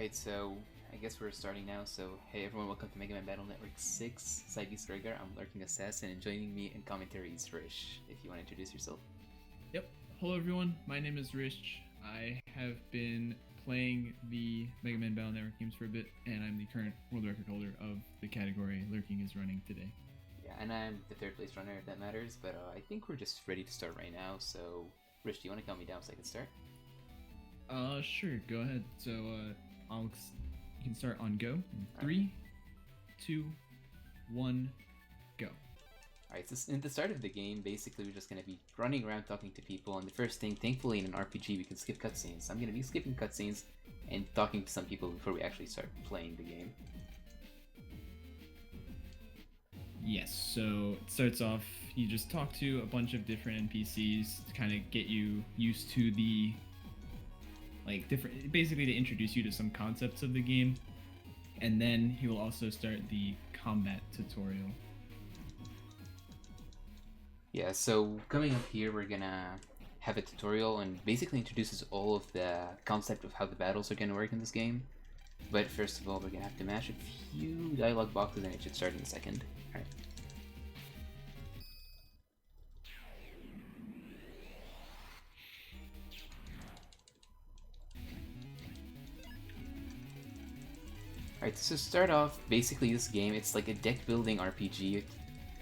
Alright, so I guess we're starting now. So, hey everyone, welcome to Mega Man Battle Network 6, Cybeast Gregar. I'm LurkingAssassin, and joining me in commentary is Rish. If you want to introduce yourself. Yep. Hello everyone, my name is Rish. I have been playing the Mega Man Battle Network games for a bit, and I'm the current world record holder of the category Lurking is running today. Yeah, and I'm the third place runner if that matters, but I think we're just ready to start right now. So, Rish, do you want to count me down so I can start? Sure, go ahead. So, you can start on go. All 3, 2, 1, go. Alright, so in the start of the game, basically we're just going to be running around talking to people, and the first thing, thankfully in an RPG we can skip cutscenes. So I'm going to be skipping cutscenes and talking to some people before we actually start playing the game. Yes, so it starts off, you just talk to a bunch of different NPCs to kind of get you used to the, basically to introduce you to some concepts of the game. And then he will also start the combat tutorial. Yeah, so coming up here, we're gonna have a tutorial and basically introduces all of the concept of how the battles are gonna work in this game. But first of all, we're gonna have to mash a few dialogue boxes and it should start in a second. Alright. Alright, so to start off, basically this game, it's like a deck building RPG.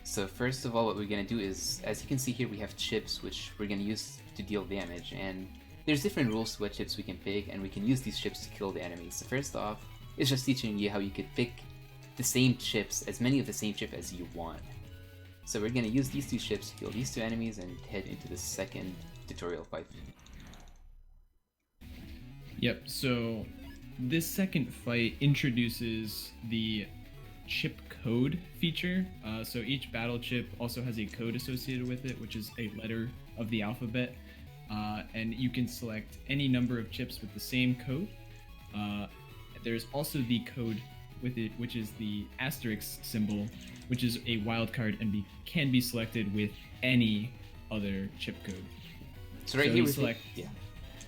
So first of all, what we're going to do is, as you can see here, we have chips, which we're going to use to deal damage, and there's different rules to what chips we can pick, and we can use these chips to kill the enemies. So first off, it's just teaching you how you could pick the same chips, as many of the same chip as you want. So we're going to use these two chips to kill these two enemies and head into the second tutorial fight. Yep, so this second fight introduces the chip code feature. So each battle chip also has a code associated with it, which is a letter of the alphabet. And you can select any number of chips with the same code. There's also the code with it, which is the asterisk symbol, which is a wildcard and can be selected with any other chip code. So right here we select,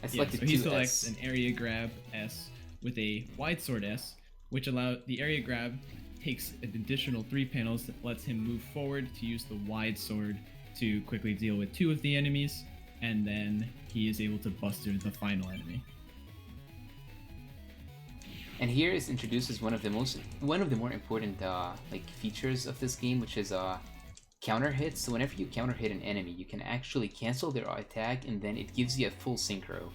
I selected so he two selects S. an area grab S with a wide sword S, which allows the area grab takes an additional 3 panels that lets him move forward to use the wide sword to quickly deal with 2 of the enemies, and then he is able to buster the final enemy. And here is introduces one of the more important features of this game, which is counter hits. So whenever you counter hit an enemy, you can actually cancel their attack, and then it gives you a full synchro.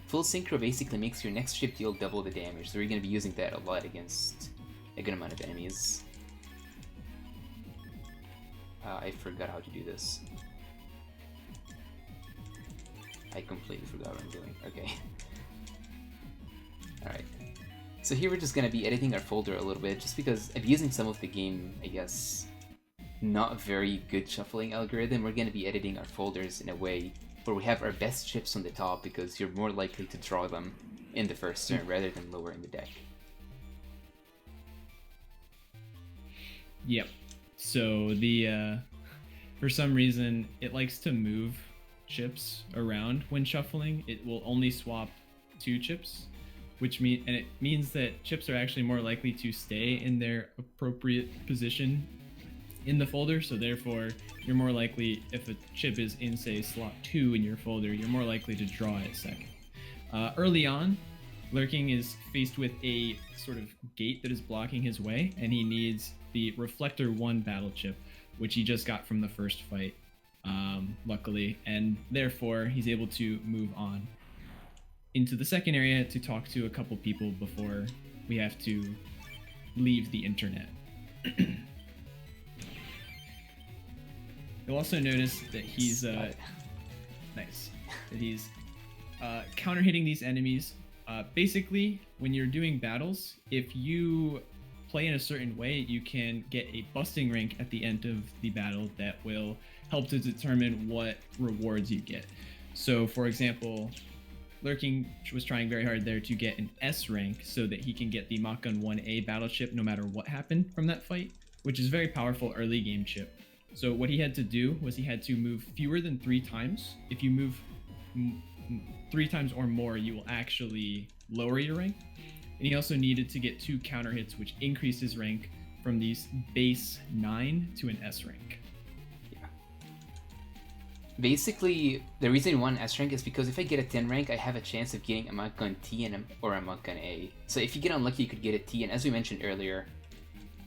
Full synchro basically makes your next chip deal double the damage, so you're going to be using that a lot against a good amount of enemies. I forgot how to do this. I completely forgot what I'm doing. Okay. Alright. So here we're just going to be editing our folder a little bit, just because I'm using some of the game, I guess, not very good shuffling algorithm. We're going to be editing our folders in a way where we have our best chips on the top, because you're more likely to draw them in the first turn rather than lower in the deck. Yep. So the for some reason it likes to move chips around when shuffling. It will only swap 2 chips, it means that chips are actually more likely to stay in their appropriate position in the folder. So therefore, you're more likely, if a chip is in, say, slot 2 in your folder, you're more likely to draw it second. Early on, Lurking is faced with a sort of gate that is blocking his way, and he needs the Reflector 1 battle chip, which he just got from the first fight, luckily, and therefore he's able to move on into the second area to talk to a couple people before we have to leave the internet. You'll also notice that he's nice. That he's counter hitting these enemies. Basically, when you're doing battles, if you play in a certain way, you can get a busting rank at the end of the battle that will help to determine what rewards you get. So, for example, Lurking was trying very hard there to get an S rank so that he can get the Mach Gun 1A battle chip no matter what happened from that fight, which is a very powerful early game chip. So what he had to do was he had to move fewer than 3 times. If you move 3 times or more, you will actually lower your rank. And he also needed to get 2 counter hits, which increased his rank from the base 9 to an S rank. Yeah. Basically, the reason I want an S rank is because if I get a 10 rank, I have a chance of getting a monk gun T or a monk gun A. So if you get unlucky, you could get a T, and as we mentioned earlier,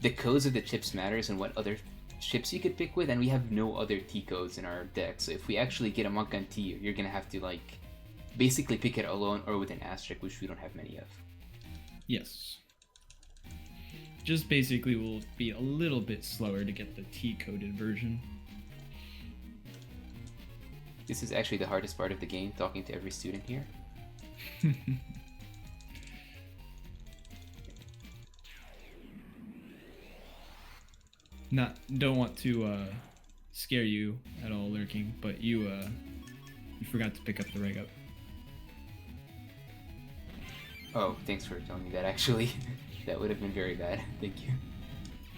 the codes of the chips matters and what other chips you could pick with, and we have no other T codes in our deck. So if we actually get a monk gun T, you're gonna have to like basically pick it alone or with an asterisk, which we don't have many of. Yes. Just basically will be a little bit slower to get the T-coded version. This is actually the hardest part of the game, talking to every student here. Don't want to scare you at all, Lurking, but you forgot to pick up the reg up. Oh, thanks for telling me that, actually. That would have been very bad. Thank you.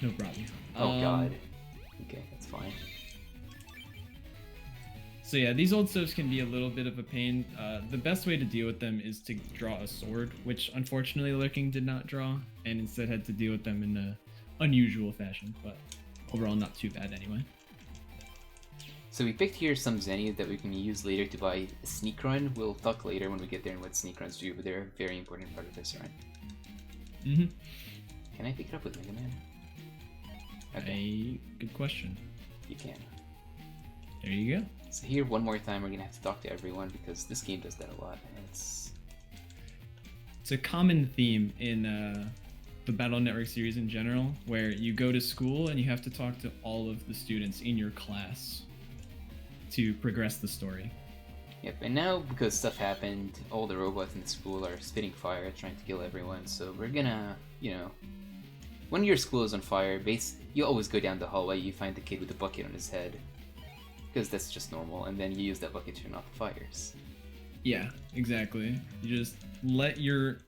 No problem. Oh god. Okay, that's fine. So yeah, these old stoves can be a little bit of a pain. The best way to deal with them is to draw a sword, which unfortunately Lurking did not draw, and instead had to deal with them in an unusual fashion, but overall not too bad anyway. So we picked here some Zennies that we can use later to buy a sneak run. We'll talk later when we get there and what sneak runs do, but they're a very important part of this run. Mm-hmm. Can I pick it up with Mega Man? Okay. Good question. You can. There you go. So here, one more time, we're gonna have to talk to everyone because this game does that a lot, and it's a common theme in the Battle Network series in general, where you go to school and you have to talk to all of the students in your class to progress the story. Yep, and now because stuff happened, all the robots in the school are spitting fire, trying to kill everyone, so we're gonna, when your school is on fire, you always go down the hallway, you find the kid with the bucket on his head, because that's just normal, and then you use that bucket to turn off the fires. Yeah, exactly. You just let your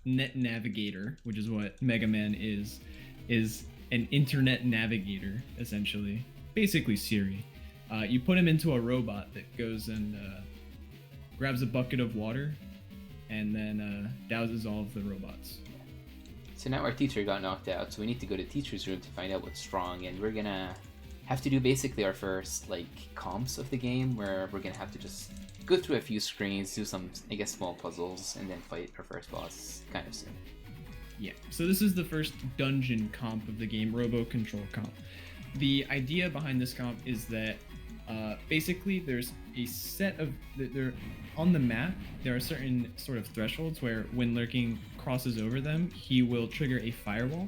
net navigator, which is what Mega Man is an internet navigator, essentially. Basically Siri. You put him into a robot that goes and grabs a bucket of water and then douses all of the robots. So now our teacher got knocked out, so we need to go to teacher's room to find out what's wrong, and we're gonna have to do basically our first comps of the game, where we're gonna have to just go through a few screens, do some, I guess, small puzzles, and then fight our first boss kind of soon. Yeah, so this is the first dungeon comp of the game, Robo Control comp. The idea behind this comp is that basically there's a set of, on the map, there are certain sort of thresholds where when Lurking crosses over them, he will trigger a firewall,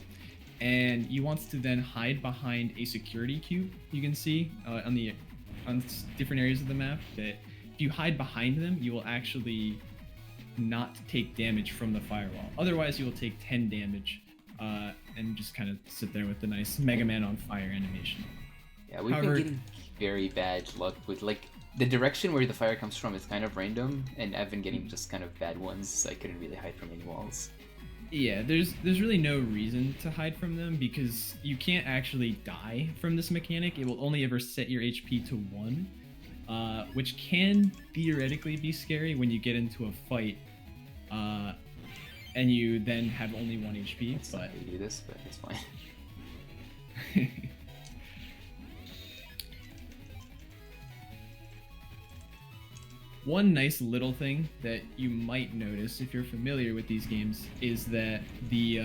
and he wants to then hide behind a security cube you can see on different areas of the map, that if you hide behind them, you will actually not take damage from the firewall. Otherwise, you will take 10 damage and just kind of sit there with the nice Mega Man on fire animation. Yeah, we've been getting very bad luck with, the direction where the fire comes from is kind of random, and I've been getting just kind of bad ones, so I couldn't really hide from any walls. Yeah, there's really no reason to hide from them, because you can't actually die from this mechanic. It will only ever set your HP to 1, which can theoretically be scary when you get into a fight, and you then have only 1 HP. That's not how you do this, but it's fine. One nice little thing that you might notice if you're familiar with these games is that the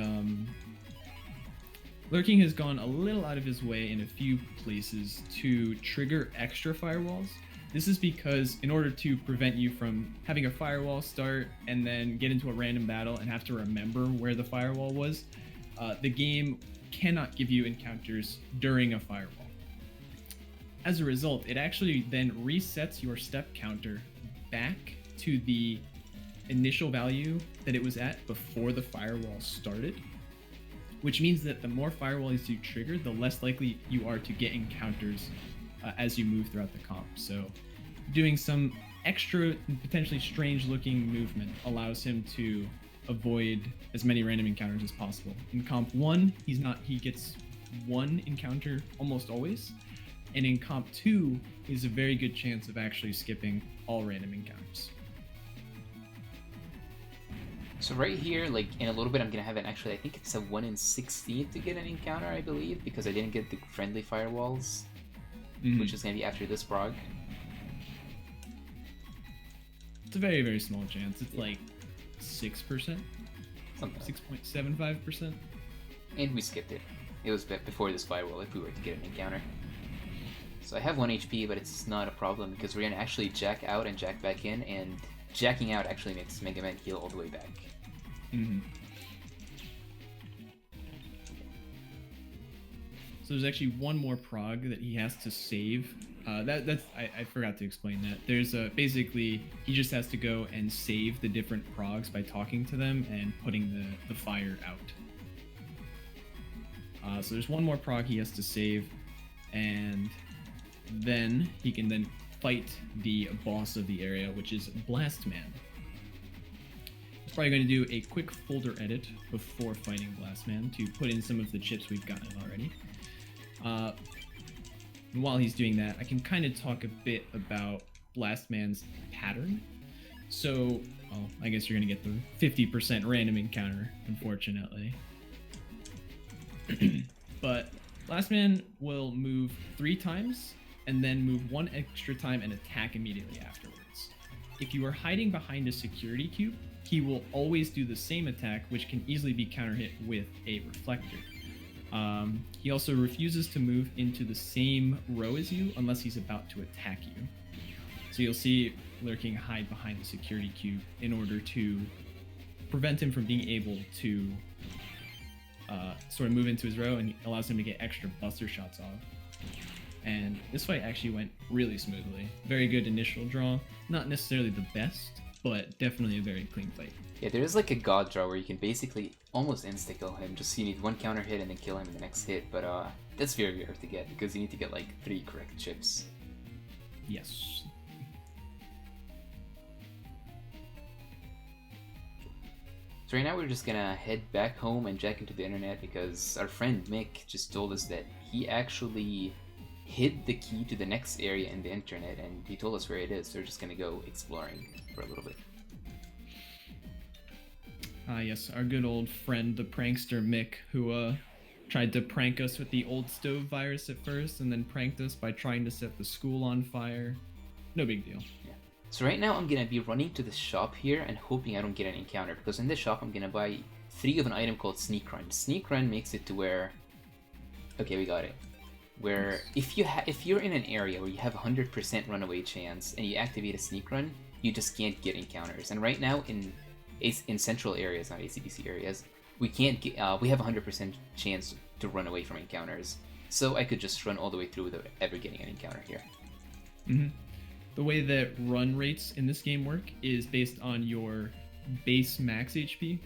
Lurking has gone a little out of his way in a few places to trigger extra firewalls. This is because in order to prevent you from having a firewall start and then get into a random battle and have to remember where the firewall was, the game cannot give you encounters during a firewall. As a result, it actually then resets your step counter back to the initial value that it was at before the firewall started, which means that the more firewalls you trigger, the less likely you are to get encounters as you move throughout the comp. So doing some extra potentially strange looking movement allows him to avoid as many random encounters as possible. In comp 1, he gets 1 encounter almost always, and in comp 2 is a very good chance of actually skipping all random encounters. So right here, like in a little bit, I'm gonna have it. Actually, I think it's a 1 in 16 to get an encounter, I believe, because I didn't get the friendly firewalls, which is gonna be after this prog. It's a very, very small chance. It's like 6%, 6.75%. And we skipped it. It was before this firewall if we were to get an encounter. So I have 1 HP, but it's not a problem because we're gonna actually jack out and jack back in, and jacking out actually makes Mega Man heal all the way back. So there's actually one more prog that he has to save. I forgot to explain that. There's basically he just has to go and save the different progs by talking to them and putting the fire out. So there's one more prog he has to save, and then he can then fight the boss of the area, which is Blastman. He's probably going to do a quick folder edit before fighting Blastman to put in some of the chips we've gotten already. And while he's doing that, I can kind of talk a bit about Blastman's pattern. So, well, I guess you're going to get the 50% random encounter, unfortunately. But Blastman will move 3 times and then move 1 extra time and attack immediately afterwards. If you are hiding behind a security cube, he will always do the same attack, which can easily be counter-hit with a reflector. He also refuses to move into the same row as you unless he's about to attack you. So you'll see Lurking hide behind the security cube in order to prevent him from being able to sort of move into his row, and allows him to get extra buster shots off. And this fight actually went really smoothly. Very good initial draw. Not necessarily the best, but definitely a very clean fight. Yeah, there is like a god draw where you can basically almost insta-kill him. Just you need 1 counter hit and then kill him in the next hit, but that's very hard to get because you need to get like 3 correct chips. Yes. So right now we're just gonna head back home and jack into the internet because our friend Mick just told us that he actually hid the key to the next area in the internet, and he told us where it is, so we're just gonna go exploring for a little bit. Yes, our good old friend, the prankster Mick, who tried to prank us with the old stove virus at first, and then pranked us by trying to set the school on fire. No big deal. Yeah. So right now I'm gonna be running to the shop here and hoping I don't get an encounter, because in this shop I'm gonna buy 3 of an item called Sneak Run. Sneak Run makes it to where... Okay, we got it. Where if you're in an area where you have 100% runaway chance and you activate a Sneak Run, you just can't get encounters. And right now in central areas, not ACDC areas, we can't get, we have 100% chance to run away from encounters. So I could just run all the way through without ever getting an encounter here. The way that run rates in this game work is based on your base max HP.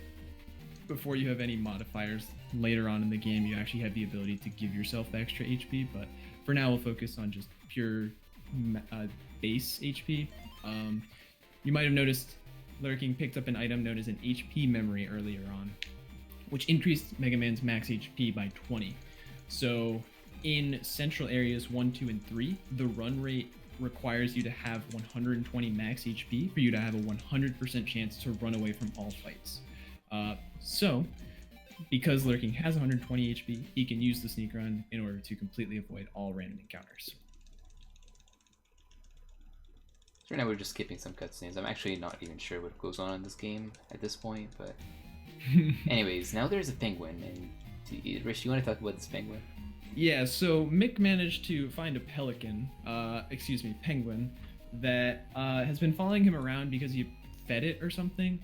Before you have any modifiers, later on in the game you actually have the ability to give yourself extra HP, but for now we'll focus on just pure base HP. You might have noticed Lurking picked up an item known as an HP memory earlier on, which increased Mega Man's max HP by 20. So in central areas 1, 2, and 3, the run rate requires you to have 120 max HP for you to have a 100% chance to run away from all fights. So because Lurking has 120 HP, he can use the Sneak Run in order to completely avoid all random encounters. So right now we're just skipping some cutscenes. I'm actually not even sure what goes on in this game at this point, but... Anyways, now there's a penguin, and... Rich, you want to talk about this penguin? Yeah, so Mick managed to find a penguin, that has been following him around because he fed it or something.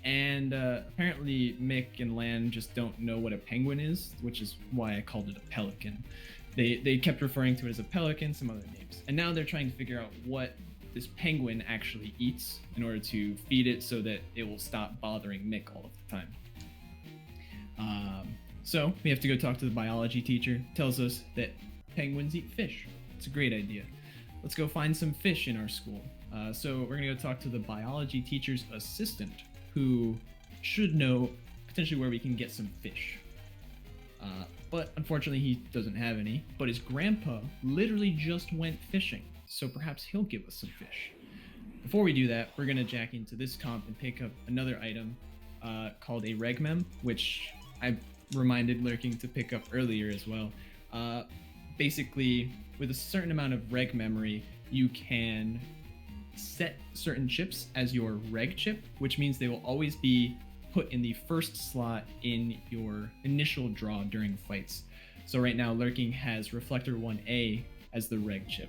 And apparently Mick and Lan just don't know what a penguin is, which is why I called it a pelican. They kept referring to it as a pelican, some other names. And now they're trying to figure out what this penguin actually eats in order to feed it so that it will stop bothering Mick all of the time. So we have to go talk to the biology teacher. Tells us that penguins eat fish. It's a great idea. Let's go find some fish in our school. So we're gonna go talk to the biology teacher's assistant, who should know potentially where we can get some fish. But unfortunately he doesn't have any, but his grandpa literally just went fishing, so perhaps he'll give us some fish. Before we do that, we're gonna jack into this comp and pick up another item called a regmem, which I reminded Lurking to pick up earlier as well. Basically, with a certain amount of reg memory, you can set certain chips as your reg chip, which means they will always be put in the first slot in your initial draw during fights. So right now, Lurking has Reflector 1A as the reg chip.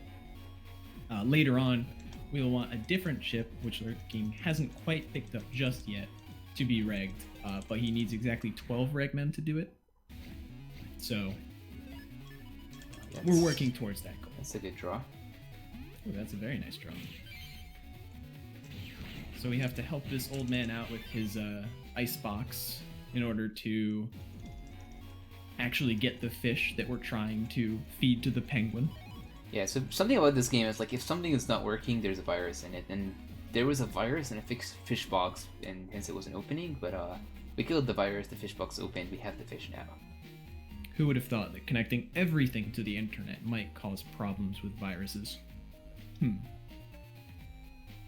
Later on, we'll want a different chip, which Lurking hasn't quite picked up just yet, to be regged, but he needs exactly 12 regmem to do it. So we're working towards that goal. That's a good draw. Oh, that's a very nice draw. So we have to help this old man out with his ice box in order to actually get the fish that we're trying to feed to the penguin. Yeah, so something about this game is like if something is not working, there's a virus in it, and there was a virus in a fish box, and hence it was an opening, but we killed the virus, the fish box opened, we have the fish now. Who would have thought that connecting everything to the internet might cause problems with viruses?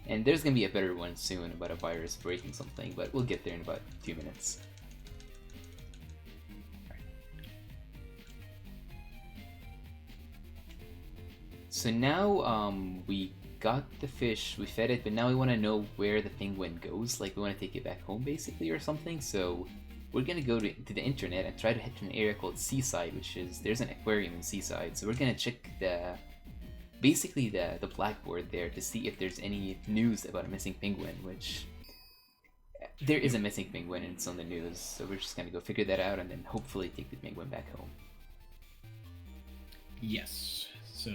And there's gonna be a better one soon about a virus breaking something, but we'll get there in about 2 minutes. So now we got the fish, we fed it, but now we want to know where the penguin goes. Like we want to take it back home basically or something. So we're gonna go to the internet and try to hit an area called Seaside, which is there's an aquarium in Seaside. So we're gonna check the blackboard there to see if there's any news about a missing penguin, which there is a missing penguin and it's on the news. So we're just gonna go figure that out and then hopefully take the penguin back home. Yes. So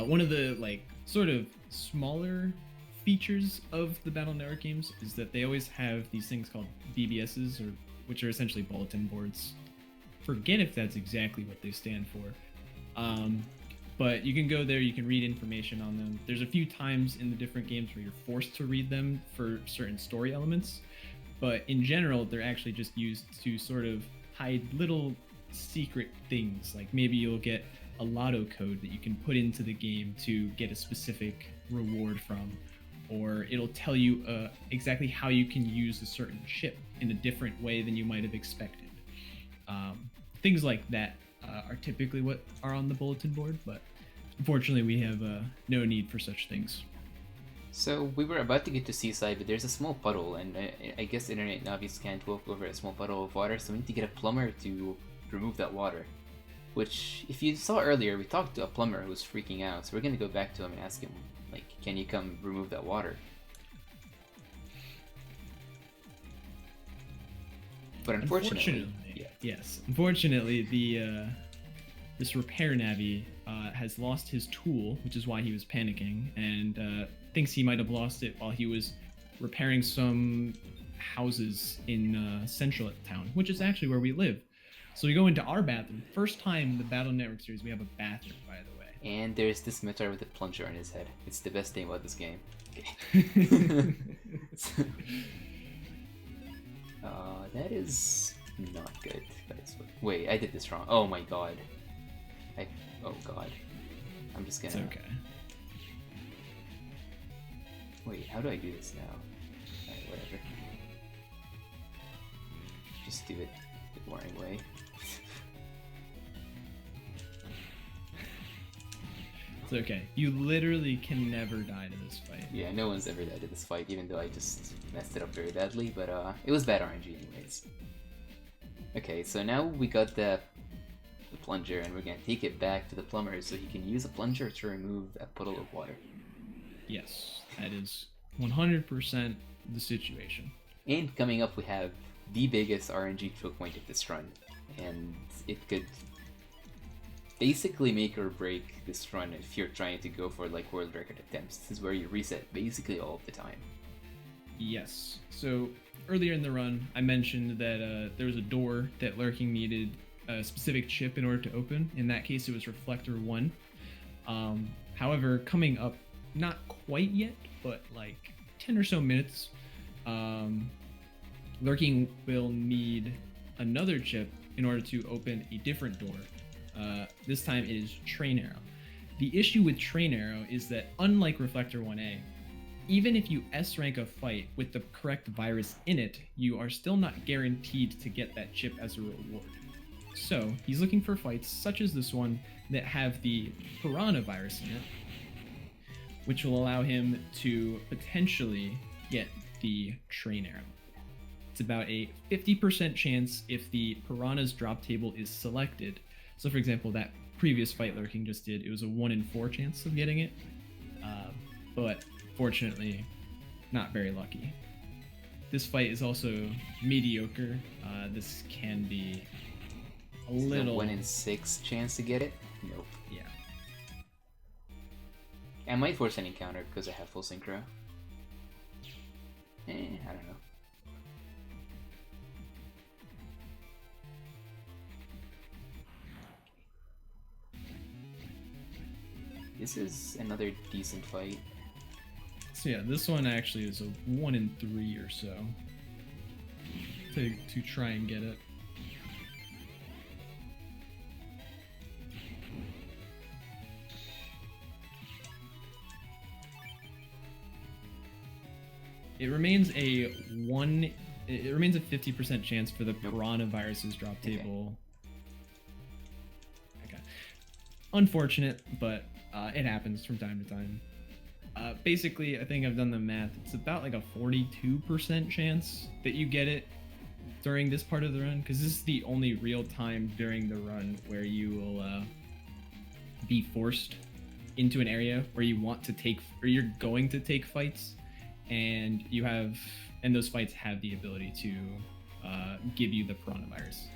one of the sort of smaller features of the Battle Network games is that they always have these things called BBSs, which are essentially bulletin boards. Forget if that's exactly what they stand for. But you can go there, you can read information on them. There's a few times in the different games where you're forced to read them for certain story elements, but in general, they're actually just used to sort of hide little secret things. Like maybe you'll get a lotto code that you can put into the game to get a specific reward from, or it'll tell you exactly how you can use a certain chip in a different way than you might have expected. Things like that are typically what are on the bulletin board, but unfortunately we have no need for such things. So we were about to get to Seaside, but there's a small puddle, and I guess internet navis can't walk over a small puddle of water, so we need to get a plumber to remove that water. Which, if you saw earlier, we talked to a plumber who was freaking out, so we're gonna go back to him and ask him, like, can you come remove that water? But unfortunately the this repair navvy has lost his tool, which is why he was panicking, and thinks he might have lost it while he was repairing some houses in central town, which is actually where we live. So we go into our bathroom. First time in the Battle Network series we have a bathroom, by the way. And there's this Metar with a plunger on his head. It's the best thing about this game. Okay. That is not good. Wait, I did this wrong. Oh my god. Oh god. I'm just gonna... It's okay. Wait, how do I do this now? Alright, whatever. Just do it the boring way. It's okay. You literally can never die to this fight. Yeah, no one's ever died to this fight, even though I just messed it up very badly, but it was bad RNG anyways. Okay, so now we got the plunger, and we're gonna take it back to the plumber so he can use a plunger to remove a puddle of water. Yes, that is 100% the situation. And coming up we have the biggest RNG choke point of this run, and it could basically make or break this run if you're trying to go for like world record attempts. This is where you reset basically all of the time. Yes. So earlier in the run, I mentioned that there was a door that Lurking needed a specific chip in order to open. In that case, it was Reflector 1. However, coming up, not quite yet, but like 10 or so minutes, Lurking will need another chip in order to open a different door. This time it is Traynor. The issue with Traynor is that unlike Reflector 1A, even if you S rank a fight with the correct virus in it, you are still not guaranteed to get that chip as a reward. So he's looking for fights such as this one that have the piranha virus in it, which will allow him to potentially get the Traynor. It's about a 50% chance if the piranha's drop table is selected. So for example, that previous fight Lurking just did, it was a 1 in 4 chance of getting it, but fortunately not very lucky. This fight is also mediocre. This can be a little... 1 in 6 chance to get it? Nope. Yeah. I might force an encounter because I have full synchro. I don't know. This is another decent fight. So yeah, this one actually is a 1 in 3 or so to try and get it. It remains a 50% chance for the piranha virus's drop table. Okay. Unfortunate, but it happens from time to time. Basically, I think I've done the math. It's about like a 42% chance that you get it during this part of the run, because this is the only real time during the run where you will be forced into an area where you want to take, or you're going to take fights, and those fights have the ability to give you the piranha virus.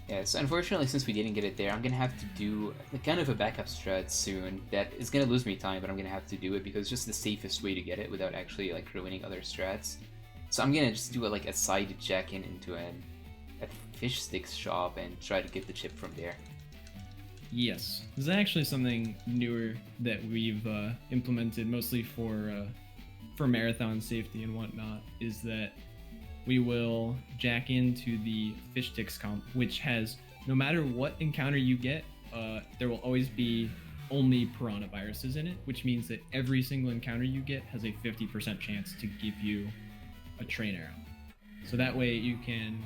Yeah, so unfortunately, since we didn't get it there, I'm gonna have to do kind of a backup strat soon that is gonna lose me time, but I'm gonna have to do it because it's just the safest way to get it without actually like ruining other strats. So I'm gonna just do a side jack into a fish sticks shop and try to get the chip from there. Yes, this is actually something newer that we've implemented mostly for marathon safety and whatnot, is that we will jack into the fish sticks comp, which has, no matter what encounter you get, there will always be only piranha viruses in it, which means that every single encounter you get has a 50% chance to give you a Traynor. So that way you can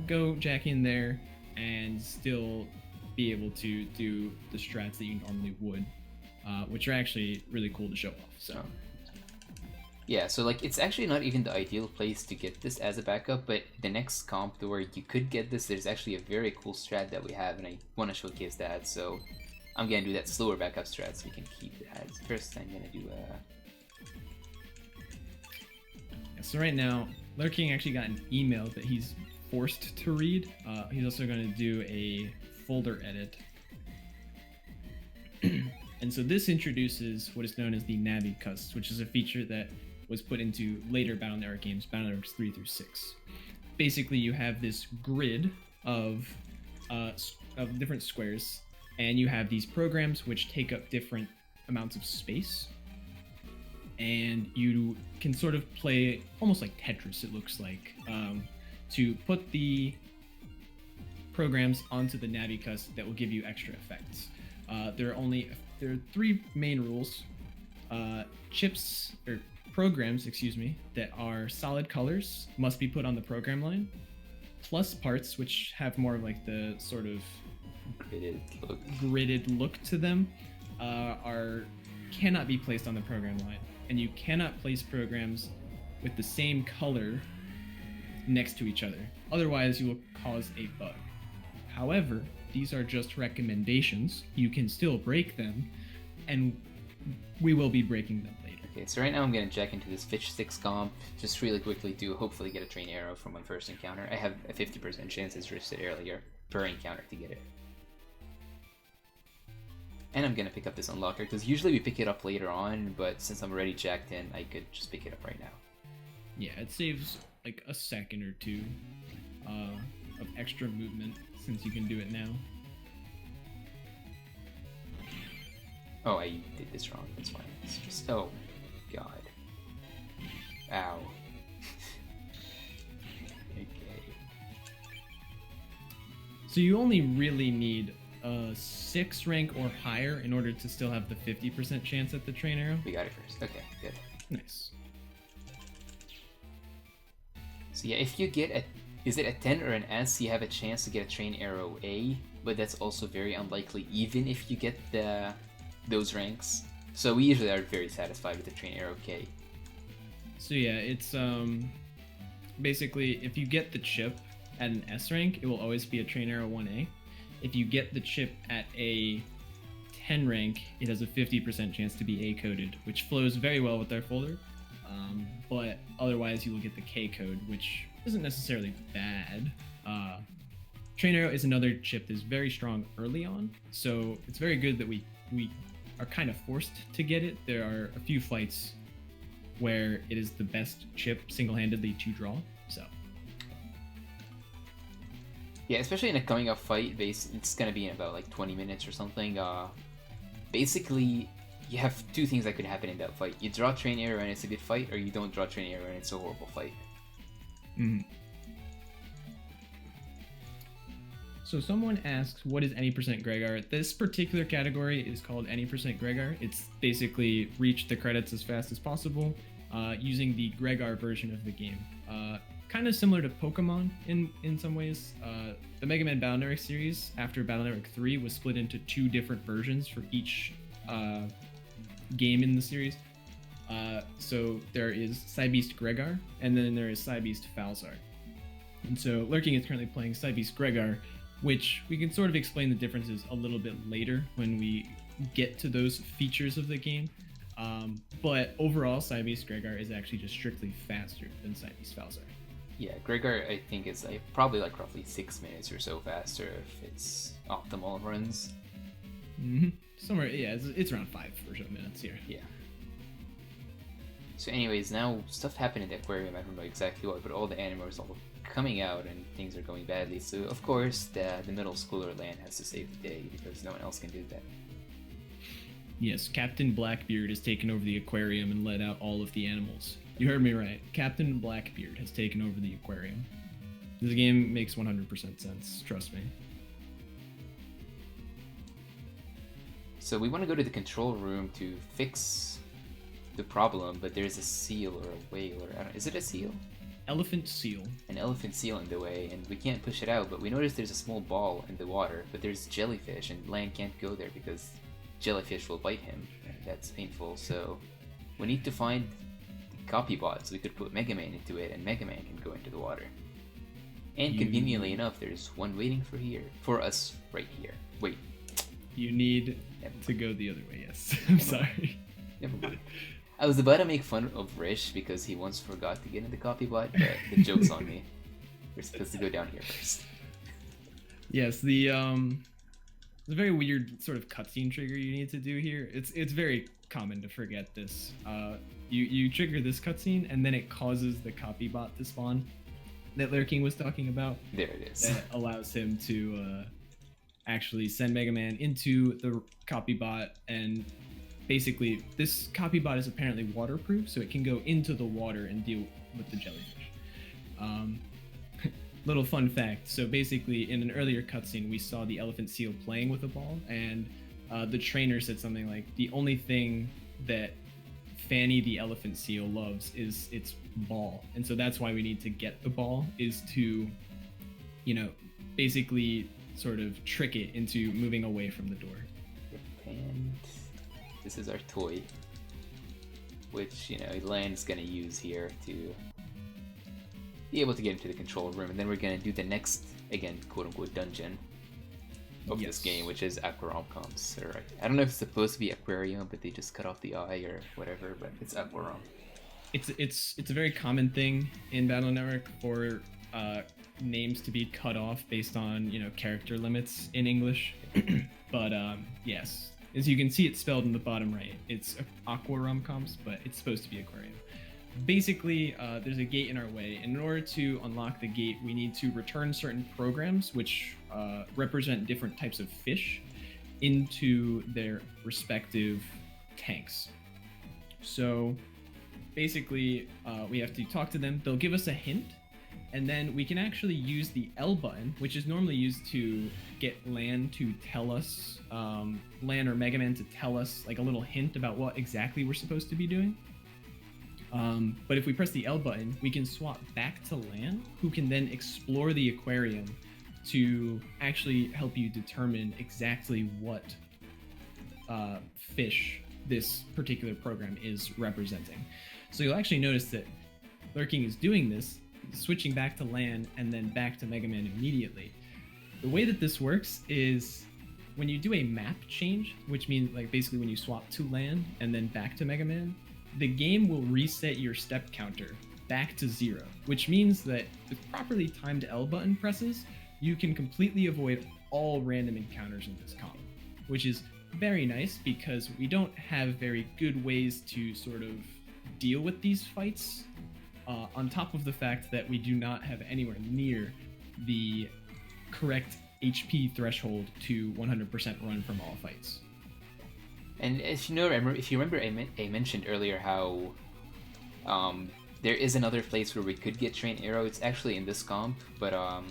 go jack in there and still be able to do the strats that you normally would, which are actually really cool to show off. So yeah, so it's actually not even the ideal place to get this as a backup, but the next comp where you could get this, there's actually a very cool strat that we have, and I want to showcase that, so I'm gonna do that slower backup strat so we can keep that. First I'm gonna do yeah, so right now, Lurking actually got an email that he's forced to read. He's also going to do a folder edit. And so this introduces what is known as the Navi Cust, which is a feature that was put into later Battle Network games, Battle Networks 3 through 6. Basically, you have this grid of different squares, and you have these programs which take up different amounts of space. And you can sort of play almost like Tetris, it looks like, to put the programs onto the Navi Cust that will give you extra effects. There are 3 main rules. Programs, that are solid colors must be put on the program line. Plus parts, which have more of like the sort of gridded look to them, cannot be placed on the program line. And you cannot place programs with the same color next to each other. Otherwise, you will cause a bug. However, these are just recommendations. You can still break them, and we will be breaking them later. Okay, so right now I'm going to jack into this fish sticks comp, just really quickly to hopefully get a train arrow from my first encounter. I have a 50% chance, as Rich said earlier, per encounter to get it. And I'm going to pick up this unlocker, because usually we pick it up later on, but since I'm already jacked in, I could just pick it up right now. Yeah, it saves like a second or two of extra movement, since you can do it now. Oh, I did this wrong. That's fine. It's just... Oh, God. Ow. Okay. So you only really need a 6 rank or higher in order to still have the 50% chance at the train arrow. We got it first. Okay, good. Nice. So yeah, if you get a, is it a 10 or an S, you have a chance to get a train arrow A, but that's also very unlikely even if you get those ranks. So we usually are very satisfied with the train arrow K. So yeah, it's basically if you get the chip at an S rank, it will always be a train arrow 1A. If you get the chip at a 10 rank, it has a 50% chance to be A coded, which flows very well with our folder. But otherwise, you will get the K code, which isn't necessarily bad. Train arrow is another chip that's very strong early on, so it's very good that we are kind of forced to get it. There are a few fights where it is the best chip single-handedly to draw. So yeah, especially in a coming up fight, it's gonna be in about like 20 minutes or something. Basically, you have two things that could happen in that fight. You draw train arrow and it's a good fight, or you don't draw train arrow and it's a horrible fight. Mm-hmm. So someone asks, what is any percent Gregar? This particular category is called any percent Gregar. It's basically reach the credits as fast as possible using the Gregar version of the game. Kind of similar to Pokemon in some ways. The Mega Man Battle Network series, after Battle Network 3, was split into 2 different versions for each game in the series. So there is Psybeast Gregar, and then there is Psybeast Falzar. And so Lurking is currently playing Psybeast Gregar, which we can sort of explain the differences a little bit later when we get to those features of the game. But overall, Psybeast Gregar is actually just strictly faster than Psybeast Falzar. Yeah, Gregar I think is like probably like roughly 6 minutes or so faster if it's optimal runs. Mm-hmm. Somewhere, yeah, it's around 5 or so minutes here. Yeah. So anyways, now stuff happened in the aquarium, I don't know exactly what, but all the animals are coming out and things are going badly. So of course the middle schooler land has to save the day because no one else can do that. Yes, Captain Blackbeard has taken over the aquarium and let out all of the animals. You heard me right. Captain Blackbeard has taken over the aquarium. This game makes 100% sense, trust me. So we want to go to the control room to fix the problem, but there's a seal or a whale, or is it a seal? Elephant seal. An elephant seal in the way, and we can't push it out, but we notice there's a small ball in the water, but there's jellyfish, and Lan can't go there because jellyfish will bite him, and that's painful, so we need to find the copy bot so we could put Mega Man into it, and Mega Man can go into the water. And conveniently enough, there's one waiting for us right here. Wait. You need to go the other way, yes. I'm sorry. Never mind. I was about to make fun of Rish because he once forgot to get in the copy bot, but the joke's on me. We're supposed to go down here first. Yes, the very weird sort of cutscene trigger you need to do here. It's very common to forget this. You trigger this cutscene and then it causes the copy bot to spawn that Lurking was talking about. There it is. That allows him to actually send Mega Man into the copy bot, and basically this copy bot is apparently waterproof, so it can go into the water and deal with the jellyfish. Little fun fact, so basically in an earlier cutscene we saw the elephant seal playing with a ball, and the trainer said something like, the only thing that Fanny the elephant seal loves is its ball, and so that's why we need to get the ball, is to, you know, basically sort of trick it into moving away from the door. And this is our toy, which, you know, Lan's gonna use here to be able to get into the control room, and then we're gonna do the next, again, quote-unquote dungeon of this game, which is Aquaromcoms. I don't know if it's supposed to be aquarium, but they just cut off the I or whatever, but it's Aquarom. It's a very common thing in Battle Network for names to be cut off based on, you know, character limits in English. But yes, as you can see, it's spelled in the bottom right. It's Aquaromcoms, but it's supposed to be aquarium. Basically, there's a gate in our way. In order to unlock the gate, we need to return certain programs which represent different types of fish into their respective tanks. So basically, we have to talk to them. They'll give us a hint, And then we can actually use the L button, which is normally used to get Lan to tell us, Lan or Mega Man to tell us like a little hint about what exactly we're supposed to be doing. But if we press the L button, we can swap back to Lan, who can then explore the aquarium to actually help you determine exactly what fish this particular program is representing. So you'll actually notice that Lurking is doing this, switching back to Lan and then back to Mega Man immediately. The way that this works is when you do a map change, which means like basically when you swap to Lan and then back to Mega Man, the game will reset your step counter back to 0, which means that with properly timed L button presses, you can completely avoid all random encounters in this comp, which is very nice because we don't have very good ways to sort of deal with these fights, on top of the fact that we do not have anywhere near the correct HP threshold to 100% run from all fights. And if you remember, I mentioned earlier how there is another place where we could get Train Arrow. It's actually in this comp, but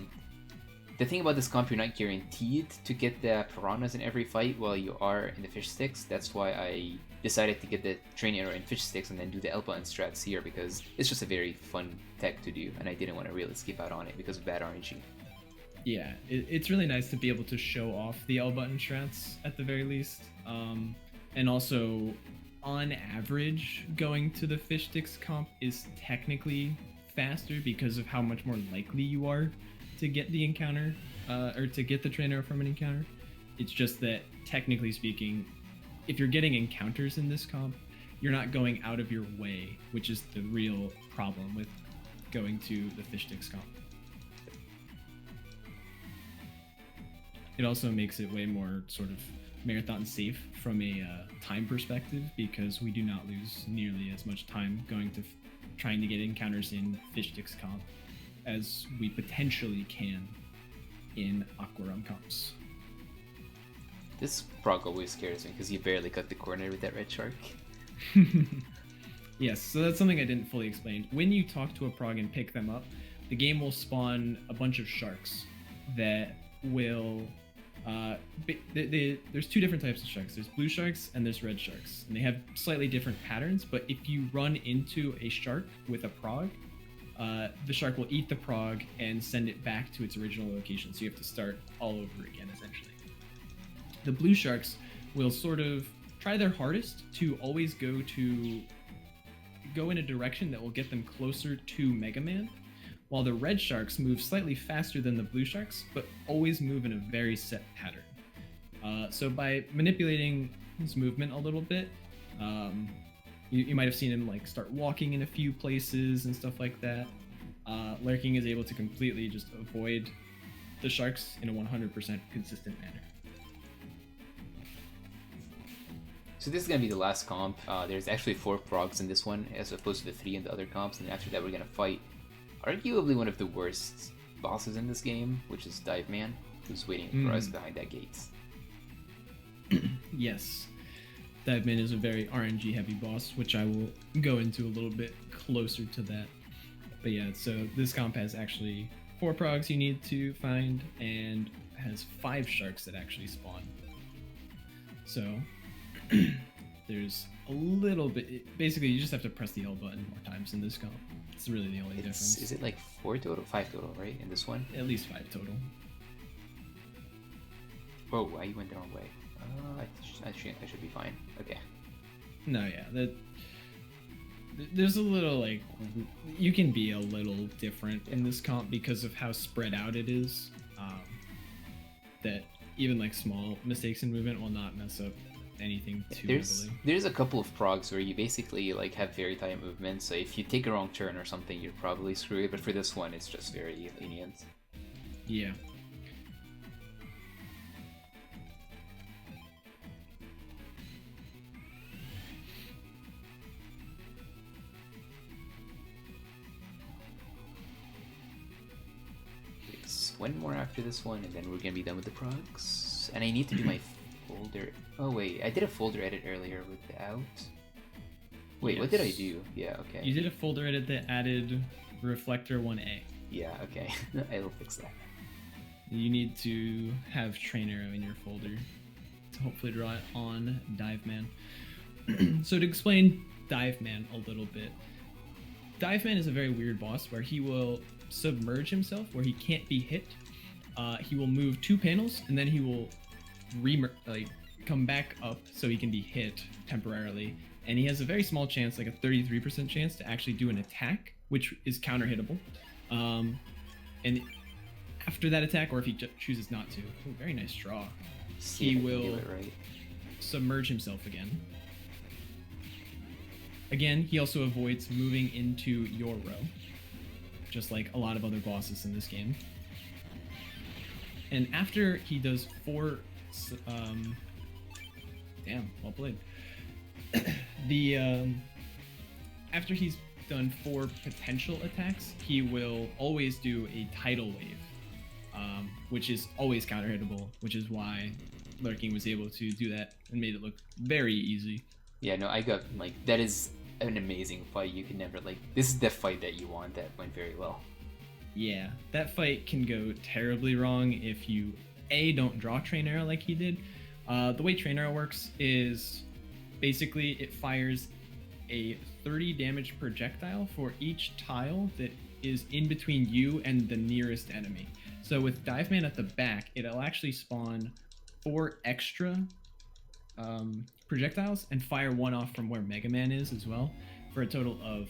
the thing about this comp, you're not guaranteed to get the piranhas in every fight while you are in the fish sticks. That's why I decided to get the Train Arrow in fish sticks and then do the L button strats here, because it's just a very fun tech to do, and I didn't want to really skip out on it because of bad RNG. Yeah, it's really nice to be able to show off the L button strats at the very least. And also, on average, going to the fish sticks comp is technically faster because of how much more likely you are to get the encounter, or to get the Trainer from an encounter. It's just that, technically speaking, if you're getting encounters in this comp, you're not going out of your way, which is the real problem with going to the fish sticks comp. It also makes it way more sort of marathon safe from a time perspective, because we do not lose nearly as much time going to trying to get encounters in fish sticks comp as we potentially can in aquarium comps. This prog always scares me because you barely cut the corner with that red shark. Yes, so that's something I didn't fully explain. When you talk to a prog and pick them up, the game will spawn a bunch of sharks that will... there's two different types of sharks. There's blue sharks and there's red sharks. And they have slightly different patterns, but if you run into a shark with a prog, the shark will eat the prog and send it back to its original location. So you have to start all over again, essentially. The blue sharks will sort of try their hardest to always go in a direction that will get them closer to Mega Man, while the red sharks move slightly faster than the blue sharks, but always move in a very set pattern. So by manipulating his movement a little bit, you might have seen him like start walking in a few places and stuff like that. Lurking is able to completely just avoid the sharks in a 100% consistent manner. So this is going to be the last comp. There's actually 4 progs in this one, as opposed to the 3 in the other comps, and after that we're going to fight arguably one of the worst bosses in this game, which is Dive Man, who's waiting for us behind that gate. Yes. Dive Man is a very RNG heavy boss, which I will go into a little bit closer to that. But yeah, so this comp has actually 4 progs you need to find, and has 5 sharks that actually spawn. So there's a little bit, basically you just have to press the L button more times in this comp. It's really the only difference. Is it like 4 total? 5 total, right, in this one? At least 5 total. Oh, I went the wrong way. I should be fine. Okay. No, yeah, there's a little, like, you can be a little different in this comp because of how spread out it is, that even like small mistakes in movement will not mess up anything too heavily. There's a couple of progs where you basically like have very tight movements, so if you take a wrong turn or something, you're probably screwed, but for this one it's just very lenient. Yeah. It's one more after this one, and then we're gonna be done with the progs. And I need to do my folder. Oh wait, I did a folder edit earlier without. Wait, yes. What did I do? Yeah, okay. You did a folder edit that added Reflector 1A. Yeah, okay. I will fix that. You need to have Traynor in your folder to hopefully draw it on Dive Man. So to explain Dive Man a little bit, Dive Man is a very weird boss where he will submerge himself where he can't be hit. He will move 2 panels and then he will come back up so he can be hit temporarily. And he has a very small chance, like a 33% chance, to actually do an attack, which is counter hittable. And after that attack, or if he chooses not to, ooh, very nice draw, he will submerge himself again. Again, he also avoids moving into your row, just like a lot of other bosses in this game. And after he does 4, damn, well played. After he's done 4 potential attacks, he will always do a tidal wave, which is always counter hittable, which is why Lurking was able to do that and made it look very easy. Yeah, no, I got, like, that is an amazing fight. You can never, like, this is the fight that you want. That went very well. Yeah, that fight can go terribly wrong if you don't draw Traynor like he did. The way Traynor works is basically it fires a 30 damage projectile for each tile that is in between you and the nearest enemy. So with Dive Man at the back, it'll actually spawn 4 extra projectiles and fire 1 off from where Mega Man is as well, for a total of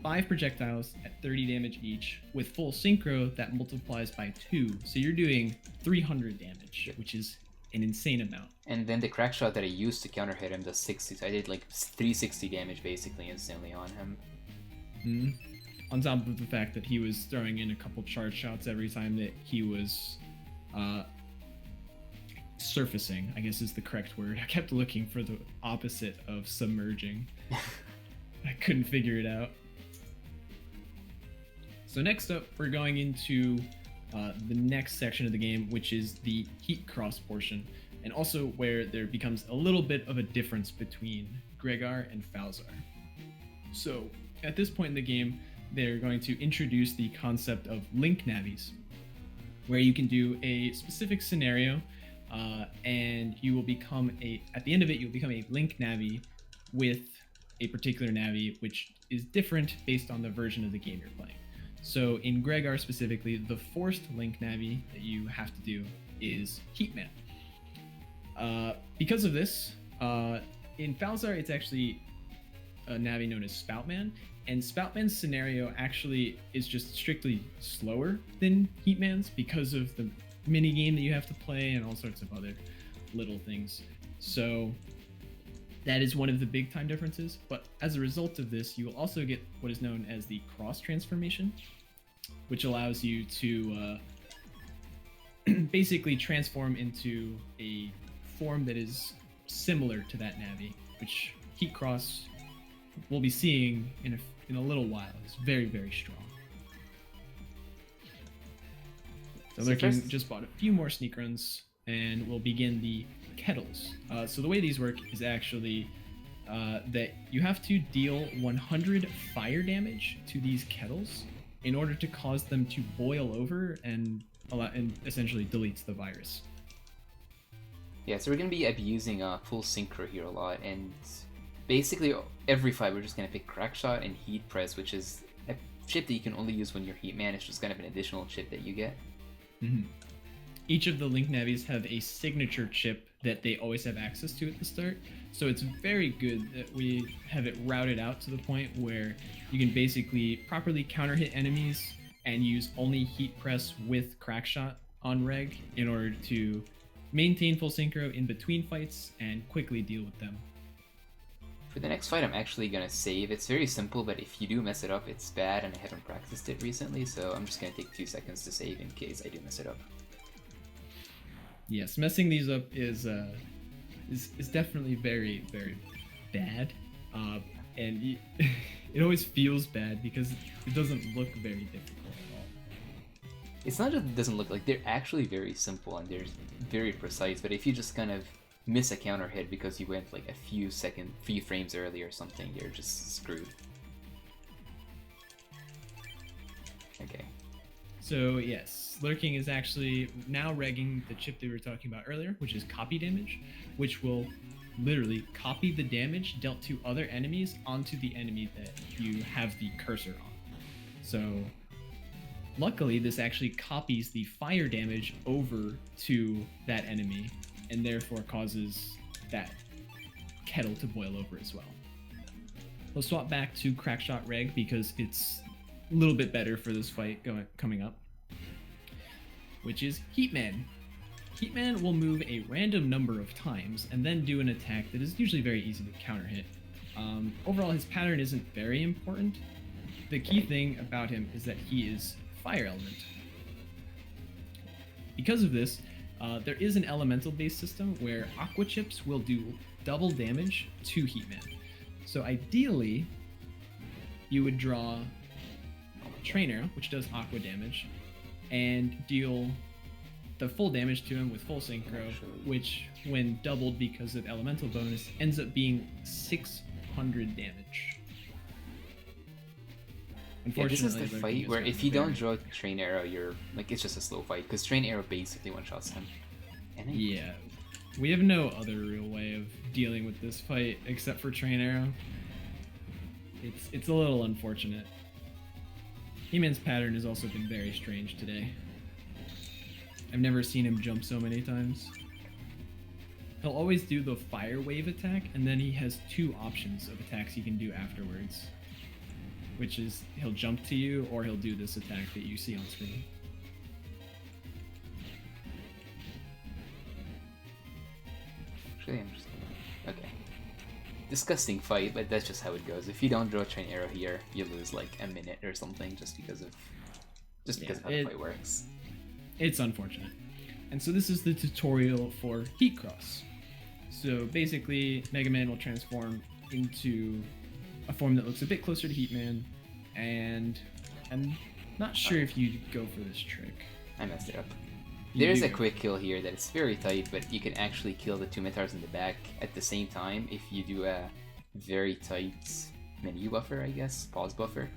5 projectiles at 30 damage each. With full synchro, that multiplies by 2, so you're doing 300 damage, which is an insane amount. And then the crack shot that I used to counter hit him does 60, so I did like 360 damage basically instantly on him. On top of the fact that he was throwing in a couple charge shots every time that he was surfacing, I guess is the correct word. I kept looking for the opposite of submerging. I couldn't figure it out. So next up, we're going into the next section of the game, which is the heat cross portion, and also where there becomes a little bit of a difference between Gregar and Falzar. So at this point in the game, they're going to introduce the concept of link navies, where you can do a specific scenario, and you will become at the end of it, you'll become a link navi with a particular navi, which is different based on the version of the game you're playing. So in Gregar specifically, the forced link navi that you have to do is Heatman. Because of this, in Falzar, it's actually a navi known as Spoutman, and Spoutman's scenario actually is just strictly slower than Heatman's because of the mini game that you have to play and all sorts of other little things. So that is one of the big time differences, but as a result of this, you will also get what is known as the cross transformation, which allows you to basically transform into a form that is similar to that navi, which Heat Cross we'll be seeing in a little while. It's very, very strong. So Lurking just bought a few more sneak runs, and we'll begin the kettles. So the way these work is actually that you have to deal 100 fire damage to these kettles in order to cause them to boil over and essentially deletes the virus. Yeah, so we're going to be abusing full synchro here a lot, and basically every fight we're just going to pick crack shot and heat press, which is a chip that you can only use when you're Heatman. It's just kind of an additional chip that you get. Mm-hmm. Each of the link navis have a signature chip that they always have access to at the start, so it's very good that we have it routed out to the point where you can basically properly counter hit enemies and use only heat press with crack shot on reg in order to maintain full synchro in between fights and quickly deal with them. For the next fight, I'm actually going to save. It's very simple, but if you do mess it up, it's bad, and I haven't practiced it recently, so I'm just going to take 2 seconds to save in case I do mess it up. Yes, messing these up is definitely very, very bad, and it always feels bad because it doesn't look very difficult at all. It's not just it doesn't look like, they're actually very simple and they're very precise, but if you just kind of miss a counter hit because you went like a few frames early or something, you're just screwed. Okay, So yes, Lurking is actually now regging the chip that we were talking about earlier, which is copy damage, which will literally copy the damage dealt to other enemies onto the enemy that you have the cursor on. So luckily, this actually copies the fire damage over to that enemy, and therefore causes that kettle to boil over as well. We'll swap back to Crackshot Reg because it's a little bit better for this fight coming up, which is Heatman. Heatman will move a random number of times and then do an attack that is usually very easy to counter hit. Overall, his pattern isn't very important. The key thing about him is that he is fire element. Because of this, there is an elemental based system where aqua chips will do double damage to Heatman. So ideally, you would draw Traynor, which does aqua damage, and deal the full damage to him with full synchro, which, when doubled because of elemental bonus, ends up being 600 damage. Yeah, this is the fight where if you don't draw Train Arrow, you're like, it's just a slow fight because Train Arrow basically one-shots him. Yeah, we have no other real way of dealing with this fight except for Train Arrow. It's a little unfortunate. He-Man's pattern has also been very strange today. I've never seen him jump so many times. He'll always do the fire wave attack, and then he has two options of attacks he can do afterwards, which is he'll jump to you or he'll do this attack that you see on screen. Actually interesting. Okay. Disgusting fight, but that's just how it goes. If you don't draw Train Arrow here, you lose like a minute or something just because of how the fight works. It's unfortunate. And so this is the tutorial for Heat Cross. So basically, Mega Man will transform into a form that looks a bit closer to Heatman, and I'm not sure if you'd go for this trick. I messed it up. There's a quick kill here that is very tight, but you can actually kill the two Metars in the back at the same time if you do a very tight menu buffer, I guess, pause buffer.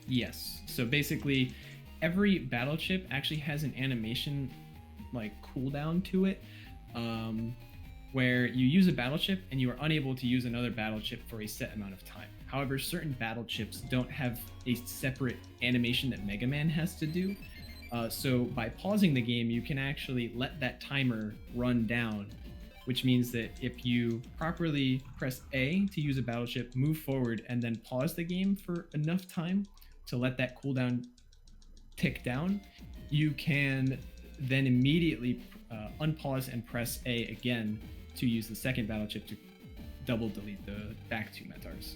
Yes, so basically every battle chip actually has an animation like cooldown to it, where you use a battle chip and you are unable to use another battle chip for a set amount of time. However, certain battle chips don't have a separate animation that Mega Man has to do. So by pausing the game, you can actually let that timer run down, which means that if you properly press A to use a battle chip, move forward, and then pause the game for enough time to let that cooldown tick down, you can then immediately unpause and press A again to use the second battle chip to double delete the back two Metars.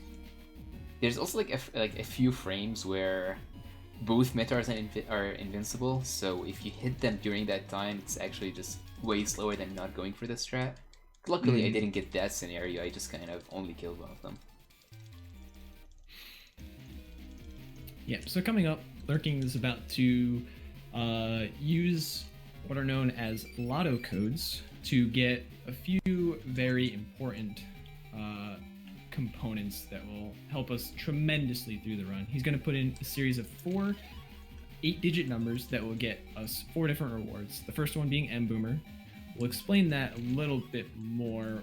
There's also like a few frames where both Metars are invincible, so if you hit them during that time, it's actually just way slower than not going for the strat. Luckily, I didn't get that scenario, I just kind of only killed one of them. Yeah, so coming up, Lurking is about to use what are known as lotto codes to get a few very important components that will help us tremendously through the run. He's going to put in a series of 4 8-digit numbers that will get us 4 different rewards. The first one being M Boomer. We'll explain that a little bit more.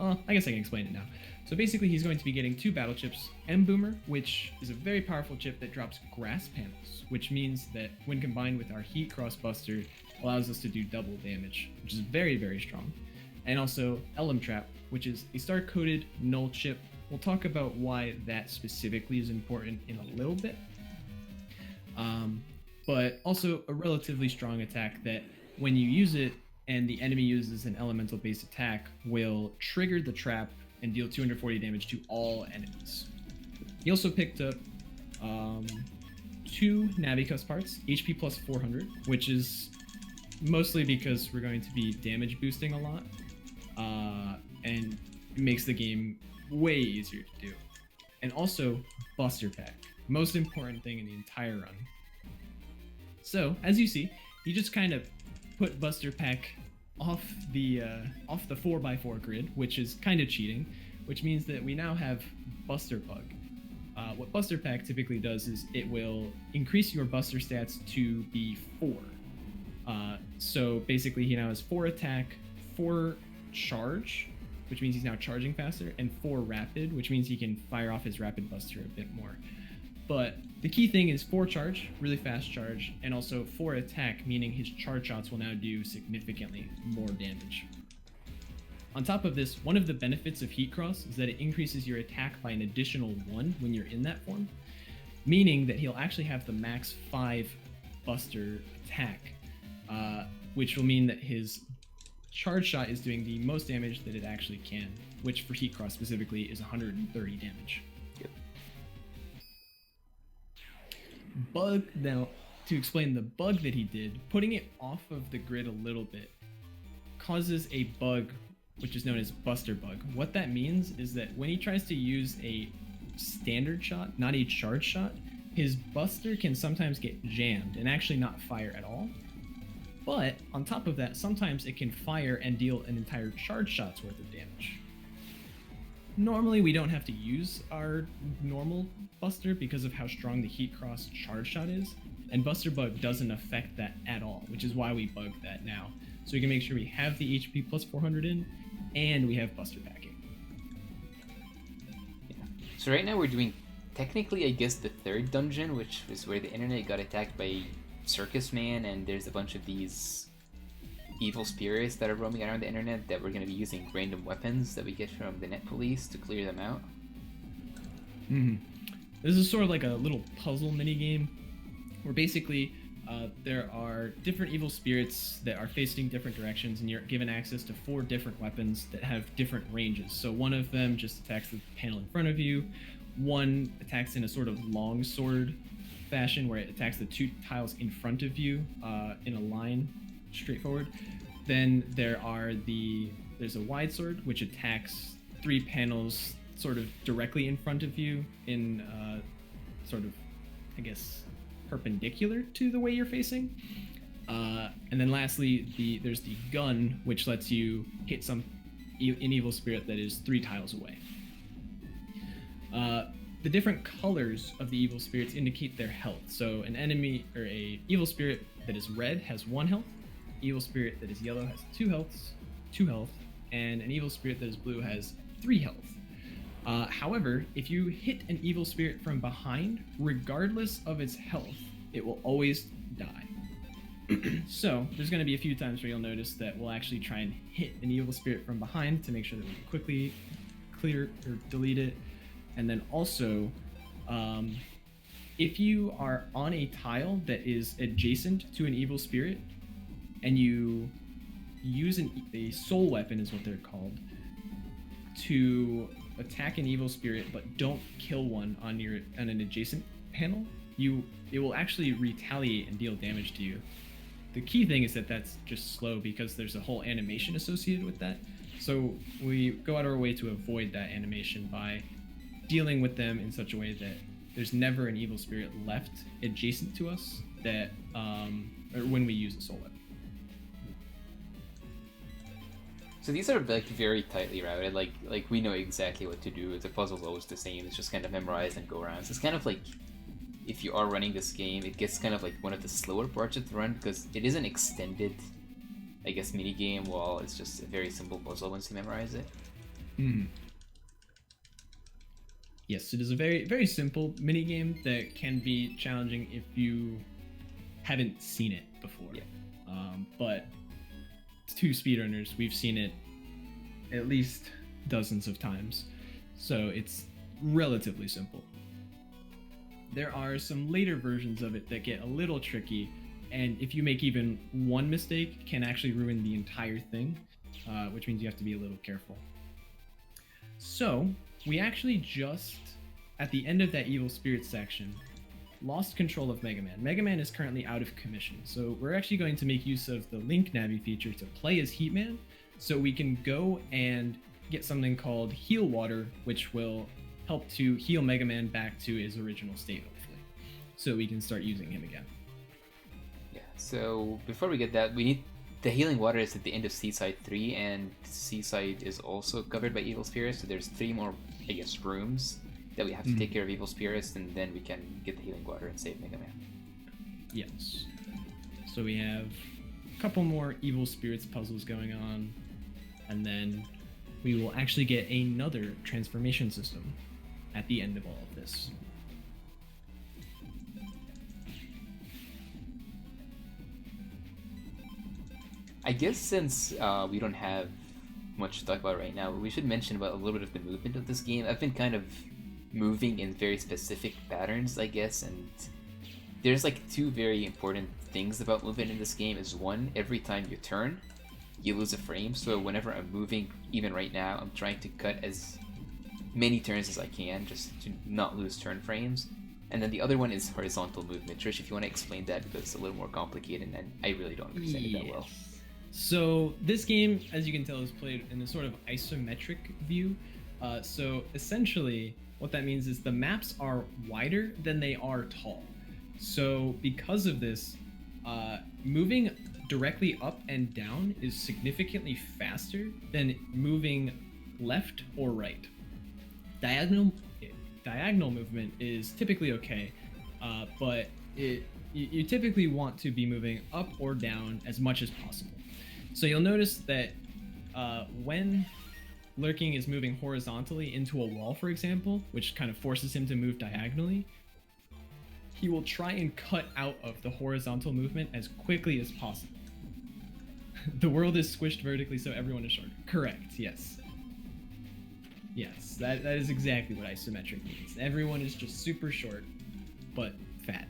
I guess I can explain it now. So basically, he's going to be getting 2 battle chips, M Boomer, which is a very powerful chip that drops grass panels, which means that when combined with our Heat Cross Buster, allows us to do double damage, which is very, very strong. And also Elm Trap, which is a star-coated null chip. We'll talk about why that specifically is important in a little bit. But also a relatively strong attack that when you use it and the enemy uses an elemental-based attack, will trigger the trap and deal 240 damage to all enemies. He also picked up 2 Navicus parts, HP plus 400, which is mostly because we're going to be damage boosting a lot, and it makes the game way easier to do. And also Buster Pack, most important thing in the entire run. So as you see, you just kind of put Buster Pack off the 4x4 grid, which is kind of cheating, which means that we now have Buster Bug. what Buster Pack typically does is it will increase your Buster stats to be 4. So basically he now has 4 attack, 4 charge, which means he's now charging faster, and 4 rapid, which means he can fire off his rapid Buster a bit more. But the key thing is 4 charge, really fast charge, and also 4 attack, meaning his charge shots will now do significantly more damage. On top of this, one of the benefits of Heat Cross is that it increases your attack by an additional 1 when you're in that form, meaning that he'll actually have the max 5 Buster attack, which will mean that his charge shot is doing the most damage that it actually can, which for Heat Cross specifically is 130 damage. Yep. Bug, now, to explain the bug that he did, putting it off of the grid a little bit causes a bug which is known as Buster Bug. What that means is that when he tries to use a standard shot, not a charge shot, his Buster can sometimes get jammed and actually not fire at all. But on top of that, sometimes it can fire and deal an entire charge shot's worth of damage. Normally we don't have to use our normal Buster because of how strong the Heat Cross charge shot is, and Buster Bug doesn't affect that at all, which is why we bug that now. So we can make sure we have the HP plus 400 in, and we have Buster Packing. Yeah. So right now we're doing, technically I guess, the 3rd dungeon, which is where the internet got attacked by Circus Man, and there's a bunch of these evil spirits that are roaming around the internet that we're going to be using random weapons that we get from the net police to clear them out. This is sort of like a little puzzle minigame where basically there are different evil spirits that are facing different directions, and you're given access to 4 different weapons that have different ranges. So one of them just attacks the panel in front of you, one attacks in a sort of long sword fashion where it attacks the 2 tiles in front of you in a line straightforward. Then there's a wide sword which attacks 3 panels sort of directly in front of you in sort of, I guess, perpendicular to the way you're facing. And then lastly, there's the gun, which lets you hit an evil spirit that is 3 tiles away. The different colors of the evil spirits indicate their health. So an enemy or a evil spirit that is red has 1 health, evil spirit that is yellow has 2 health, and an evil spirit that is blue has 3 health. However, if you hit an evil spirit from behind, regardless of its health, it will always die. So there's going to be a few times where you'll notice that we'll actually try and hit an evil spirit from behind to make sure that we can quickly clear or delete it. And then also, if you are on a tile that is adjacent to an evil spirit and you use a soul weapon, is what they're called, to attack an evil spirit but don't kill one on an adjacent panel, it will actually retaliate and deal damage to you. The key thing is that that's just slow because there's a whole animation associated with that. So we go out of our way to avoid that animation by dealing with them in such a way that there's never an evil spirit left adjacent to us that or when we use a soul weapon. So these are like very tightly routed. Like we know exactly what to do. The puzzle's always the same. It's just kind of memorize and go around. So it's kind of like, if you are running this game, it gets kind of like one of the slower parts to run because it is an extended, I guess, mini game. While it's just a very simple puzzle once you memorize it. Yes, it is a very, very simple mini game that can be challenging if you haven't seen it before. Yeah. But to speedrunners, we've seen it at least dozens of times, so it's relatively simple. There are some later versions of it that get a little tricky, and if you make even one mistake, can actually ruin the entire thing, which means you have to be a little careful. So we actually just, at the end of that evil spirit section, lost control of Mega Man. Mega Man is currently out of commission, so we're actually going to make use of the Link Navi feature to play as Heatman, so we can go and get something called Heal Water, which will help to heal Mega Man back to his original state, hopefully, so we can start using him again. Yeah, so before we get that, we need the healing water is at the end of Seaside 3, and Seaside is also covered by evil spirits, so there's 3 more, I guess, rooms that we have to take care of evil spirits, and then we can get the healing water and save Mega Man. Yes. So we have a couple more evil spirits puzzles going on, and then we will actually get another transformation system at the end of all of this. I guess since we don't have much to talk about right now, we should mention about a little bit of the movement of this game. I've been kind of moving in very specific patterns, I guess, and there's like two very important things about movement in this game. Is one, every time you turn, you lose a frame, so whenever I'm moving, even right now, I'm trying to cut as many turns as I can just to not lose turn frames. And then the other one is horizontal movement. Trish, if you want to explain that, because it's a little more complicated and I really don't understand it that well. So this game, as you can tell, is played in a sort of isometric view. So essentially, what that means is the maps are wider than they are tall. So because of this, moving directly up and down is significantly faster than moving left or right. Diagonal movement is typically okay, but you typically want to be moving up or down as much as possible. So you'll notice that when Lurking is moving horizontally into a wall, for example, which kind of forces him to move diagonally, he will try and cut out of the horizontal movement as quickly as possible. The world is squished vertically, so everyone is shorter. Correct, yes. Yes, that is exactly what isometric means. Everyone is just super short, but fat.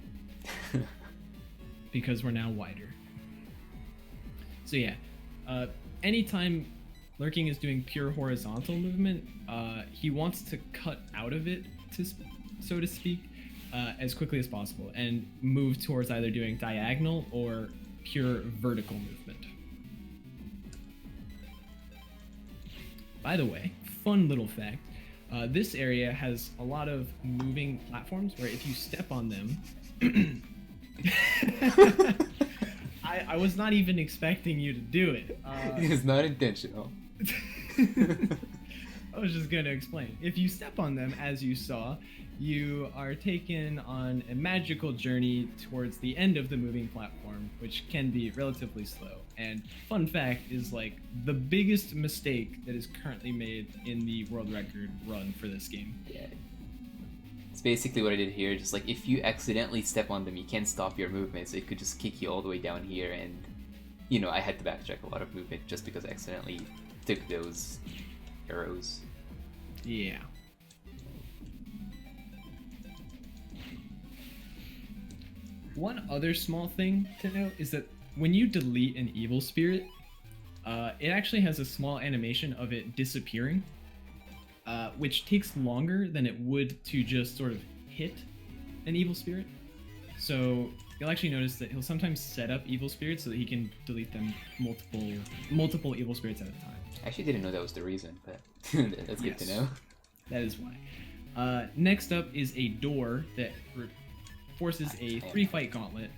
Because we're now wider. So yeah, anytime Lurking is doing pure horizontal movement, he wants to cut out of it, so to speak, as quickly as possible and move towards either doing diagonal or pure vertical movement. By the way, fun little fact, this area has a lot of moving platforms where if you step on them... I was not even expecting you to do it. It's not intentional. I was just going to explain. If you step on them, as you saw, you are taken on a magical journey towards the end of the moving platform, which can be relatively slow. And fun fact is like the biggest mistake that is currently made in the world record run for this game. Yeah. It's basically what I did here, just like if you accidentally step on them, you can't stop your movement, so it could just kick you all the way down here, and you know, I had to backtrack a lot of movement just because I accidentally took those arrows. Yeah. One other small thing to note is that when you delete an evil spirit, it actually has a small animation of it disappearing, which takes longer than it would to just sort of hit an evil spirit. So you'll actually notice that he'll sometimes set up evil spirits so that he can delete them multiple evil spirits at a time. I actually didn't know that was the reason, but that's good to know. That is why. Next up is a door that forces a 3-fight gauntlet,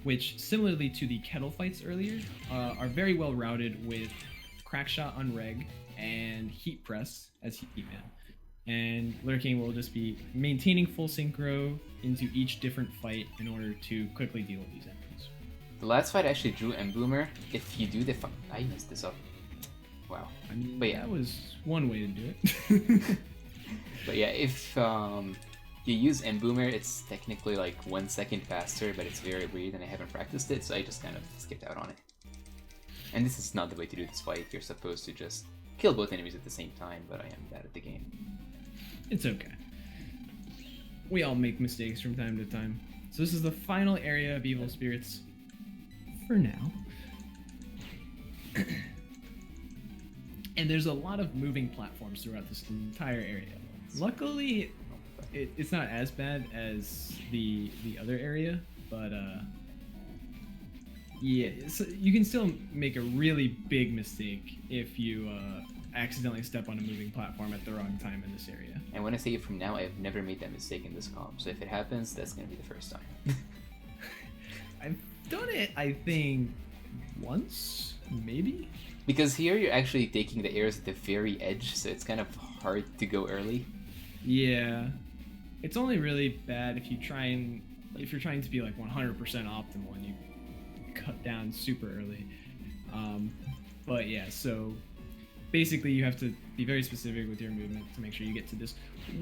which, similarly to the kettle fights earlier, are very well routed with crackshot on reg and heat press as Heatman. And Lurking will just be maintaining full synchro into each different fight in order to quickly deal with these enemies. The last fight I actually drew Emboomer. If you do the I messed this up. Wow. I mean, but yeah, that was one way to do it. But yeah, if you use Emboomer, it's technically like 1 second faster, but it's very weird and I haven't practiced it, so I just kind of skipped out on it. And this is not the way to do this fight. You're supposed to just kill both enemies at the same time, but I am bad at the game. It's okay. We all make mistakes from time to time. So this is the final area of evil spirits for now. And there's a lot of moving platforms throughout this entire area. Luckily, it's not as bad as the other area, but yeah, so you can still make a really big mistake if you accidentally step on a moving platform at the wrong time in this area. And when I say it from now, I've never made that mistake in this comp, so if it happens, that's gonna be the first time. I've done it, I think, once, maybe? Because here you're actually taking the arrows at the very edge, so it's kind of hard to go early. Yeah, It's only really bad if you're trying to be like 100% optimal and you cut down super early. But yeah, so basically you have to be very specific with your movement to make sure you get to this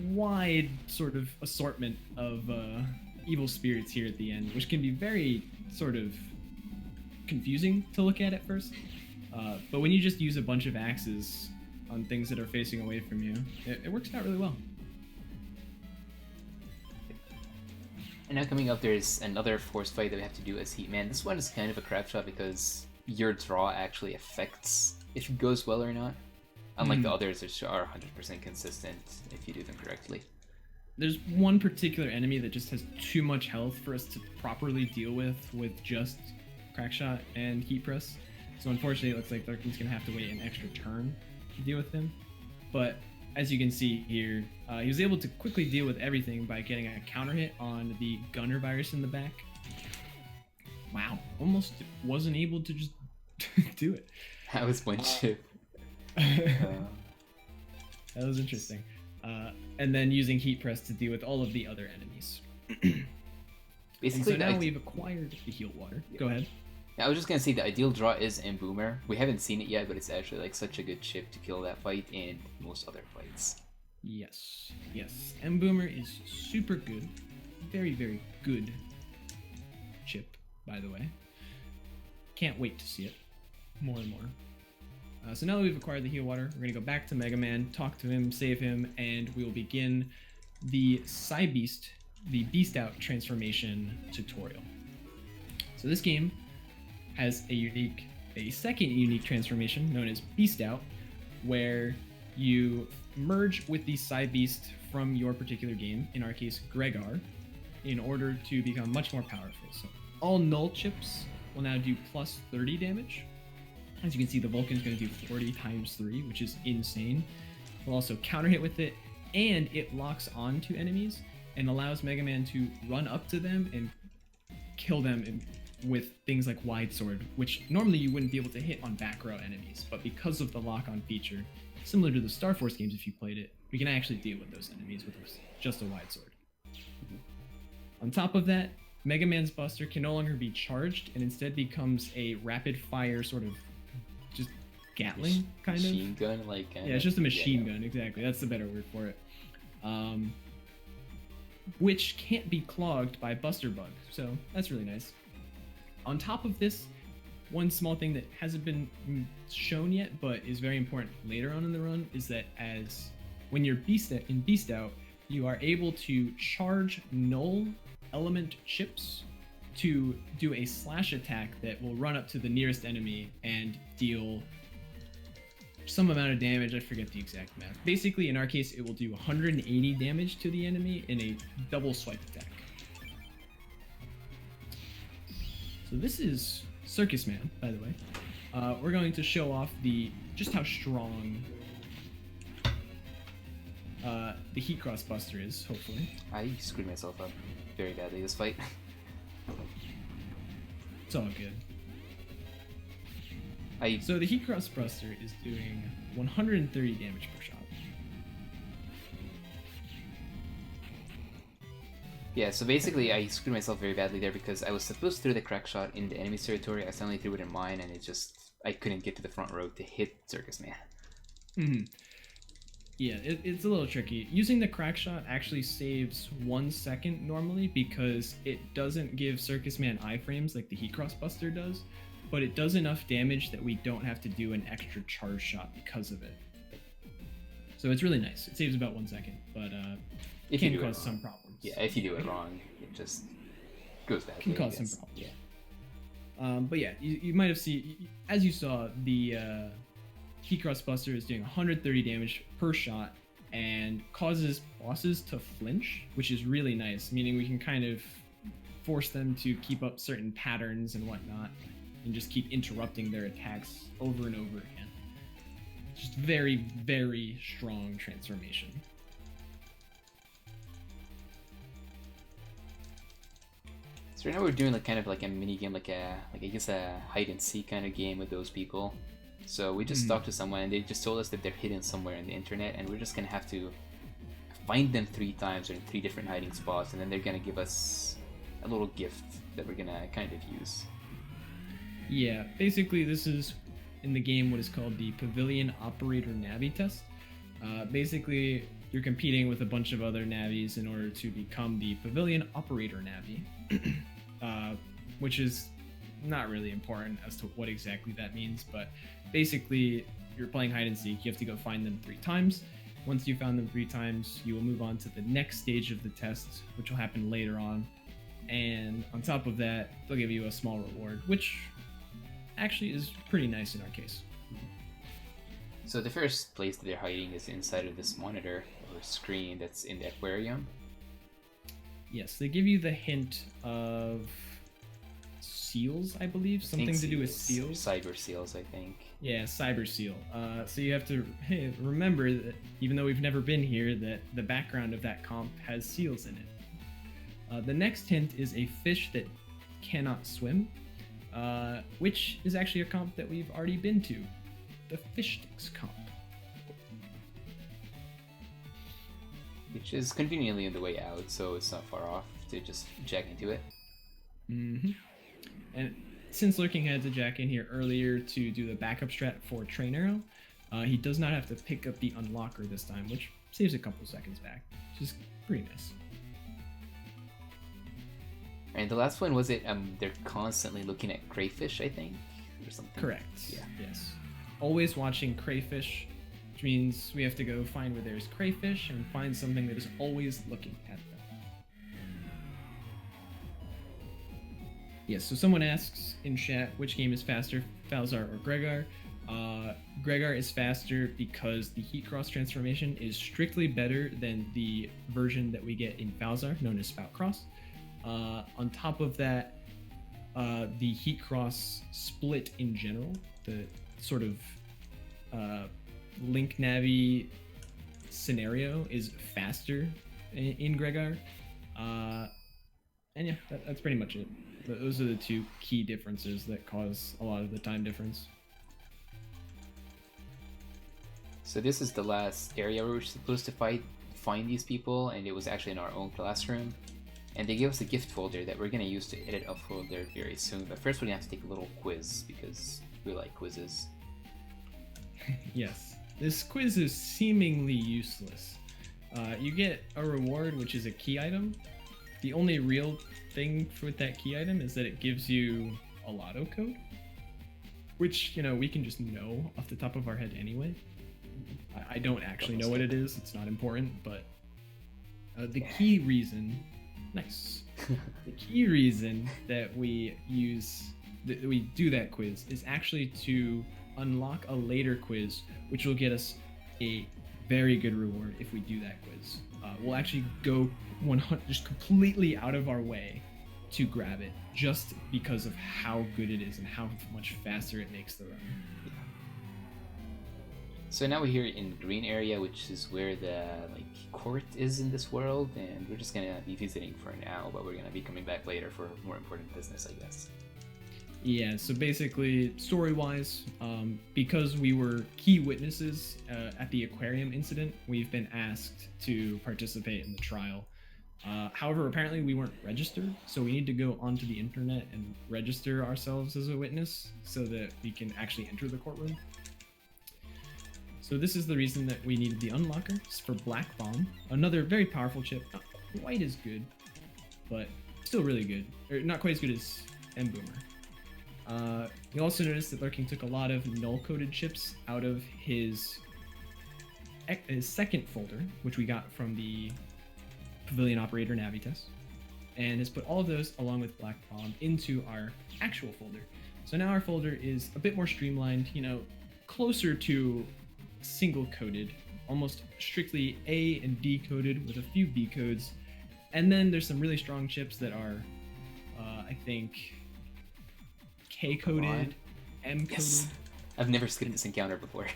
wide sort of assortment of evil spirits here at the end, which can be very sort of confusing to look at first. But when you just use a bunch of axes on things that are facing away from you, it works out really well. And now coming up, there's another force fight that we have to do as Heatman. This one is kind of a crap shot because your draw actually affects if it goes well or not. Unlike the others, which are 100% consistent if you do them correctly. There's one particular enemy that just has too much health for us to properly deal with just Crackshot and Heat Press. So unfortunately, it looks like Lurking's going to have to wait an extra turn to deal with him. But as you can see here, he was able to quickly deal with everything by getting a counter hit on the Gunner virus in the back. Wow, almost wasn't able to just do it. That was one chip. That was interesting. And then using Heat Press to deal with all of the other enemies. Basically, and so now we've acquired the Heal Water. Yeah. Go ahead. Yeah, I was just gonna say the ideal draw is Emboomer. We haven't seen it yet, but it's actually like such a good chip to kill that fight and most other fights. Yes, yes. Emboomer is super good. Very, very good chip, by the way. Can't wait to see it more and more. So now that we've acquired the Heal Water, we're going to go back to Mega Man, talk to him, save him, and we will begin the Psybeast, the Beast Out transformation tutorial. So this game has a second unique transformation known as Beast Out, where you merge with the Psybeast from your particular game, in our case Gregar, in order to become much more powerful. So all null chips will now do plus 30 damage. As you can see, the Vulcan's going to do 40 times 3, which is insane. We'll also counter hit with it, and it locks onto enemies and allows Mega Man to run up to them and kill them with things like Wide Sword, which normally you wouldn't be able to hit on back row enemies, but because of the lock-on feature, similar to the Star Force games if you played it, we can actually deal with those enemies with just a Wide Sword. On top of that, Mega Man's Buster can no longer be charged and instead becomes a rapid-fire sort of just Gatling kind of machine gun, like yeah, it's just a machine gun. Exactly, that's the better word for it. Which can't be clogged by Buster Bug, so that's really nice. On top of this, one small thing that hasn't been shown yet, but is very important later on in the run, is that as when you're Beast Out, you are able to charge null element chips to do a slash attack that will run up to the nearest enemy and deal some amount of damage. I forget the exact math. Basically, in our case, it will do 180 damage to the enemy in a double swipe attack. So this is Circus Man, by the way. We're going to show off just how strong the Heat Cross Buster is, hopefully. I screwed myself up very badly this fight. It's all good. So the Heat Cross Buster is doing 130 damage per shot. Yeah, so basically I screwed myself very badly there because I was supposed to throw the crack shot in the enemy territory. I suddenly threw it in mine, and I couldn't get to the front row to hit Circus Man. Mm-hmm. Yeah, it's a little tricky. Using the crack shot actually saves 1 second normally because it doesn't give Circus Man iframes like the Heat Cross Buster does, but it does enough damage that we don't have to do an extra charge shot because of it. So it's really nice. It saves about 1 second, but it can cause some problems. Yeah, if you do it wrong, it just goes bad. Can cause some problems. Yeah. But yeah, you might have seen, as you saw, the Heat Cross Buster is doing 130 damage per shot and causes bosses to flinch, which is really nice, meaning we can kind of force them to keep up certain patterns and whatnot and just keep interrupting their attacks over and over again. Just very, very strong transformation. So right now we're doing kind of like a mini game, like I guess a hide and seek kind of game with those people. So we just talked to someone and they just told us that they're hidden somewhere on the internet, and we're just gonna have to find them 3 times or in 3 different hiding spots, and then they're gonna give us a little gift that we're gonna kind of use. Yeah, basically this is in the game what is called the Pavilion Operator Navi test. Basically, you're competing with a bunch of other navies in order to become the Pavilion Operator Navi, which is not really important as to what exactly that means, but basically you're playing hide and seek. You have to go find them 3 times. Once you found them 3 times, you will move on to the next stage of the test, which will happen later on. And on top of that, they'll give you a small reward, which actually is pretty nice in our case. So the first place that they're hiding is inside of this monitor or screen that's in the aquarium. Yes, they give you the hint of seals, I believe. Something to do with seals. Cyber seals, I think. Yeah, cyber seal. So you have to remember that even though we've never been here, that the background of that comp has seals in it. The next hint is a fish that cannot swim, which is actually a comp that we've already been to. The fish sticks comp. Which is conveniently on the way out, so it's not far off to just jack into it. Mm-hmm. And since Lurking had to jack in here earlier to do the backup strat for Traynor, he does not have to pick up the unlocker this time, which saves a couple seconds back, which is pretty nice. And the last one was it, they're constantly looking at crayfish, I think, or something. Correct. Yeah. Yes. Always watching crayfish, which means we have to go find where there's crayfish and find something that is always looking at them. Yes, so someone asks in chat which game is faster, Falzar or Gregar. Gregar is faster because the heat cross transformation is strictly better than the version that we get in Falzar, known as Spout Cross. On top of that, the heat cross split in general, the sort of Link Navi scenario is faster in Gregar. And yeah, that's pretty much it. Those are the 2 key differences that cause a lot of the time difference. So this is the last area where we're supposed to find these people, and it was actually in our own classroom. And they gave us a gift folder that we're going to use to edit a folder very soon. But first we're going to have to take a little quiz, because we like quizzes. Yes, this quiz is seemingly useless. You get a reward, which is a key item. The only real thing with that key item is that it gives you a lotto code, which, we can just know off the top of our head anyway. I don't actually know what it is. It's not important, but the key reason... Nice. The key reason that we do that quiz is actually to unlock a later quiz, which will get us a very good reward if we do that quiz. We'll actually go just completely out of our way to grab it, just because of how good it is and how much faster it makes the run. So now we're here in green area, which is where the court is in this world, and we're just gonna be visiting for now, but we're gonna be coming back later for more important business, I guess. Yeah, so basically, story-wise, because we were key witnesses at the aquarium incident, we've been asked to participate in the trial. However, apparently we weren't registered, so we need to go onto the internet and register ourselves as a witness so that we can actually enter the courtroom. So this is the reason that we needed the unlocker. It's for Black Bomb, another very powerful chip. Not quite as good, but still really good. Or not quite as good as M-Boomer. You also noticed that Lurking took a lot of null-coded chips out of his second folder, which we got from the Pavilion Operator Navi test, and has put all of those, along with Black Bomb, into our actual folder. So now our folder is a bit more streamlined, closer to single-coded, almost strictly A and D coded with a few B codes. And then there's some really strong chips that are, I think, K-coded, M-coded. Yes. I've never skipped this encounter before.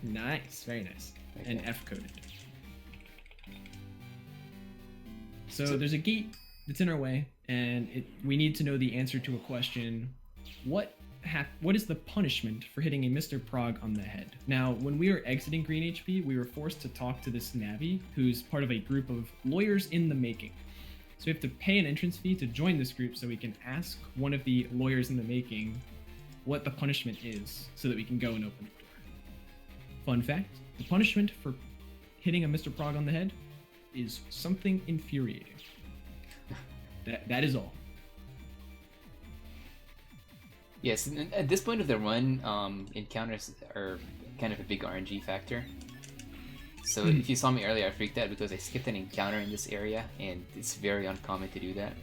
Nice, very nice. Okay. And F-coded. So there's a gate that's in our way, and we need to know the answer to a question. What what is the punishment for hitting a Mr. Prog on the head? Now, when we were exiting Green HP, we were forced to talk to this Navi, who's part of a group of lawyers in the making. So we have to pay an entrance fee to join this group so we can ask one of the lawyers in the making what the punishment is so that we can go and open the door. Fun fact, the punishment for hitting a Mr. Prog on the head is something infuriating. That is all. Yes, and at this point of the run, encounters are kind of a big RNG factor. So if you saw me earlier, I freaked out because I skipped an encounter in this area, and it's very uncommon to do that.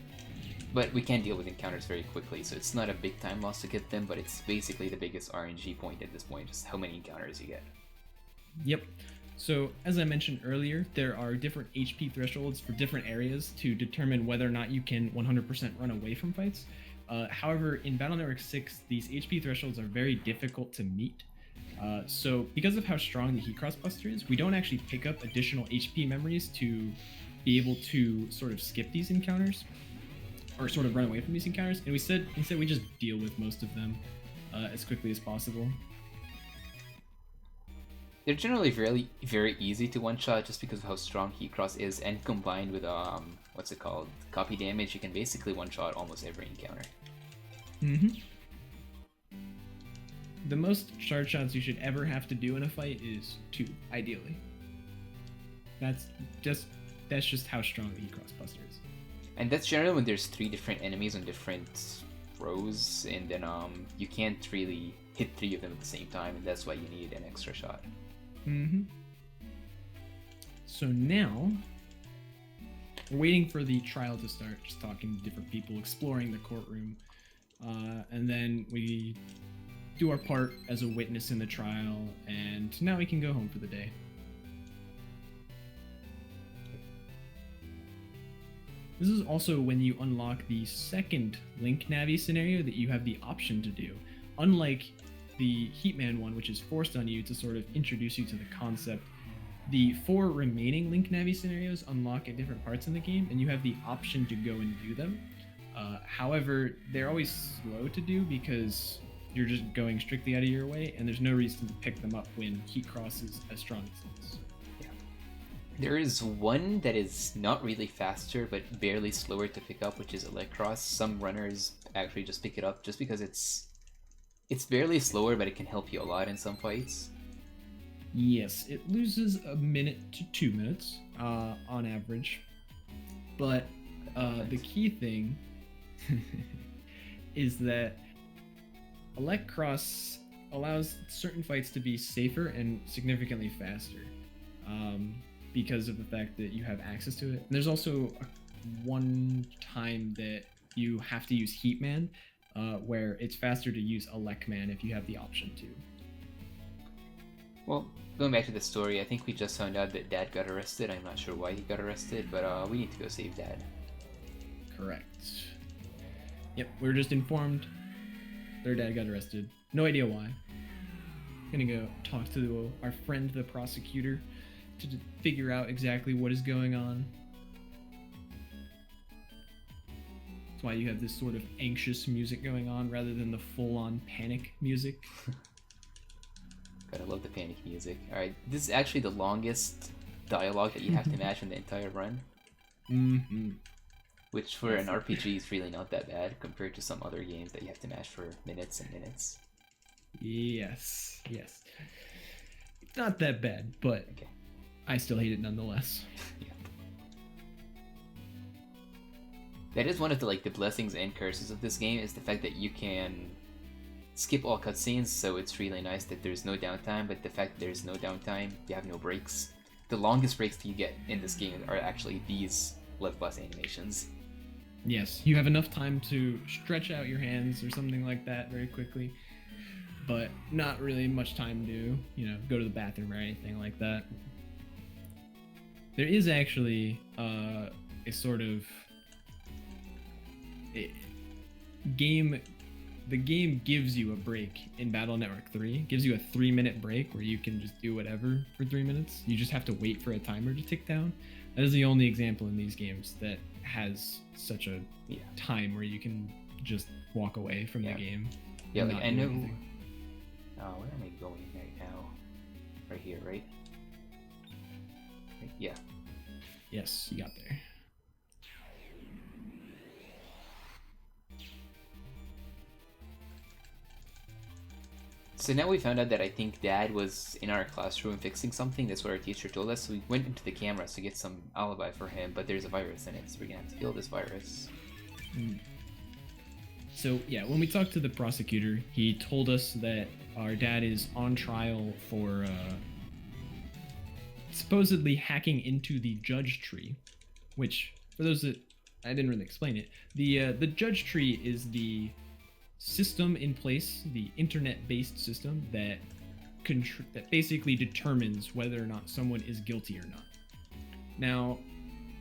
But we can deal with encounters very quickly, so it's not a big time loss to get them, but it's basically the biggest RNG point at this point, just how many encounters you get. Yep. So, as I mentioned earlier, there are different HP thresholds for different areas to determine whether or not you can 100% run away from fights. However, in Battle Network 6, these HP thresholds are very difficult to meet. So, because of how strong the Heat Cross Buster is, we don't actually pick up additional HP memories to be able to sort of skip these encounters, or sort of run away from these encounters, and instead we just deal with most of them as quickly as possible. They're generally very easy to one-shot just because of how strong Heat Cross is, and combined with what's it called, copy damage, you can basically one-shot almost every encounter. The most shard shots you should ever have to do in a fight is 2, ideally. That's just how strong the Heat Cross Buster is. And that's generally when there's 3 different enemies on different rows, and then you can't really hit 3 of them at the same time, and that's why you need an extra shot. So now, we're waiting for the trial to start, just talking to different people, exploring the courtroom, and then we do our part as a witness in the trial, and now we can go home for the day. This is also when you unlock the second Link Navi scenario that you have the option to do. Unlike the Heatman one, which is forced on you to sort of introduce you to the concept, the 4 remaining Link Navi scenarios unlock at different parts in the game, and you have the option to go and do them. However, they're always slow to do because you're just going strictly out of your way, and there's no reason to pick them up when Heat Cross is as strong as it is. There is one that is not really faster, but barely slower to pick up, which is Electros. Some runners actually just pick it up just because it's barely slower, but it can help you a lot in some fights. Yes, it loses a minute to 2 minutes on average, but the key thing is that Electros allows certain fights to be safer and significantly faster. Because of the fact that you have access to it. And there's also one time that you have to use Heatman, where it's faster to use Electman if you have the option to. Well, going back to the story, I think we just found out that Dad got arrested. I'm not sure why he got arrested, but we need to go save Dad. Correct. Yep, we were just informed their dad got arrested. No idea why. Gonna go talk to our friend, the prosecutor, to figure out exactly what is going on. That's why you have this sort of anxious music going on rather than the full-on panic music. Gotta love the panic music. Alright, this is actually the longest dialogue that you have to match in the entire run. Which for an RPG is really not that bad compared to some other games that you have to match for minutes and minutes. Yes. It's not that bad, but okay. I still hate it nonetheless. Yeah. That is one of the blessings and curses of this game, is the fact that you can skip all cutscenes, so it's really nice that there's no downtime, but the fact that there's no downtime, you have no breaks. The longest breaks that you get in this game are actually these Blood Plus animations. Yes, you have enough time to stretch out your hands or something like that very quickly, but not really much time to, go to the bathroom or anything like that. There is actually a sort of game. The game gives you a break in Battle Network 3. It gives you a 3-minute break where you can just do whatever for 3 minutes. You just have to wait for a timer to tick down. That is the only example in these games that has such a time where you can just walk away from the game. Yeah, and like not I do know. anything. Oh, where am I going right now? Right here, right? Yeah. Yes, you got there. So now we found out that I think Dad was in our classroom fixing something. That's what our teacher told us. So we went into the cameras to get some alibi for him, but there's a virus in it, so we're gonna have to kill this virus. So yeah, when we talked to the prosecutor, he told us that our dad is on trial for supposedly hacking into the judge tree, which, for those that I didn't really explain it, the judge tree is the system in place, the internet-based system that that basically determines whether or not someone is guilty or not. Now,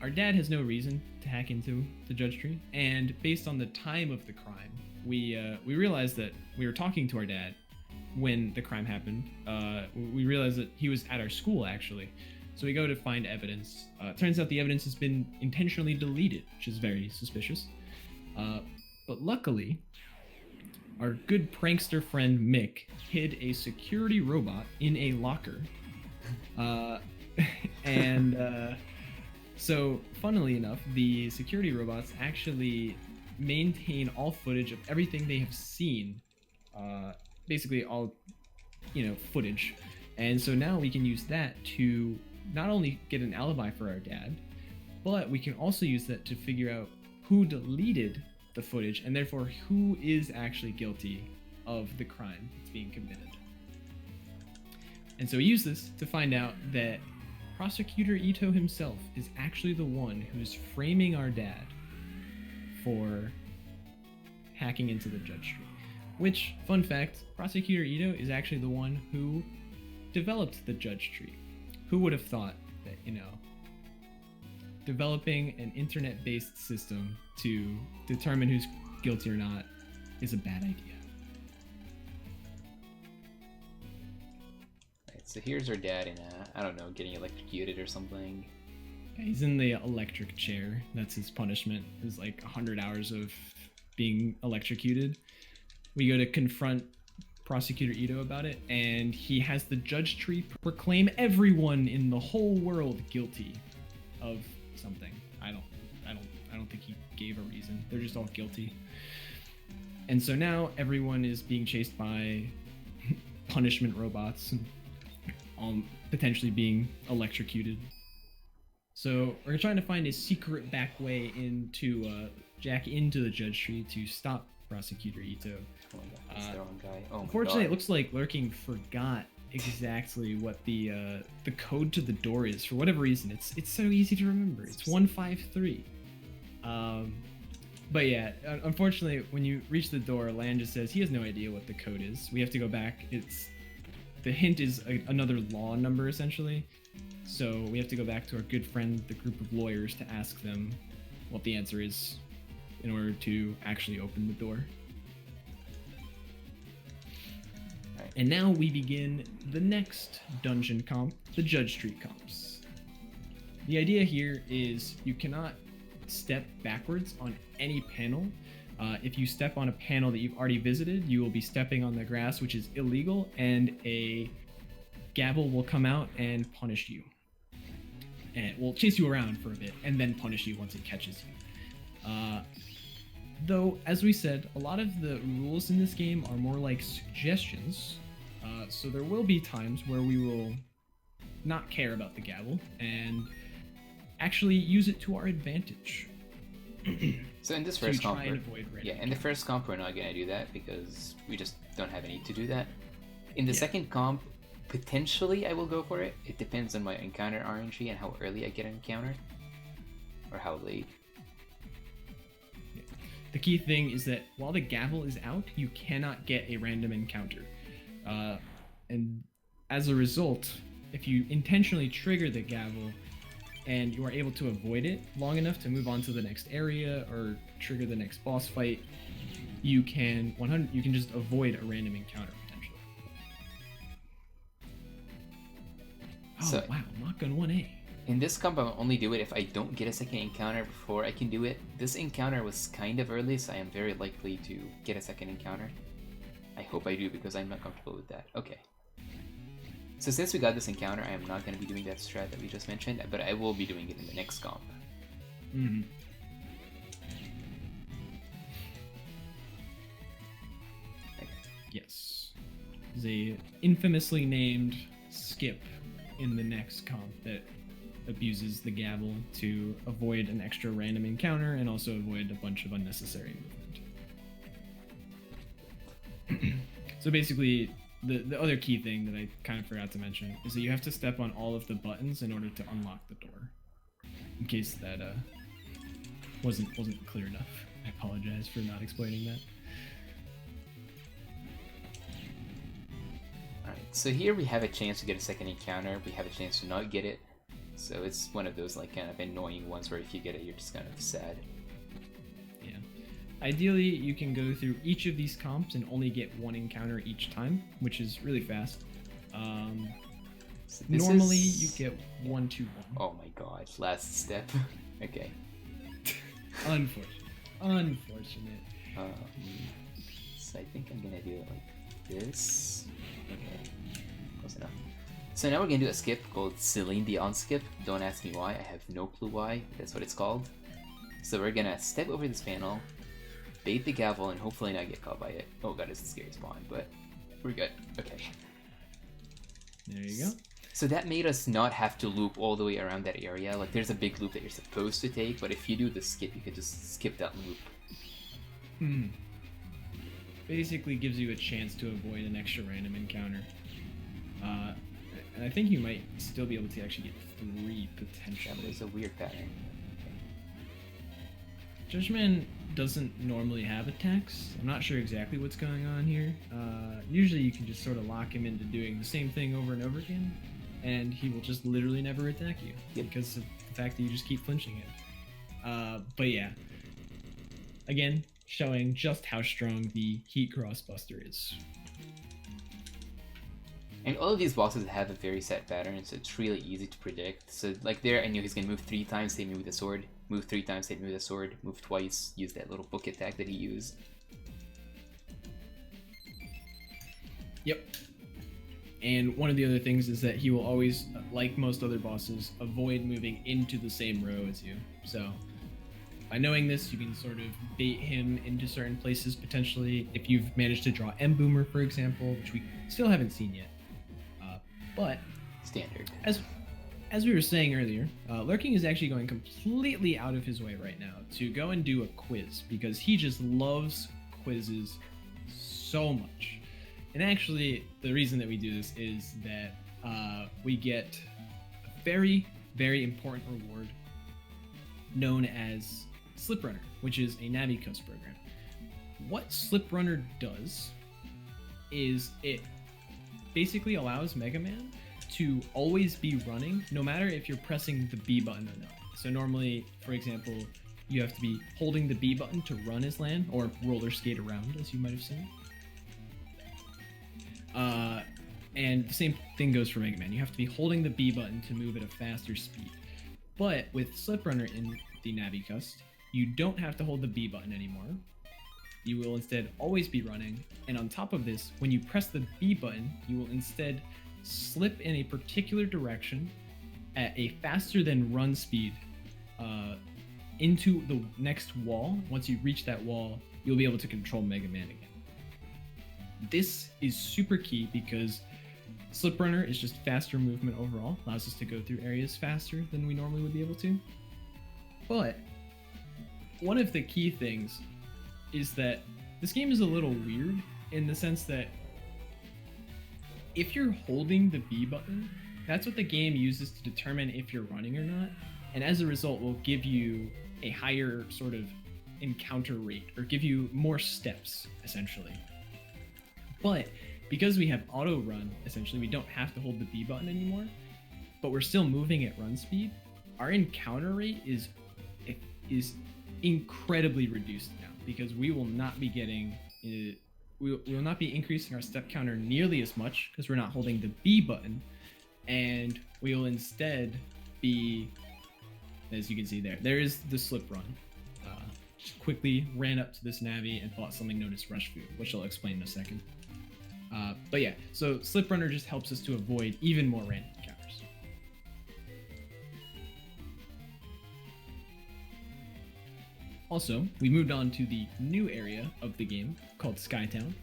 our dad has no reason to hack into the judge tree, and based on the time of the crime, we realized that we were talking to our dad when the crime happened. We realized that he was at our school, actually. So we go to find evidence. Turns out the evidence has been intentionally deleted, which is very suspicious. But luckily, our good prankster friend Mick hid a security robot in a locker. So, funnily enough, the security robots actually maintain all footage of everything they have seen. Basically all, footage. And so now we can use that to not only get an alibi for our dad, but we can also use that to figure out who deleted the footage and therefore who is actually guilty of the crime that's being committed. And so we use this to find out that Prosecutor Ito himself is actually the one who is framing our dad for hacking into the judge tree. Which, fun fact, Prosecutor Ito is actually the one who developed the judge tree. Who would have thought that, developing an internet-based system to determine who's guilty or not is a bad idea. Right, so here's our dad in getting electrocuted or something. Yeah, he's in the electric chair. That's his punishment. Is like 100 hours of being electrocuted. We go to confront Prosecutor Ito about it, and he has the judge tree proclaim everyone in the whole world guilty of something. I don't think he gave a reason. They're just all guilty. And so now everyone is being chased by punishment robots, potentially being electrocuted. So we're trying to find a secret back way into jack into the judge tree to stop Prosecutor Ito. Oh my god, that's the wrong guy. Oh my Unfortunately, god. it looks like Lurking forgot exactly what the code to the door is. For whatever reason, it's so easy to remember. It's 153. But yeah, unfortunately, when you reach the door, Lan just says he has no idea what the code is. We have to go back. The hint is another law number, essentially. So we have to go back to our good friend, the group of lawyers, to ask them what the answer is in order to actually open the door. Right. And now we begin the next dungeon comp, the Judge Tree comps. The idea here is you cannot step backwards on any panel. If you step on a panel that you've already visited, you will be stepping on the grass, which is illegal, and a gavel will come out and punish you. And it will chase you around for a bit and then punish you once it catches you. Though, as we said, a lot of the rules in this game are more like suggestions, so there will be times where we will not care about the gavel and actually use it to our advantage. So in this first comp, in the first comp we're not gonna do that because we just don't have any to do that. In the second comp, potentially I will go for it. It depends on my encounter RNG and how early I get an encounter, or how late. The key thing is that while the gavel is out, you cannot get a random encounter. And as a result, if you intentionally trigger the gavel and you are able to avoid it long enough to move on to the next area or trigger the next boss fight, you can just avoid a random encounter potentially. Oh, So, wow, Mach-Gun 1A. In this comp, I'll only do it if I don't get a second encounter before I can do it. This encounter was kind of early, so I am very likely to get a second encounter. I hope I do, because I'm not comfortable with that. Okay. So since we got this encounter, I am not going to be doing that strat that we just mentioned, but I will be doing it in the next comp. Mm-hmm. Okay. Yes. There's a infamously named skip in the next comp that abuses the gavel to avoid an extra random encounter and also avoid a bunch of unnecessary movement. So basically, the other key thing that I kind of forgot to mention is that you have to step on all of the buttons in order to unlock the door. In case that wasn't clear enough. I apologize for not explaining that. Alright, so here we have a chance to get a second encounter, we have a chance to not get it. So it's one of those like kind of annoying ones where if you get it, you're just kind of sad. Yeah. Ideally, you can go through each of these comps and only get one encounter each time, which is really fast. So Normally, you get 1, 2, 1. Oh my god, last step. Okay. Unfortunate. So I think I'm gonna do it like this. Okay, close enough. So now we're gonna do a skip called Celine Dion skip. Don't ask me why, I have no clue why. That's what it's called. So we're gonna step over this panel, bait the gavel, and hopefully not get caught by it. Oh god, it's a scary spawn, but we're good. Okay. There you go. So that made us not have to loop all the way around that area. Like there's a big loop that you're supposed to take, but if you do the skip, you could just skip that loop. Basically gives you a chance to avoid an extra random encounter. And I think you might still be able to actually get 3 potentially. Yeah, there's a weird pattern. Judgment doesn't normally have attacks. I'm not sure exactly what's going on here. Usually you can just sort of lock him into doing the same thing over and over again, and he will just literally never attack you because of the fact that you just keep flinching it. But yeah, again, showing just how strong the Heat Crossbuster is. And all of these bosses have a very set pattern, so it's really easy to predict. So like there, I knew he's gonna move 3 times, hit me with a sword. Move 3 times, hit me with a sword. Move twice, use that little book attack that he used. Yep. And one of the other things is that he will always, like most other bosses, avoid moving into the same row as you. So by knowing this, you can sort of bait him into certain places potentially. If you've managed to draw M Boomer, for example, which we still haven't seen yet. But standard. As we were saying earlier, Lurking is actually going completely out of his way right now to go and do a quiz because he just loves quizzes so much. And actually, the reason that we do this is that we get a very, very important reward known as Slip Runner, which is a Navicuss program. What Slip Runner does is it basically allows Mega Man to always be running, no matter if you're pressing the B button or not. So normally, for example, you have to be holding the B button to run his land, or roller skate around, as you might have seen. And the same thing goes for Mega Man. You have to be holding the B button to move at a faster speed. But with Slip Runner in the Navicuss, you don't have to hold the B button anymore. You will instead always be running, and on top of this, when you press the B button, you will instead slip in a particular direction at a faster than run speed into the next wall. Once you reach that wall, you'll be able to control Mega Man again. This is super key because Slip Runner is just faster movement overall, allows us to go through areas faster than we normally would be able to. But one of the key things is that this game is a little weird in the sense that if you're holding the B button, that's what the game uses to determine if you're running or not, and as a result will give you a higher sort of encounter rate, or give you more steps, essentially. But because we have auto run, essentially we don't have to hold the B button anymore, but we're still moving at run speed, our encounter rate is incredibly reduced now, because we will not be getting we will not be increasing our step counter nearly as much because we're not holding the B button, and we will instead be, as you can see there is the slip run. Just quickly ran up to this Navi and bought something known as Rush Food, which I'll explain in a second. But yeah, so Slip Runner just helps us to avoid even more random encounters. Also, we moved on to the new area of the game called Skytown,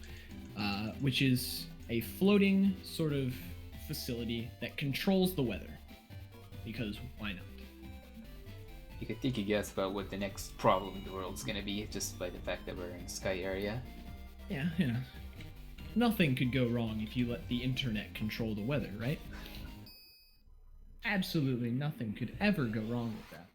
which is a floating sort of facility that controls the weather. Because why not? You could take a guess about what the next problem in the world is going to be just by the fact that we're in Sky area. Yeah. Nothing could go wrong if you let the internet control the weather, right? Absolutely nothing could ever go wrong with that.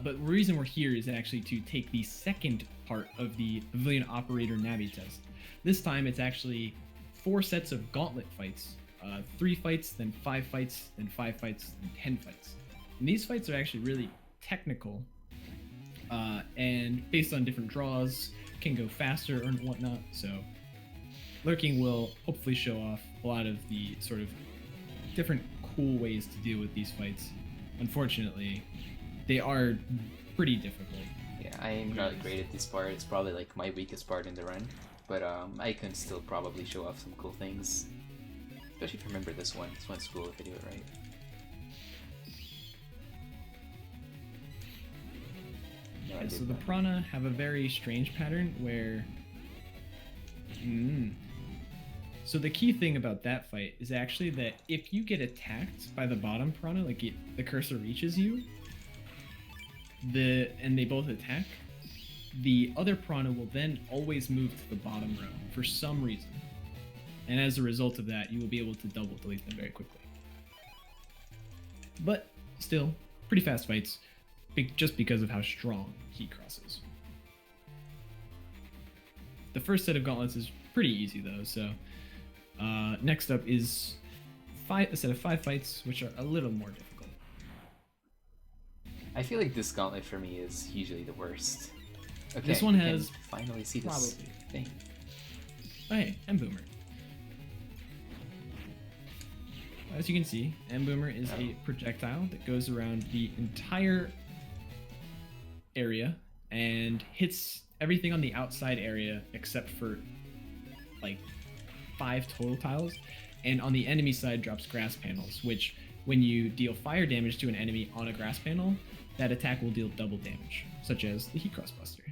But the reason we're here is actually to take the second part of the Pavilion Operator Navi test. This time it's actually 4 sets of Gauntlet fights. 3 fights, then 5 fights, then 5 fights, then 10 fights. And these fights are actually really technical, and based on different draws, can go faster or whatnot. So Lurking will hopefully show off a lot of the sort of different cool ways to deal with these fights. Unfortunately, they are pretty difficult. Yeah, I'm not great at this part. It's probably like my weakest part in the run, but I can still probably show off some cool things. Especially if you remember this one. This one's cool if I do it right. No, so the Prana have a very strange pattern where... So the key thing about that fight is actually that if you get attacked by the bottom Prana, like the cursor reaches you, and they both attack, the other Prana will then always move to the bottom row for some reason. And as a result of that, you will be able to double delete them very quickly. But still, pretty fast fights, just because of how strong Heatcross is. The first set of gauntlets is pretty easy though, so next up is a set of 5 fights, which are a little more difficult. I feel like this gauntlet for me is usually the worst. Okay, this one has finally see this thing. Oh, hey, M-Boomer. As you can see, M-Boomer is a projectile that goes around the entire area and hits everything on the outside area except for like 5 total tiles, and on the enemy side drops grass panels, which when you deal fire damage to an enemy on a grass panel, that attack will deal double damage, such as the Heatcross Buster.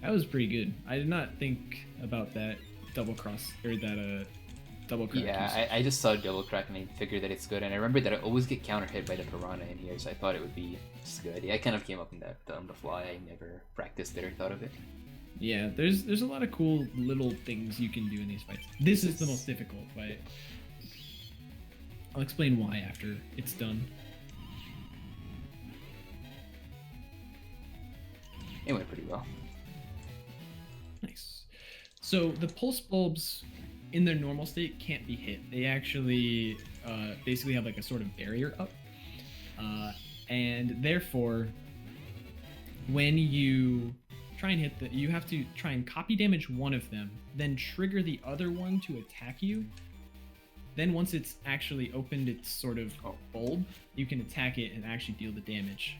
That was pretty good. I did not think about that double cross, or that double crack. Yeah, I just saw double crack and I figured that it's good, and I remember that I always get counter hit by the Piranha in here, so I thought it would be just a good idea. I kind of came up with that on the fly. I never practiced it or thought of it. Yeah, there's a lot of cool little things you can do in these fights. This is the most difficult fight. I'll explain why after it's done. It went pretty well. Nice. So the pulse bulbs in their normal state can't be hit. They actually basically have like a sort of barrier up. And therefore, when you try and hit you have to try and copy damage one of them, then trigger the other one to attack you. Then once it's actually opened its sort of bulb, you can attack it and actually deal the damage.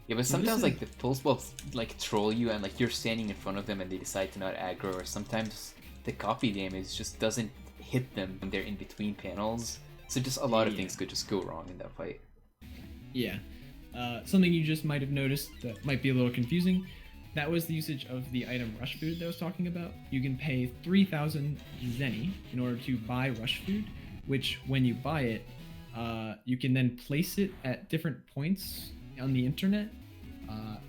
Yeah, but sometimes like the pulse bulbs like troll you, and like you're standing in front of them and they decide to not aggro, or sometimes the copy damage just doesn't hit them when they're in between panels. So just a lot of things could just go wrong in that fight. Yeah. Something you just might have noticed that might be a little confusing, that was the usage of the item Rush Food that I was talking about. You can pay 3,000 Zenny in order to buy Rush Food, which when you buy it, you can then place it at different points on the internet,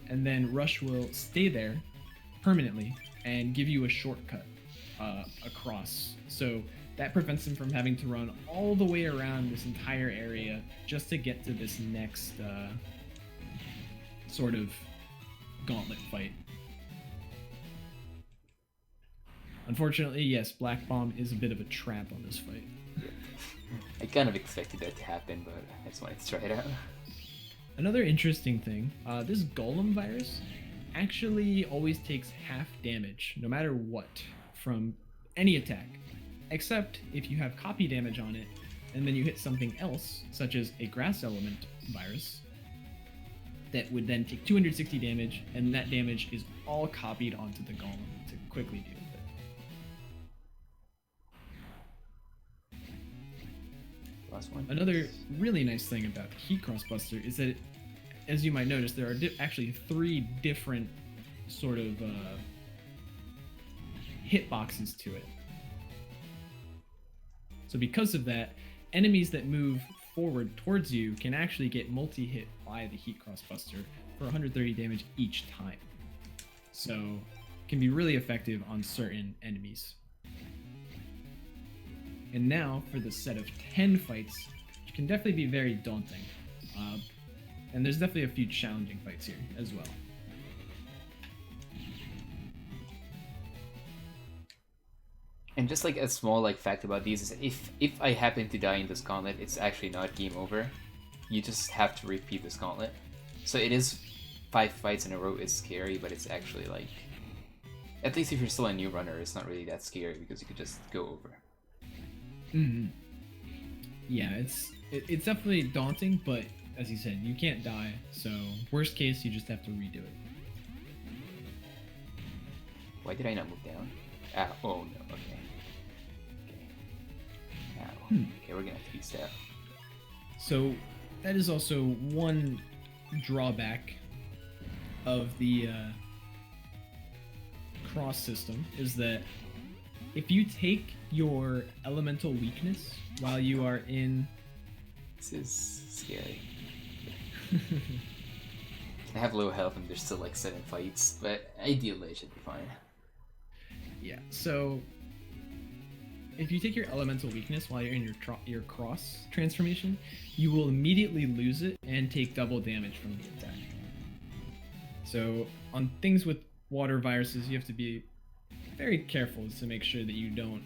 and then Rush will stay there permanently and give you a shortcut across. So that prevents them from having to run all the way around this entire area just to get to this next sort of gauntlet fight. Unfortunately, yes, Black Bomb is a bit of a trap on this fight. I kind of expected that to happen, but I just wanted to try it out. Another interesting thing, this Golem virus actually always takes half damage, no matter what, from any attack, except if you have copy damage on it, and then you hit something else, such as a Grass Element virus, that would then take 260 damage, and that damage is all copied onto the golem to quickly deal with it. Last one. Another really nice thing about the Heat Crossbuster is that, as you might notice, there are actually 3 different sort of hitboxes to it. So because of that, enemies that move forward towards you can actually get multi-hit by the Heat Crossbuster for 130 damage each time. So it can be really effective on certain enemies. And now for the set of 10 fights, which can definitely be very daunting. And there's definitely a few challenging fights here as well. And just like a small like fact about these is if I happen to die in this gauntlet, it's actually not game over. You just have to repeat this gauntlet. So it is 5 fights in a row is scary, but it's actually like, at least if you're still a new runner, it's not really that scary because you could just go over. Mm-hmm. Yeah, it's definitely daunting, but as you said, you can't die. So worst case, you just have to redo it. Why did I not move down? Ah, oh no, okay. Ow. Okay, we're gonna have to use that. So that is also one drawback of the cross system, is that if you take your elemental weakness while you are in... This is scary. I have low health and there's still like 7 fights, but ideally it should be fine. Yeah, so if you take your elemental weakness while you're in your cross transformation, you will immediately lose it and take double damage from the attack. So on things with water viruses, you have to be very careful to make sure that you don't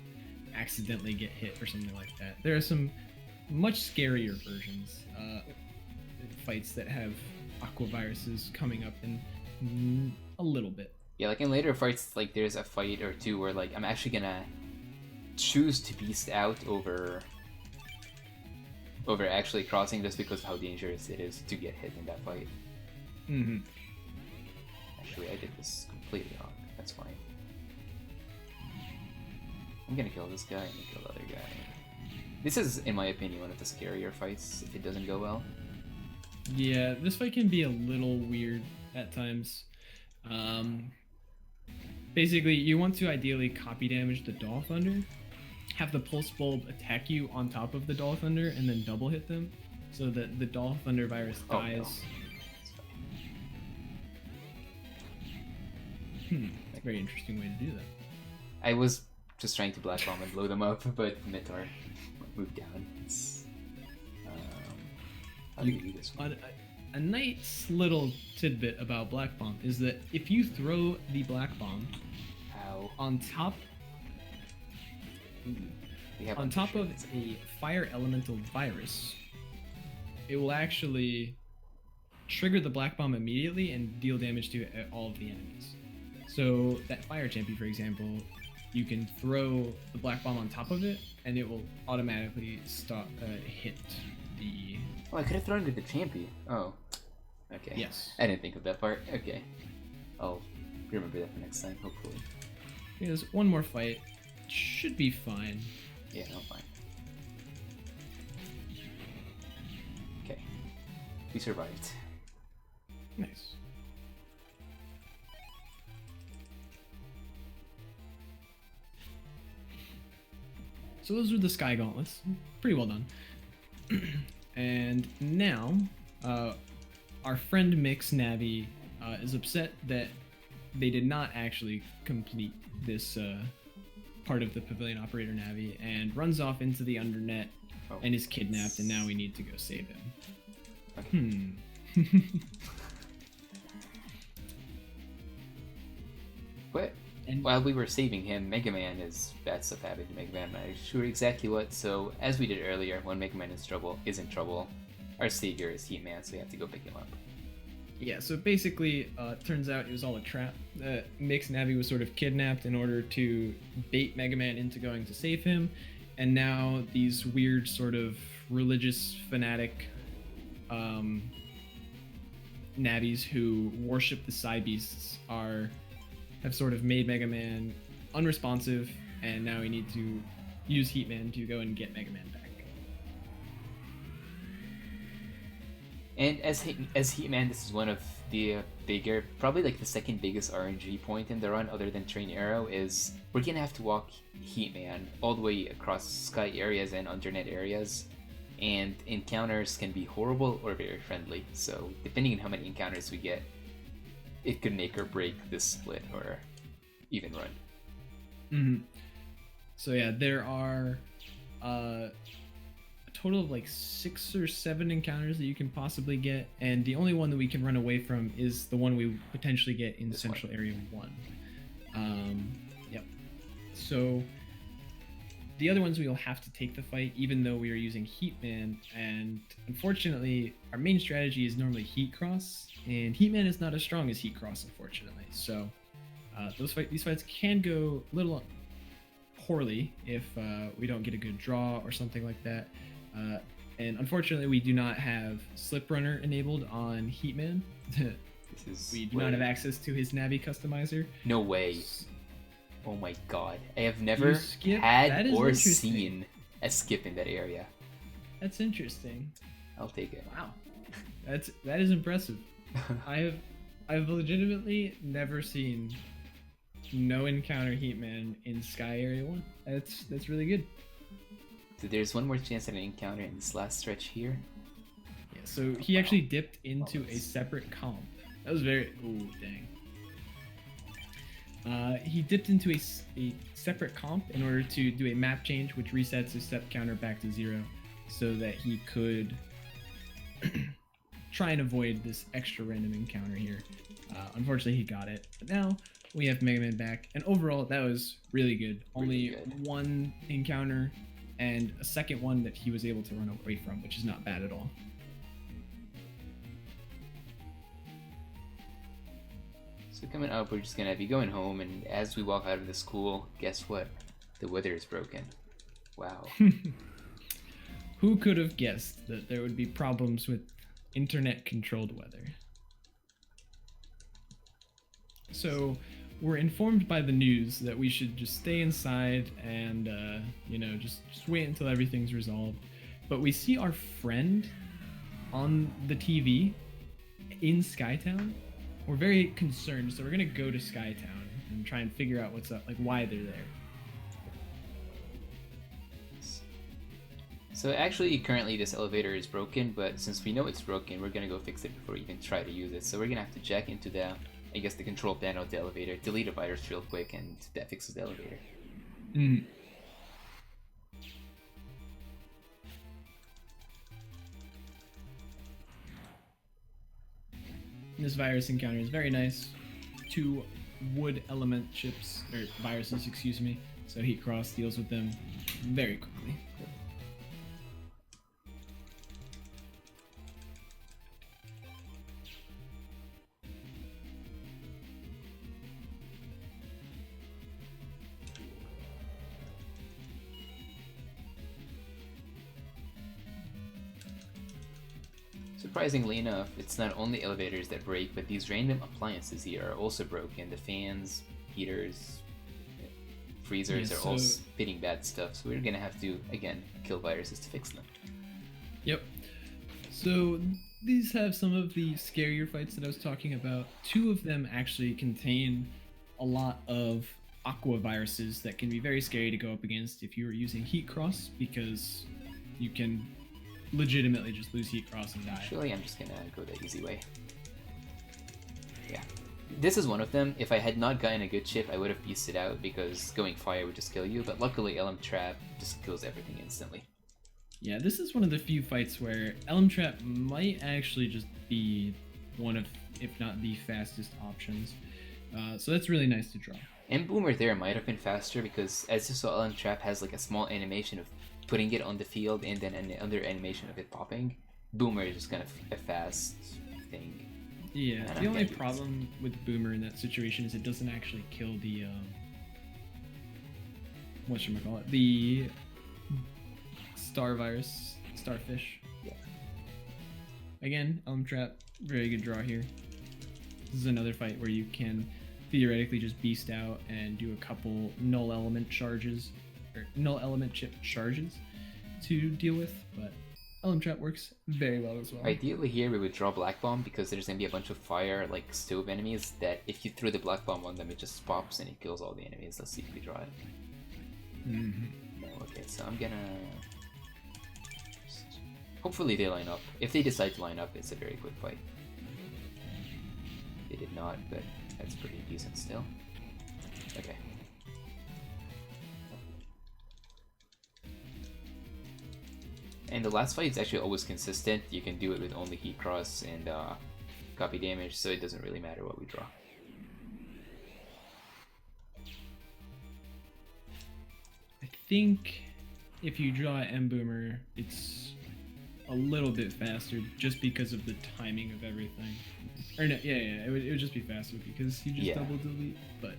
accidentally get hit or something like that. There are some much scarier versions, fights that have aqua viruses coming up in a little bit. Yeah, like in later fights, like there's a fight or two where like I'm actually gonna choose to beast out over actually crossing just because of how dangerous it is to get hit in that fight. Mm-hmm. Actually, I did this completely wrong. That's fine. I'm gonna kill this guy and then kill the other guy. This is, in my opinion, one of the scarier fights if it doesn't go well. Yeah, this fight can be a little weird at times. Basically, you want to ideally copy damage the Doll Thunder, have the Pulse Bulb attack you on top of the Doll Thunder, and then double hit them, so that the Doll Thunder virus dies. Oh, no. That's a very interesting way to do that. I was just trying to Black Bomb and blow them up, but Mithor moved down. How do you do this one? A nice little tidbit about Black Bomb is that if you throw the Black Bomb on top of a fire elemental virus, it will actually trigger the Black Bomb immediately and deal damage to all of the enemies. So that fire champion, for example, you can throw the Black Bomb on top of it and it will automatically hit the... Oh, I could have thrown it at the champion. Oh. Okay. Yes. I didn't think of that part. Okay. I'll remember that for next time, hopefully. There's one more fight. Should be fine. Yeah, no, fine. Okay. We survived. Nice. So those are the Sky Gauntlets. Pretty well done. And now, our friend Mix Navi is upset that they did not actually complete this part of the Pavilion Operator Navi and runs off into the Undernet and is kidnapped, and now we need to go save him. Okay. What? And while we were saving him, Mega Man is bad stuff happened to Mega Man. I'm not sure exactly what. So as we did earlier, when Mega Man is in trouble, our savior is Heat Man, so we have to go pick him up. Yeah. So basically, turns out it was all a trap. Mix Navi was sort of kidnapped in order to bait Mega Man into going to save him, and now these weird sort of religious fanatic nabbies who worship the Psy Beasts have sort of made Mega Man unresponsive, and now we need to use Heatman to go and get Mega Man back. And as Heatman, this is one of the bigger, probably like the second biggest RNG point in the run, other than Traynor, is we're gonna have to walk Heatman all the way across sky areas and undernet areas, and encounters can be horrible or very friendly. So depending on how many encounters we get, it could make or break this split or even run. Mm-hmm. So yeah, there are a total of like 6 or 7 encounters that you can possibly get, and the only one that we can run away from is the one we potentially get in This Central one. Area 1. Yep. So the other ones we will have to take the fight, even though we are using Heatman, and unfortunately our main strategy is normally Heat Cross, and Heatman is not as strong as Heat Cross, unfortunately. So these fights can go a little poorly if we don't get a good draw or something like that. And unfortunately, we do not have Slip Runner enabled on Heatman. We do not have access to his Navi customizer. No way. Oh my god. I have never skip? had That is or interesting. seen a skip in that area. That's interesting. I'll take it. Wow, that is impressive. I've legitimately never seen no encounter Heatman in Sky Area 1. That's really good. So there's one more chance at an encounter in this last stretch here. Yeah, so he actually dipped into a separate comp. That was very... Ooh, dang. He dipped into a separate comp in order to do a map change, which resets his step counter back to 0, so that he could try and avoid this extra random encounter here. Unfortunately, he got it. But now we have Mega Man back, and overall, that was really good. Only one encounter and a second one that he was able to run away from, which is not bad at all. So coming up, we're just gonna be going home, and as we walk out of the school, guess what? The weather is broken. Wow. Who could have guessed that there would be problems with internet-controlled weather? So we're informed by the news that we should just stay inside and, just wait until everything's resolved. But we see our friend on the TV in Skytown. We're very concerned, so we're gonna go to Skytown and try and figure out what's up, like why they're there. So actually, currently this elevator is broken, but since we know it's broken, we're gonna go fix it before we even try to use it. So we're gonna have to jack into the control panel of the elevator, delete a virus real quick, and that fixes the elevator. Mm. This virus encounter is very nice. 2 wood element chips, or viruses, excuse me. So Heat Cross deals with them very quickly. Surprisingly enough, it's not only elevators that break, but these random appliances here are also broken. The fans, heaters, freezers are all spitting bad stuff, so we're gonna have to, again, kill viruses to fix them. Yep. So these have some of the scarier fights that I was talking about. 2 of them actually contain a lot of aqua viruses that can be very scary to go up against if you are using Heat Cross, because you can legitimately just lose Heat Cross and die. Actually, I'm just gonna go the easy way. Yeah. This is one of them. If I had not gotten a good chip, I would have pieced it out because going fire would just kill you, but luckily Elm Trap just kills everything instantly. Yeah, this is one of the few fights where Elm Trap might actually just be one of, if not the fastest options. So that's really nice to draw. And Boomer there might have been faster because, as you saw, Elm Trap has like a small animation of putting it on the field and then another animation of it popping. Boomer is just kind of a fast thing. Yeah, the only problem with Boomer in that situation is it doesn't actually kill the, whatchamacallit, the star virus, starfish. Yeah. again, Elm Trap, very good draw here. This is another fight where you can theoretically just beast out and do a couple null element charges, or null element chip charges to deal with, but Elm Trap works very well as well. Ideally here we would draw Black Bomb because there's gonna be a bunch of fire, like stove enemies that if you throw the Black Bomb on them it just pops and it kills all the enemies. Let's see if we draw it. No, okay, so I'm gonna... Hopefully they line up. If they decide to line up, it's a very quick fight. They did not, but that's pretty decent still. Okay. And the last fight is actually always consistent. You can do it with only Heat Cross and copy damage, so it doesn't really matter what we draw. I think if you draw M Boomer, it's a little bit faster just because of the timing of everything. Or no, yeah, it would just be faster because you just double delete. But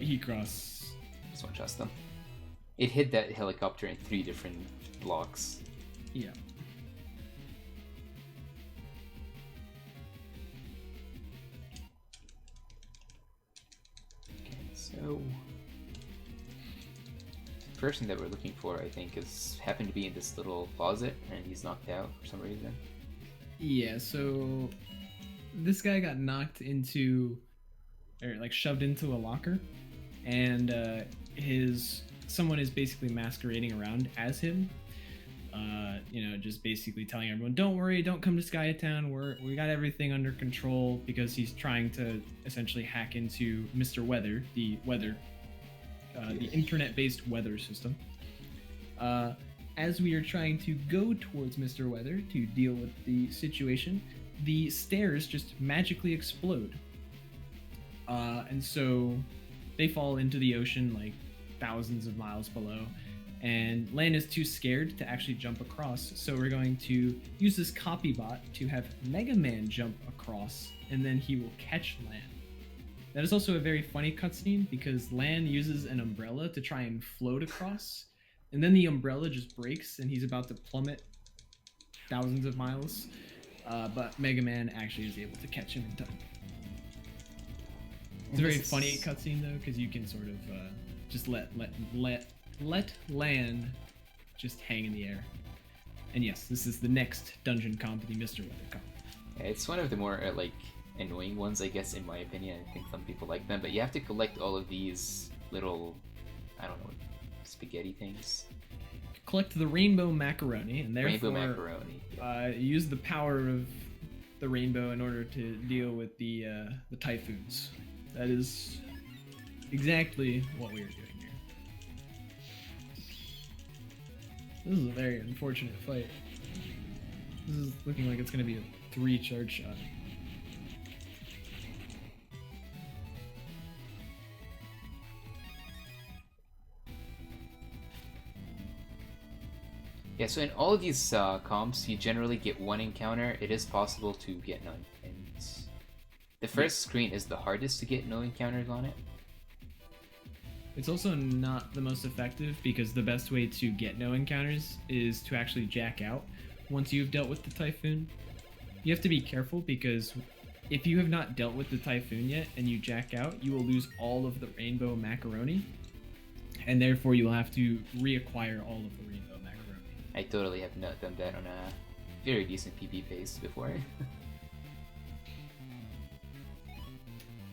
Heat Cross. Just one trust them. It hit that helicopter in 3 different blocks. Yeah. Okay, so the person that we're looking for, I think, is happened to be in this little closet, and he's knocked out for some reason. Yeah. So this guy got knocked into, or like shoved into a locker, and someone is basically masquerading around as him. Just basically telling everyone, don't worry, don't come to Skytown, we got everything under control, because he's trying to essentially hack into Mr. Weather, the internet-based weather system. As we are trying to go towards Mr. Weather to deal with the situation, the stairs just magically explode. And so they fall into the ocean like thousands of miles below, and Lan is too scared to actually jump across, so we're going to use this copy bot to have Mega Man jump across, and then he will catch Lan. That is also a very funny cutscene because Lan uses an umbrella to try and float across, and then the umbrella just breaks and he's about to plummet thousands of miles, but Mega Man actually is able to catch him in time. It's a very funny cutscene though, because you can sort of just let Lan just hang in the air. And yes, this is the next dungeon comp, the Mr. Weather comp. Yeah, it's one of the more annoying ones, I guess, in my opinion. I think some people like them, but you have to collect all of these little, I don't know, spaghetti things. Collect the rainbow macaroni, and therefore use the power of the rainbow in order to deal with the typhoons. That is exactly what we are doing here. This is a very unfortunate fight. This is looking like it's going to be a 3 charge shot. Yeah, so in all of these comps, you generally get 1 encounter. It is possible to get none. And the first screen is the hardest to get no encounters on it. It's also not the most effective because the best way to get no encounters is to actually jack out once you've dealt with the typhoon. You have to be careful because if you have not dealt with the typhoon yet and you jack out, you will lose all of the rainbow macaroni, and therefore you will have to reacquire all of the rainbow macaroni. I totally have not done that on a very decent PP pace before.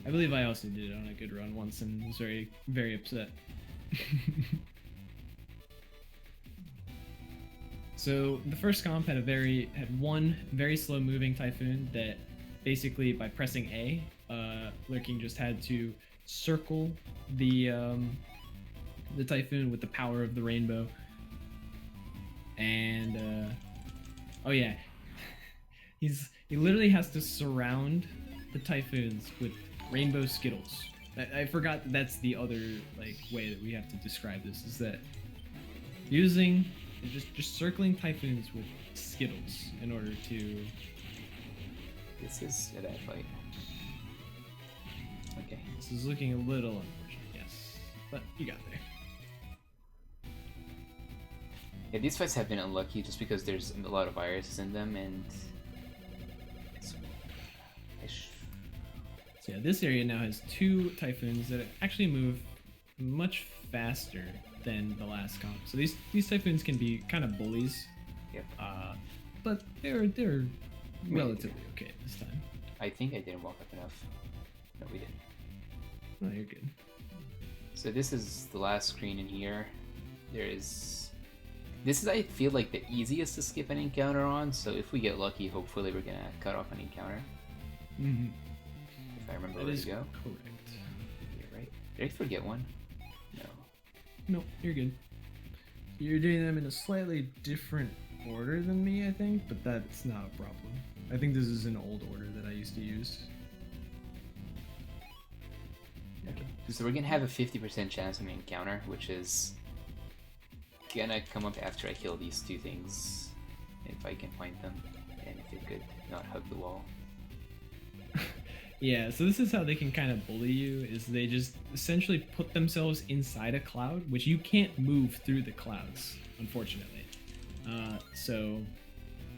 I believe I also did it on a good run once and was very, very upset. So the first comp had one very slow moving typhoon that basically by pressing A, Lurking just had to circle the typhoon with the power of the rainbow. And oh yeah, he literally has to surround the typhoons with rainbow Skittles. I forgot that's the other way that we have to describe this, is that using just circling typhoons with Skittles in order to... This is a bad fight. Okay. This is looking a little unfortunate, yes. But you got there. Yeah, these fights have been unlucky just because there's a lot of viruses in them, and so yeah, this area now has 2 typhoons that actually move much faster than the last comp. So these typhoons can be kind of bullies. Yep. But they're relatively okay this time. I think I didn't walk up enough. No, we didn't. Oh, you're good. So this is the last screen in here. This is, I feel like, the easiest to skip an encounter on, so if we get lucky, hopefully we're gonna cut off an encounter. Mm-hmm. If I remember That where is to go. correct. You're right. Did I forget one? No. No, you're good. You're doing them in a slightly different order than me, I think, but that's not a problem. I think this is an old order that I used to use. Okay. So we're gonna have a 50% chance of an encounter, which is gonna come up after I kill these 2 things, if I can find them, and if it could not hug the wall. Yeah, so this is how they can kind of bully you, is they just essentially put themselves inside a cloud, which you can't move through the clouds, unfortunately. So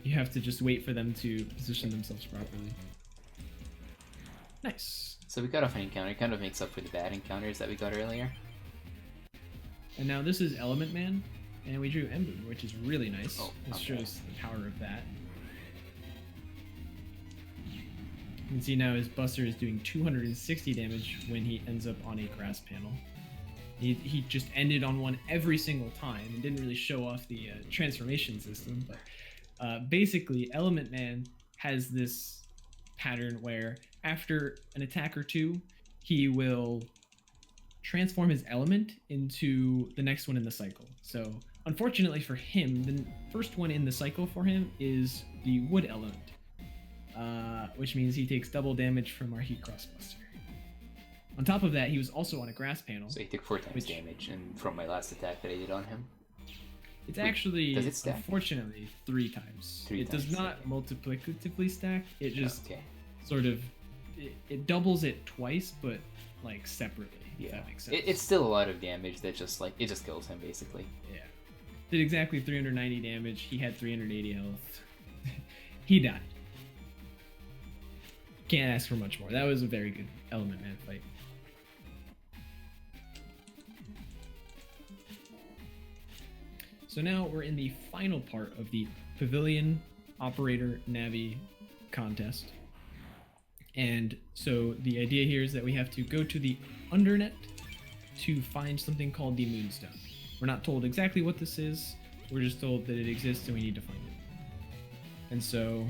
you have to just wait for them to position themselves properly. Nice. So we got off an encounter. It kind of makes up for the bad encounters that we got earlier. And now this is Element Man, and we drew Embu, which is really nice. Oh, this okay. shows the power of that. You can see now his Buster is doing 260 damage when he ends up on a grass panel. He just ended on one every single time and didn't really show off the transformation system, but basically Element Man has this pattern where after an attack or 2, he will transform his element into the next one in the cycle. So unfortunately for him, the first one in the cycle for him is the wood element, which means he takes double damage from our Heat Cross Buster. On top of that, he was also on a grass panel. So he took 4 times damage, and from my last attack that I did on him. It's actually, does it stack? Unfortunately, 3 times. It does not multiplicatively stack. It just sort of, it doubles it twice, but like separately. Yeah, if that makes sense. It's still a lot of damage that just like, it just kills him basically. Yeah. Did exactly 390 damage. He had 380 health. He died. Can't ask for much more. That was a very good Element Man fight. So now we're in the final part of the Pavilion Operator Navi contest. And so the idea here is that we have to go to the Undernet to find something called the Moonstone. We're not told exactly what this is, we're just told that it exists and we need to find it. And so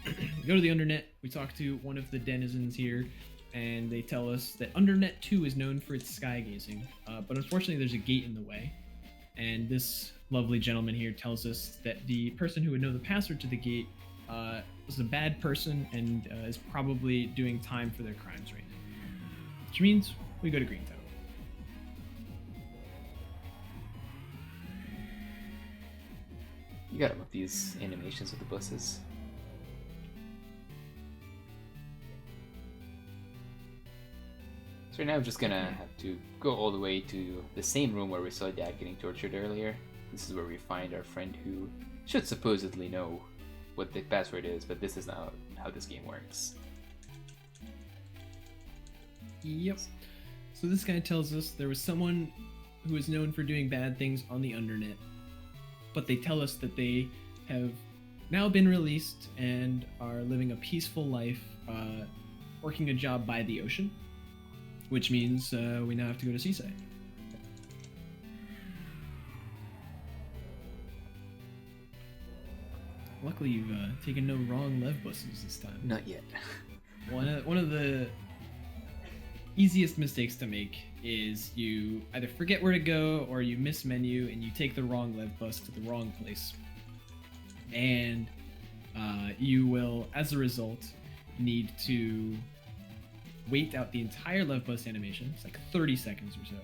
we go to the Undernet, we talk to one of the denizens here, and they tell us that Undernet 2 is known for its sky gazing, but unfortunately there's a gate in the way. And this lovely gentleman here tells us that the person who would know the password to the gate was a bad person and is probably doing time for their crimes right now. Which means we go to Green Tower. You gotta love these animations with the buses. So now I'm just gonna have to go all the way to the same room where we saw Dad getting tortured earlier. This is where we find our friend who should supposedly know what the password is, but this is not how this game works. Yep. So this guy tells us there was someone who is known for doing bad things on the Undernet, but they tell us that they have now been released and are living a peaceful life, working a job by the ocean, which means we now have to go to Seaside. Luckily, you've taken no wrong lev buses this time. Not yet. One of the easiest mistakes to make is you either forget where to go or you miss menu and you take the wrong lev bus to the wrong place. And you will, as a result, need to wait out the entire lev bus animation. It's like 30 seconds or so,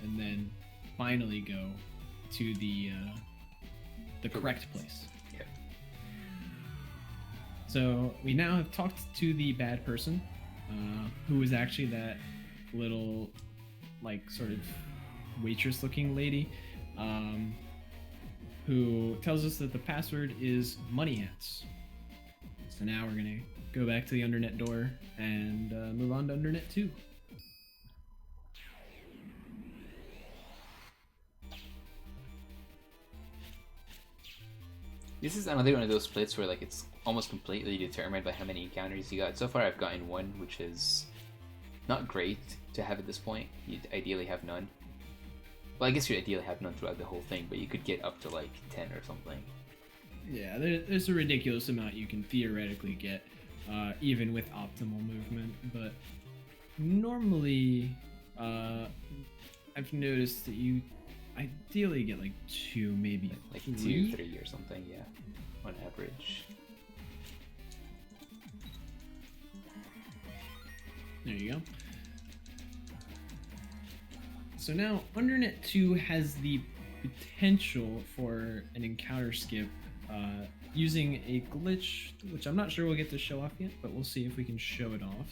and then finally go to the correct place. Yep. So we now have talked to the bad person, who is actually that little, like, sort of waitress-looking lady. who tells us that the password is money hats. So now we're gonna go back to the undernet door and move on to undernet 2. This is another one of those splits where like it's almost completely determined by how many encounters you got. So far I've gotten 1, which is not great to have at this point. You'd ideally have none. Well, I guess you'd ideally have none throughout the whole thing, but you could get up to like 10 or something. Yeah, there's a ridiculous amount you can theoretically get, even with optimal movement, but normally I've noticed that you ideally get like 2, maybe like 3? 2, 3 or something, yeah, on average. There you go. So now undernet 2 has the potential for an encounter skip using a glitch, which I'm not sure we'll get to show off yet, but we'll see if we can show it off.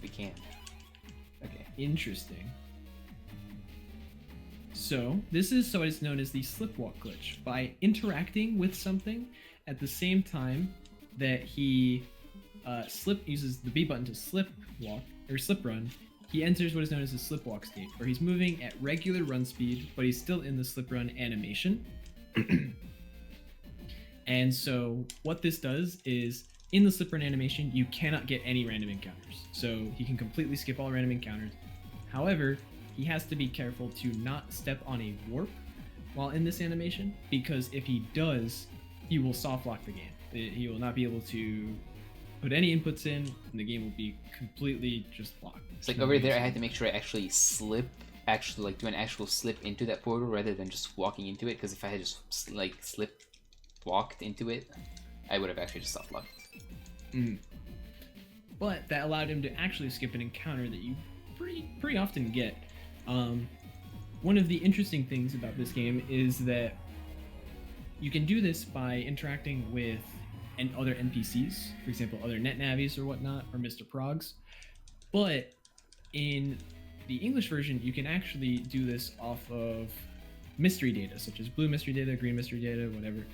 We can. Okay. Interesting. So this is what is known as the slipwalk glitch. By interacting with something at the same time that he uses the B button to slip walk or slip run, he enters what is known as a slipwalk state, where he's moving at regular run speed, but he's still in the slip run animation. And so what this does is, in the slip run animation, you cannot get any random encounters. So he can completely skip all random encounters. However, he has to be careful to not step on a warp while in this animation, because if he does, he will soft lock the game. He will not be able to put any inputs in, and the game will be completely just blocked. It's like over there I had to make sure I actually like do an actual slip into that portal rather than just walking into it, because if I had just like walked into it, I would have actually just soft locked. But that allowed him to actually skip an encounter that you pretty often get. One of the interesting things about this game is that you can do this by interacting with other NPCs, for example, other net navies or whatnot, or Mr. Progs. But in the English version, you can actually do this off of mystery data, such as blue mystery data, green mystery data, whatever.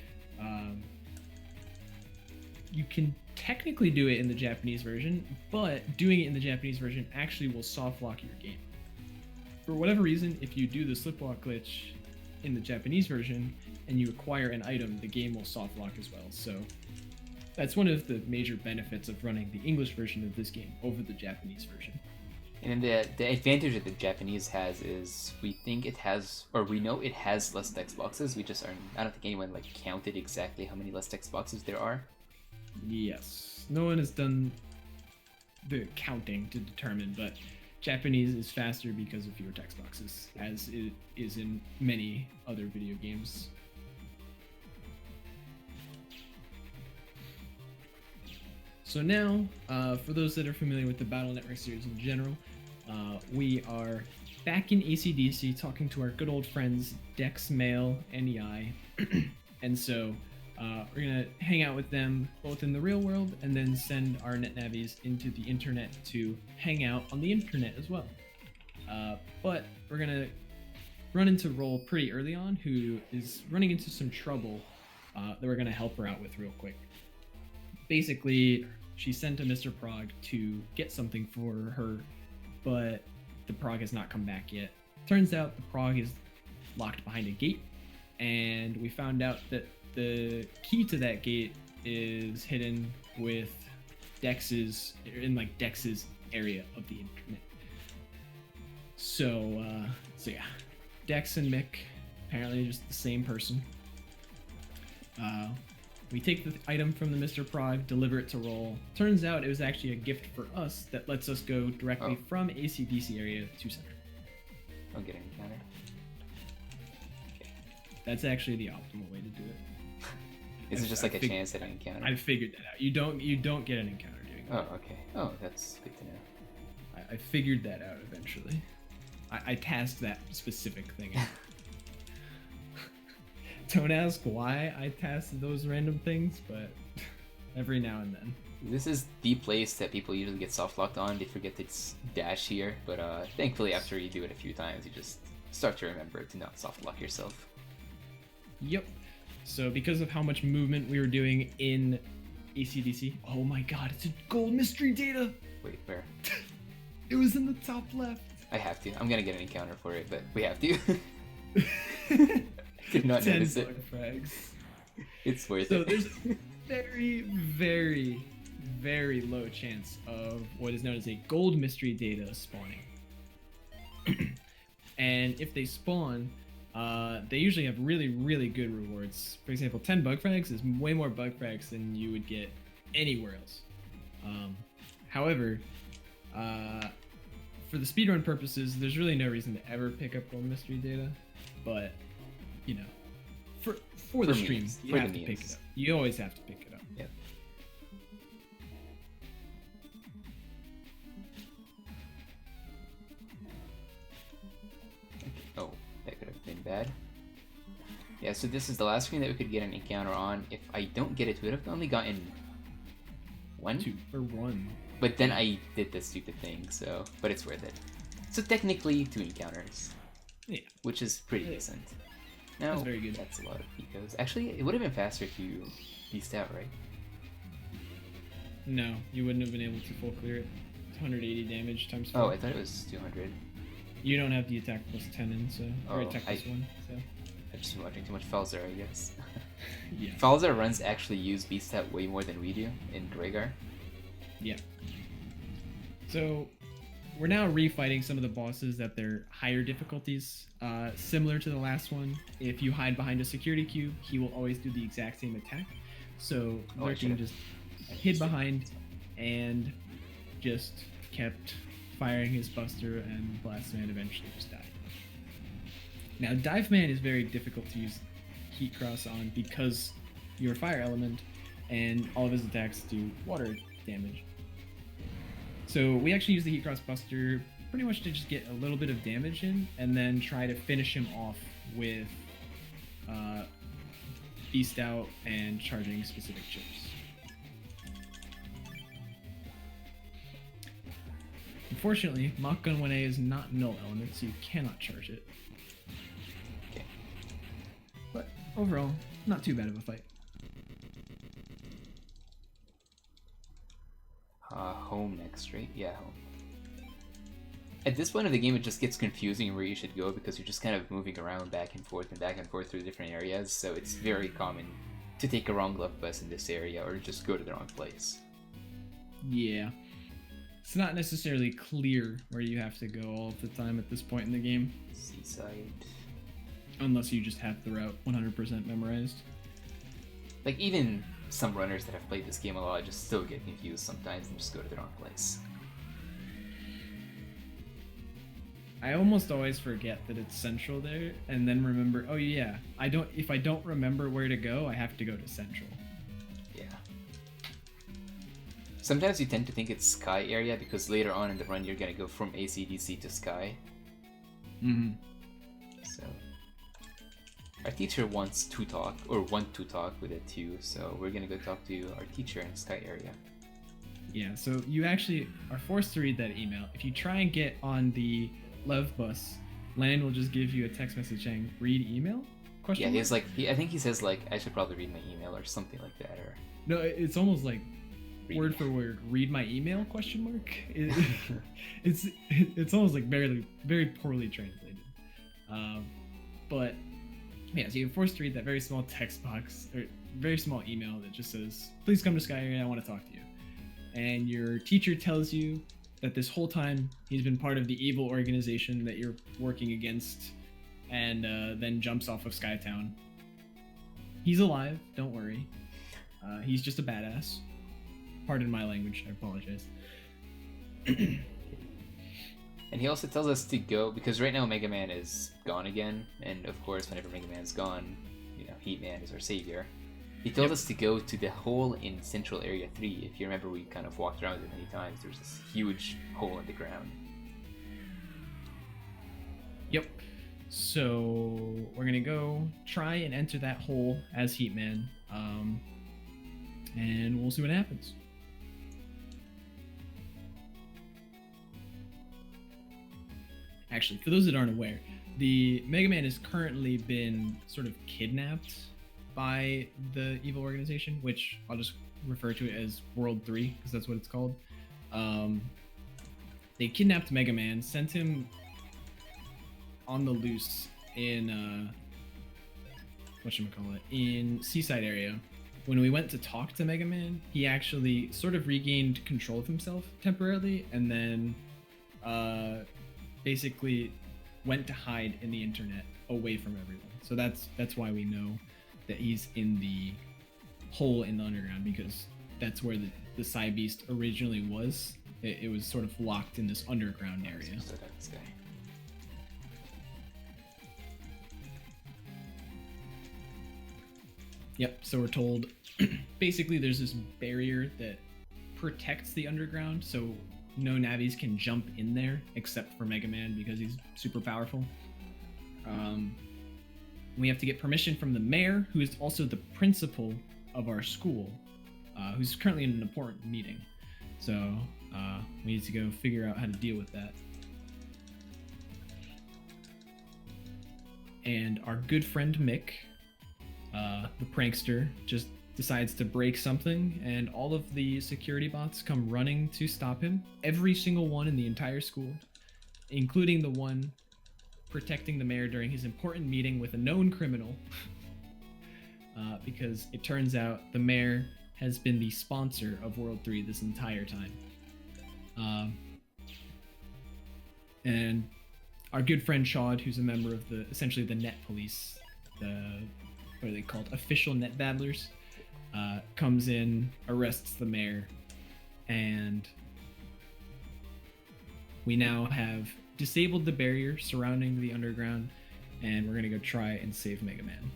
You can technically do it in the Japanese version, but doing it in the Japanese version actually will soft lock your game. For whatever reason, if you do the slipwalk glitch in the Japanese version and you acquire an item, the game will soft lock as well. So that's one of the major benefits of running the English version of this game over the Japanese version. And the advantage that the Japanese has is we know it has less text boxes. We just I don't think anyone like counted exactly how many less text boxes there are. Yes, no one has done the counting to determine, but Japanese is faster because of fewer text boxes, as it is in many other video games. So now, for those that are familiar with the Battle Network series in general, we are back in ACDC talking to our good old friends Dex, Mail, and EI. And so we're going to hang out with them both in the real world and then send our net navies into the internet to hang out on the internet as well. But we're going to run into Roll pretty early on, who is running into some trouble that we're going to help her out with real quick. Basically, she sent a Mr. Prog to get something for her, but the Prog has not come back yet. Turns out the Prog is locked behind a gate, and we found out that the key to that gate is hidden with Dex's area of the internet. So yeah, Dex and Mick apparently just the same person. We take the item from the Mr. Prog, deliver it to Roll. Turns out it was actually a gift for us that lets us go directly from ACDC area to center. Don't get any encounter. Okay. That's actually the optimal way to do it. Is it just like a chance at an encounter? I figured that out. You don't get an encounter doing that. Oh, okay. Oh, that's good to know. I figured that out eventually. I tasked that specific thing out. Don't ask why I tasked those random things, but every now and then. This is the place that people usually get soft locked on. They forget to dash here, but thankfully after you do it a few times, you just start to remember to not soft lock yourself. Yep. So because of how much movement we were doing in ACDC, oh my god, it's a gold mystery data. Wait, where? It was in the top left. I have to. I'm gonna get an encounter for it, but we have to. Did not 10 notice bug it. frags. It's worth So it. there's very, very, very low chance of what is known as a gold mystery data spawning. And if they spawn, they usually have really, really good rewards. For example, 10 bug frags is way more bug frags than you would get anywhere else. However, for the speedrun purposes, there's really no reason to ever pick up gold mystery data. But, you know, for the stream, you have to pick it up. You always have to pick it up. Yep. Oh, that could have been bad. Yeah, so this is the last screen that we could get an encounter on. If I don't get it, we would have only gotten one? 2 or 1. But then I did this stupid thing, so... But it's worth it. So technically, 2 encounters. Yeah. Which is pretty decent. Now, That's very good. That's a lot of picos. Actually, it would have been faster to beast out, right? No, you wouldn't have been able to full clear it. It's 180 damage times 4. Oh, I thought it was 200. You don't have the attack plus 10 in, so... or Oh, attack plus 1, so... I've just been watching too much Falzar, I guess. Yeah. Falzar runs actually use beast out way more than we do in Gregar. Yeah. So, we're now refighting some of the bosses at their higher difficulties. Similar to the last one, if you hide behind a security cube, he will always do the exact same attack. So, Lurking just hid behind and just kept firing his buster, and Blast Man eventually just died. Now, Dive Man is very difficult to use Heat Cross on because you're a fire element and all of his attacks do water damage. So we actually use the Heat Cross Buster pretty much to just get a little bit of damage in and then try to finish him off with Beast Out and charging specific chips. Unfortunately, Mach Gun 1A is not null element, so you cannot charge it. Okay. But overall, not too bad of a fight. Home next, right? Yeah, home. At this point of the game, it just gets confusing where you should go because you're just kind of moving around back and forth through different areas, so it's very common to take a wrong left bus in this area or just go to the wrong place. Yeah. It's not necessarily clear where you have to go all of the time at this point in the game. Seaside. Unless you just have the route 100% memorized. Like, even some runners that have played this game a lot just still get confused sometimes and just go to the wrong place. I almost always forget that it's central there, and then remember, oh yeah, if I don't remember where to go, I have to go to central. Yeah. Sometimes you tend to think it's Sky area because later on in the run you're gonna go from ACDC to Sky. Mm-hmm. So our teacher wants to talk, or want to talk with it too, so we're gonna go talk to our teacher in Sky area. Yeah, so you actually are forced to read that email. If you try and get on the Lev bus, Lan will just give you a text message saying, read email? Question Yeah, mark? he's like, I think he says like, I should probably read my email or something like that, or... No, it's almost like Read word for word, read my email, question mark? It's almost like very poorly translated. But yeah, so you're forced to read that very small text box, or very small email that just says, please come to Sky Area, I want to talk to you. And your teacher tells you that this whole time he's been part of the evil organization that you're working against, and then jumps off of Skytown. He's alive, don't worry. He's just a badass. Pardon my language, I apologize. And he also tells us to go, because right now Mega Man is gone again, and of course whenever Mega Man's gone, you know, Heat Man is our savior. He told us to go to the hole in Central Area 3. If you remember, we kind of walked around it many times. There's this huge hole in the ground. Yep. So we're gonna go try and enter that hole as Heat Man, and we'll see what happens. actually, for those that aren't aware, the Mega Man has currently been sort of kidnapped by the evil organization, which I'll just refer to it as World 3 because that's what it's called. They kidnapped Mega Man, sent him on the loose in in Seaside area. When we went to talk to Mega Man, he actually sort of regained control of himself temporarily, and then basically went to hide in the internet away from everyone. So that's why we know that he's in the hole in the underground, because that's where the Psy Beast originally was. It was sort of locked in this underground area. This guy. Yep, so we're told basically there's this barrier that protects the underground, so no Navis can jump in there except for Mega Man because he's super powerful. We have to get permission from the mayor, who is also the principal of our school, who's currently in an important meeting. So we need to go figure out how to deal with that. And our good friend Mick, the prankster, just decides to break something, and all of the security bots come running to stop him. Every single one in the entire school, including the one protecting the mayor during his important meeting with a known criminal, because it turns out the mayor has been the sponsor of World 3 this entire time. And our good friend Chad, who's a member of essentially the net police, what are they called? Official net battlers, comes in, arrests the mayor, and we now have disabled the barrier surrounding the underground, and we're gonna go try and save Mega Man.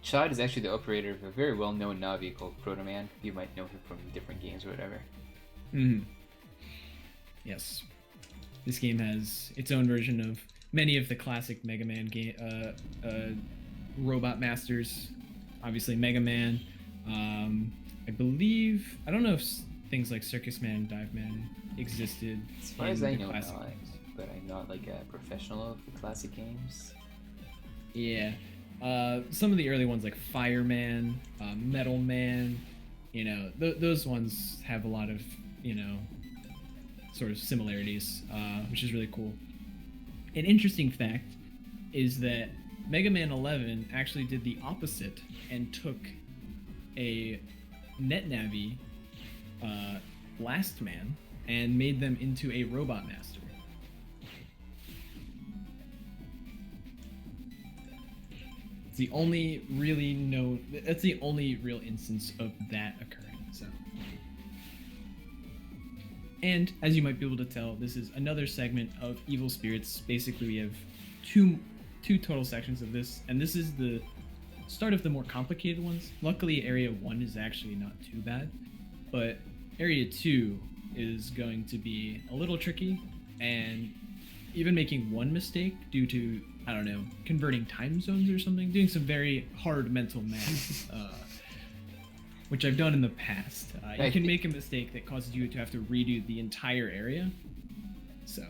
Chad is actually the operator of a very well-known Navi called Proto Man. You might know him from different games or whatever. Yes. This game has its own version of many of the classic Mega Man robot masters. Obviously Mega Man. I believe, I don't know if things like Circus Man and Dive Man existed. As far as I know, not, but I'm not like a professional of the classic games. Yeah. Some of the early ones like Fireman, Metal Man, those ones have a lot of, sort of similarities, which is really cool. An interesting fact is that Mega Man 11 actually did the opposite and took a NetNavi Last Man and made them into a Robot Master. It's the only that's the only real instance of that occurring. So, and as you might be able to tell, this is another segment of Evil Spirits. Basically, we have two total sections of this, and this is the start of the more complicated ones. Luckily, Area 1 is actually not too bad, but Area 2 is going to be a little tricky, and even making one mistake due to, I don't know, converting time zones or something, doing some very hard mental math, which I've done in the past. You can make a mistake that causes you to have to redo the entire area, so.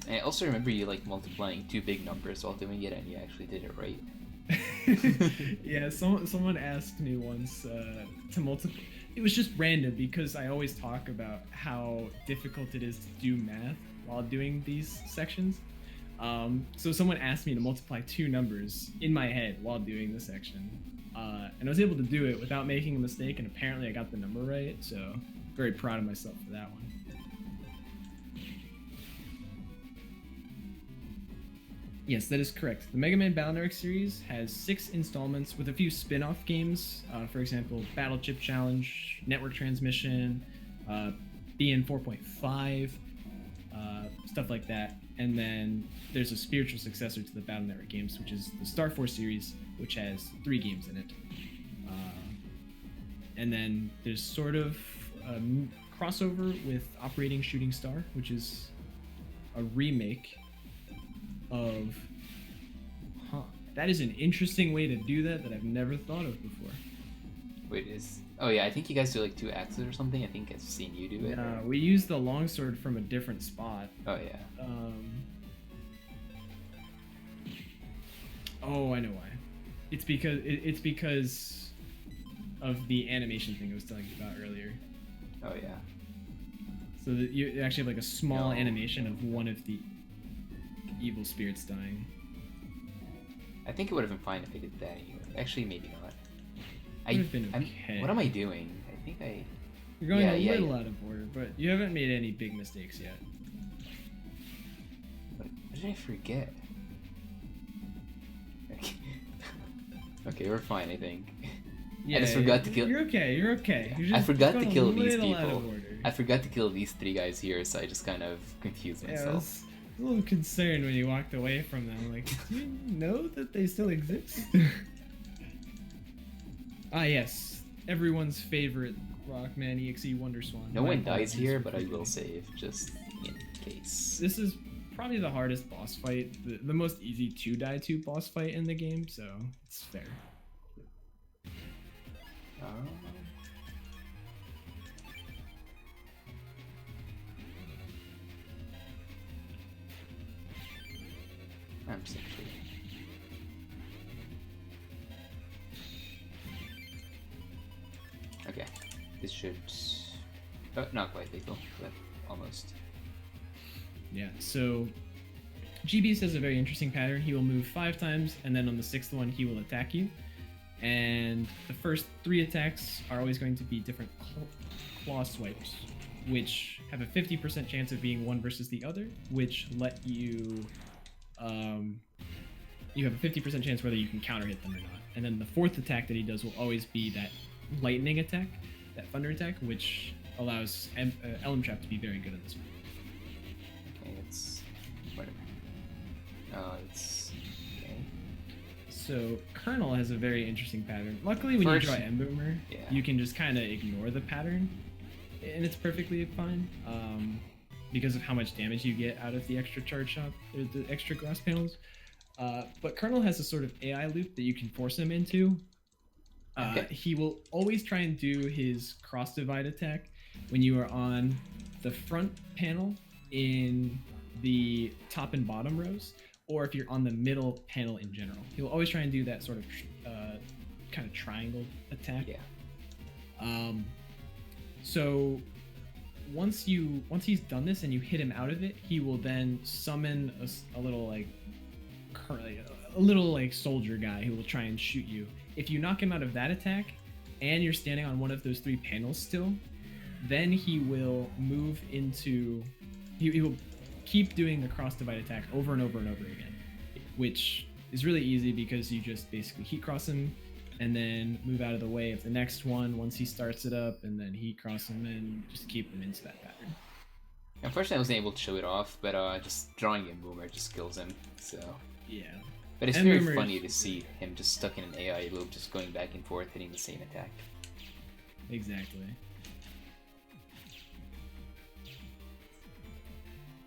And I also remember you like multiplying two big numbers while doing it, and you actually did it right. Yeah, someone asked me once to multiply. It was just random because I always talk about how difficult it is to do math while doing these sections. So someone asked me to multiply two numbers in my head while doing the section, and I was able to do it without making a mistake, and apparently I got the number right, so very proud of myself for that one. Yes, that is correct. The Mega Man Battle Network series has 6 installments with a few spin-off games. For example, Battle Chip Challenge, Network Transmission, BN 4.5, stuff like that. And then there's a spiritual successor to the Battle Network games, which is the Star Force series, which has 3 games in it. And then there's sort of a crossover with Operating Shooting Star, which is a remake of, that is an interesting way to do that I've never thought of before. Wait, oh yeah, I think you guys do like 2 axes or something. I think I've seen you do it. We use the longsword from a different spot. Oh yeah. Oh, I know why. It's because of the animation thing I was telling you about earlier. Oh yeah. So that you actually have like a small animation of one of the evil spirits dying. I think it would have been fine if they did that anyway. Actually, maybe not. Okay. What am I doing? I think You're going a little out of order, but you haven't made any big mistakes yet. What did I forget? Okay, we're fine, I think. Yeah, I just forgot to kill. You're okay. You're okay. You're I forgot to kill these out people. of order. I forgot to kill these 3 guys here, so I just kind of confused myself. I was a little concerned when you walked away from them. Like, do you know that they still exist? Ah, yes. Everyone's favorite Rockman EXE Wonderswan. No one dies here, but I will save, just in case. This is probably the hardest boss fight, the most easy to die to boss fight in the game, so it's fair. I'm sick. Okay, this should... not quite lethal, but almost. Yeah, so GB's has a very interesting pattern. He will move 5 times, and then on the 6th one, he will attack you. And the first 3 attacks are always going to be different claw swipes, which have a 50% chance of being one versus the other, which let you... you have a 50% chance whether you can counter hit them or not. And then the 4th attack that he does will always be that lightning attack, that thunder attack, which allows Elm Trap to be very good at this one. Okay, it's whatever. It's okay. So Colonel has a very interesting pattern. Luckily, when you draw Emboomer, you can just kind of ignore the pattern, and it's perfectly fine. Because of how much damage you get out of the extra charge shot, or the extra glass panels. But Colonel has a sort of AI loop that you can force him into. He will always try and do his cross divide attack when you are on the front panel in the top and bottom rows, or if you're on the middle panel in general. He'll always try and do that sort of kind of triangle attack. Yeah. So once he's done this and you hit him out of it, he will then summon a little soldier guy who will try and shoot you. If you knock him out of that attack and you're standing on one of those 3 panels still, then he will move into... He will keep doing the cross divide attack over and over and over again, which is really easy because you just basically heat cross him and then move out of the way of the next one once he starts it up, and then heat cross him and just keep him into that pattern. Unfortunately, I wasn't able to show it off, but just drawing Emboomer just kills him, so... Yeah. But it's very funny to see him just stuck in an AI loop, just going back and forth, hitting the same attack. Exactly.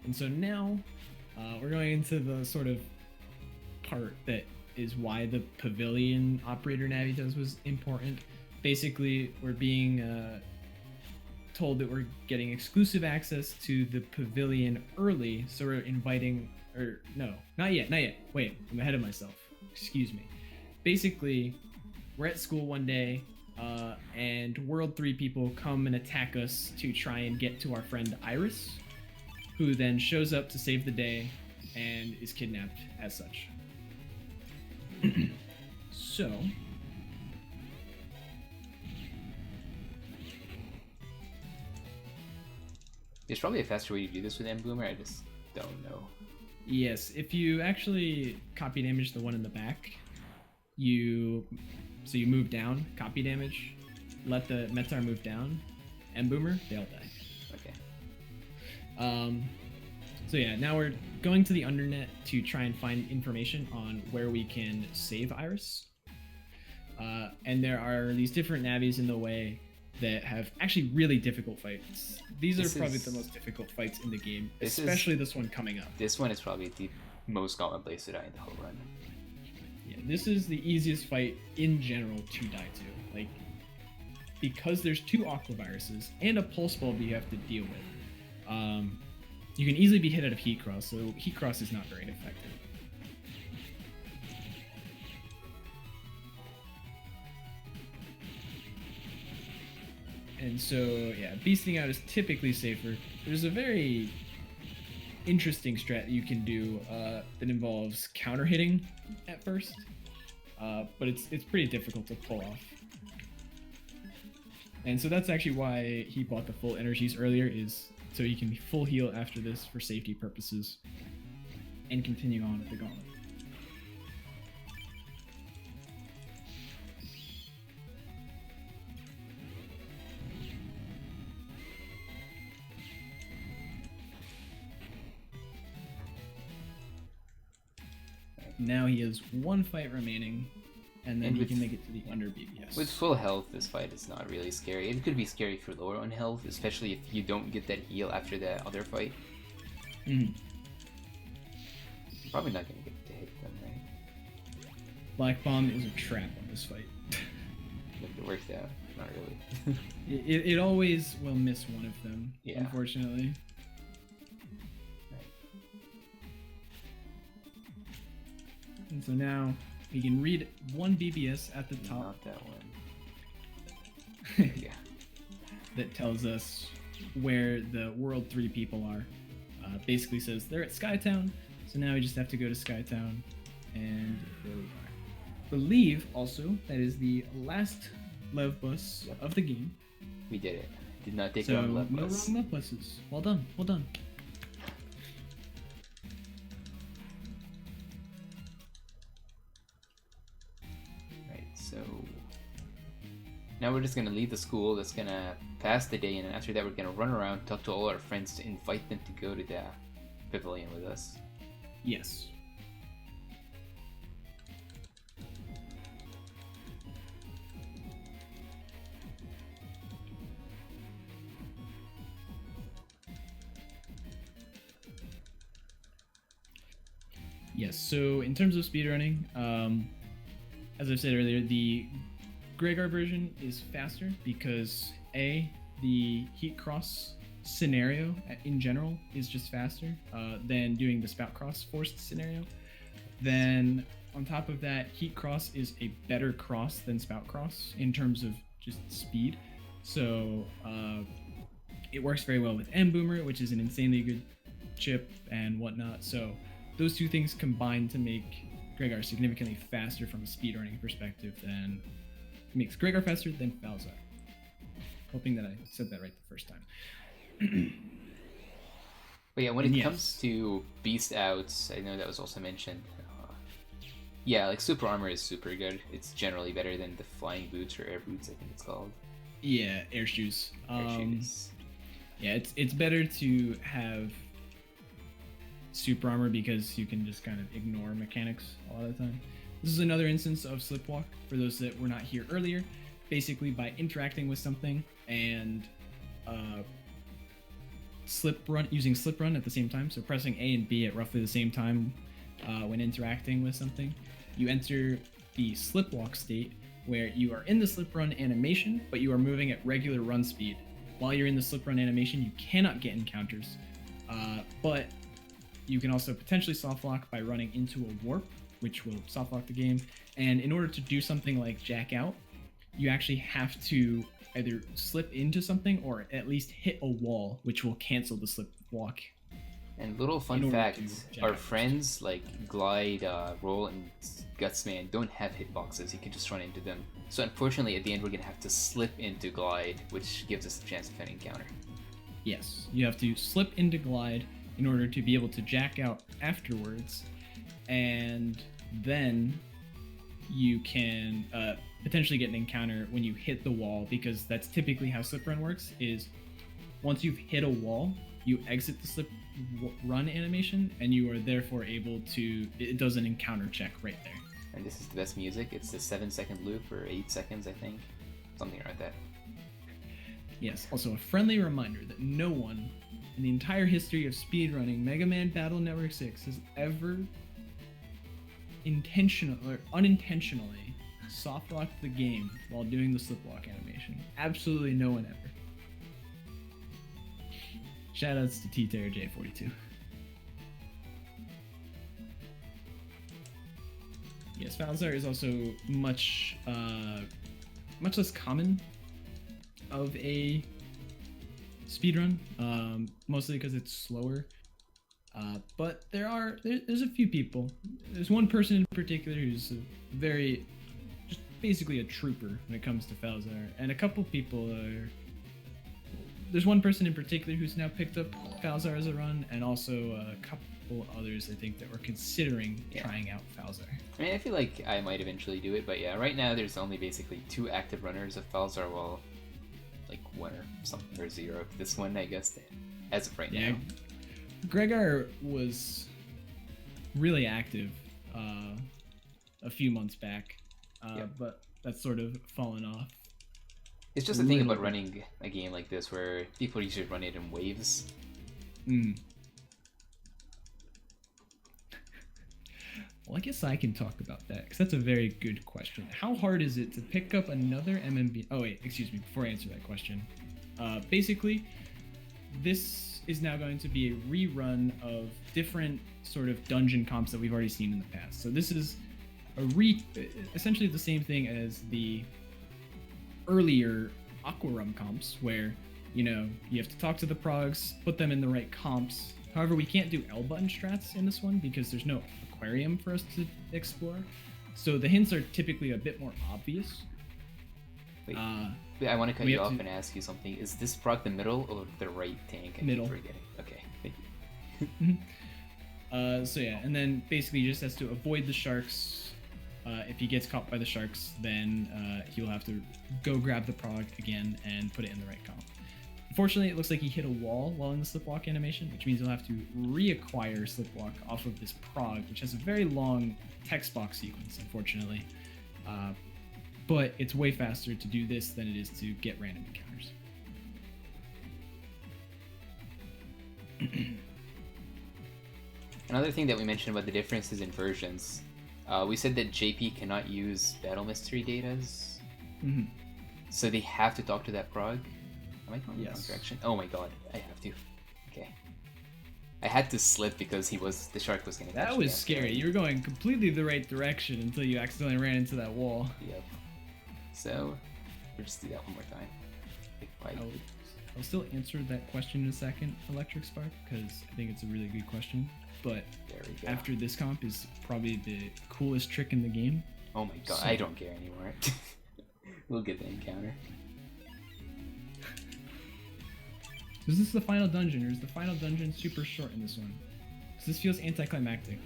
And so now, we're going into the sort of part that is why the Pavilion Operator Navi does was important. Basically, we're being told that we're getting exclusive access to the Pavilion early, so we're inviting... Or, no, not yet. Wait, I'm ahead of myself. Excuse me. Basically, we're at school one day, and World 3 people come and attack us to try and get to our friend Iris, who then shows up to save the day and is kidnapped as such. So... There's probably a faster way to do this with Emboomer, I just don't know. Yes, if you actually copy damage the one in the back, you move down, copy damage, let the Metar move down, Emboomer, they'll die. Okay. So yeah, now we're going to the Undernet to try and find information on where we can save Iris. And there are these different navis in the way that have actually really difficult fights. These are probably the most difficult fights in the game, especially this one coming up. This one is probably the most common place to die in the whole run. Yeah, this is the easiest fight in general to die to. Like, because there's 2 aqua viruses and a pulse bulb you have to deal with, you can easily be hit out of heat cross, so heat cross is not very effective. And so, yeah, beasting out is typically safer. There's a very interesting strat you can do that involves counter hitting at first, but it's pretty difficult to pull off. And so that's actually why he bought the full energies earlier, is so he can be full heal after this for safety purposes and continue on with the gauntlet. Now he has 1 fight remaining, and then he can make it to the under BBS. With full health, this fight is not really scary. It could be scary for lower on health, especially if you don't get that heal after that other fight. Probably not going to get to hit them, right? Black Bomb is a trap on this fight. If it worked out, not really. it always will miss one of them, yeah. Unfortunately. And so now we can read 1 BBS at the top. Not that one. Yeah. That tells us where the World 3 people are. Basically says they're at Skytown, so now we just have to go to Skytown, and there we are. Believe also that is the last love bus of the game. We did it. Did not take so wrong love no bus. wrong love buses. Well done, well done. So now we're just gonna leave the school. That's gonna pass the day, and then after that we're gonna run around, talk to all our friends to invite them to go to the pavilion with us. Yes. Yes, so in terms of speedrunning, as I said earlier, the Gregar version is faster because the heat cross scenario in general is just faster than doing the spout cross forced scenario. Then on top of that, heat cross is a better cross than spout cross in terms of just speed. So it works very well with M Boomer, which is an insanely good chip and whatnot. So those 2 things combine to make Gregar significantly faster from a speedrunning perspective than makes Gregar faster than Falzar. Hoping that I said that right the first time. But yeah, when it comes to beast outs, I know that was also mentioned. Yeah, like super armor is super good. It's generally better than the flying boots or air boots, I think it's called. Yeah, air shoes. Air shoes. Yeah, it's better to have super armor because you can just kind of ignore mechanics a lot of the time. This is another instance of slipwalk for those that were not here earlier. Basically, by interacting with something and using slip run at the same time, so pressing A and B at roughly the same time when interacting with something, you enter the slipwalk state where you are in the slip run animation, but you are moving at regular run speed. While you're in the slip run animation, you cannot get encounters, but you can also potentially soft lock by running into a warp, which will soft lock the game. And in order to do something like jack out, you actually have to either slip into something or at least hit a wall, which will cancel the slip walk. And little fun fact, our friends like Glide, Roll, and Gutsman don't have hitboxes. You can just run into them. So unfortunately, at the end, we're gonna have to slip into Glide, which gives us a chance of an encounter. Yes, you have to slip into Glide in order to be able to jack out afterwards, and then you can potentially get an encounter when you hit the wall, because that's typically how slip run works. Is once you've hit a wall, you exit the slip run animation, and you are therefore able to, it does an encounter check right there. And this is the best music. It's the 7-second loop, or 8 seconds, I think, something like that. Yes, also a friendly reminder that no one in the entire history of speedrunning Mega Man Battle Network 6 has ever intentional or unintentionally soft locked the game while doing the slip walk animation. Absolutely no one ever. Shoutouts to T-Terror-J42. Yes, Falzar is also much less common of a speedrun, mostly because it's slower. But there's a few people. There's one person in particular who's just basically a trooper when it comes to Falzar, and a couple people are. There's one person in particular who's now picked up Falzar as a run, and also a couple others I think that were considering trying out Falzar. I mean, I feel like I might eventually do it, but yeah, right now there's only basically 2 active runners of Falzar, while like 1 or something or 0 this one, I guess, as of right now. Gregar was really active a few months back, but that's sort of fallen off. It's just the thing about running a game like this where people usually run it in waves. Well, I guess I can talk about that, because that's a very good question. How hard is it to pick up another MMB? Oh wait, excuse me, before I answer that question. Basically, this is now going to be a rerun of different sort of dungeon comps that we've already seen in the past. So this is essentially the same thing as the earlier Aquarum comps, where, you know, you have to talk to the progs, put them in the right comps. However, we can't do L button strats in this one because there's no aquarium for us to explore. So the hints are typically a bit more obvious. Wait, I want to cut you off and ask you something. Is this prog the middle or the right tank? Middle. Forgetting. Okay, thank you. So yeah, and then basically he just has to avoid the sharks. If he gets caught by the sharks, then he'll have to go grab the prog again and put it in the right comp. Unfortunately, it looks like he hit a wall while in the slipwalk animation, which means he'll have to reacquire slipwalk off of this prog, which has a very long text box sequence, unfortunately. But it's way faster to do this than it is to get random encounters. Another thing that we mentioned about the differences in versions, we said that JP cannot use battle mystery datas, so they have to talk to that prog. Am I going in the wrong direction? Oh my god, I have to. Okay. I had to slip because the shark was going to catch me. That was scary. You were going completely the right direction until you accidentally ran into that wall. Yep. So, we'll just do that one more time. I'll still answer that question in a second, Electric Spark, because I think it's a really good question. But after this comp is probably the coolest trick in the game. Oh my god, I don't care anymore. We'll get the encounter. Is this the final dungeon, or is the final dungeon super short in this one? Because this feels anticlimactic.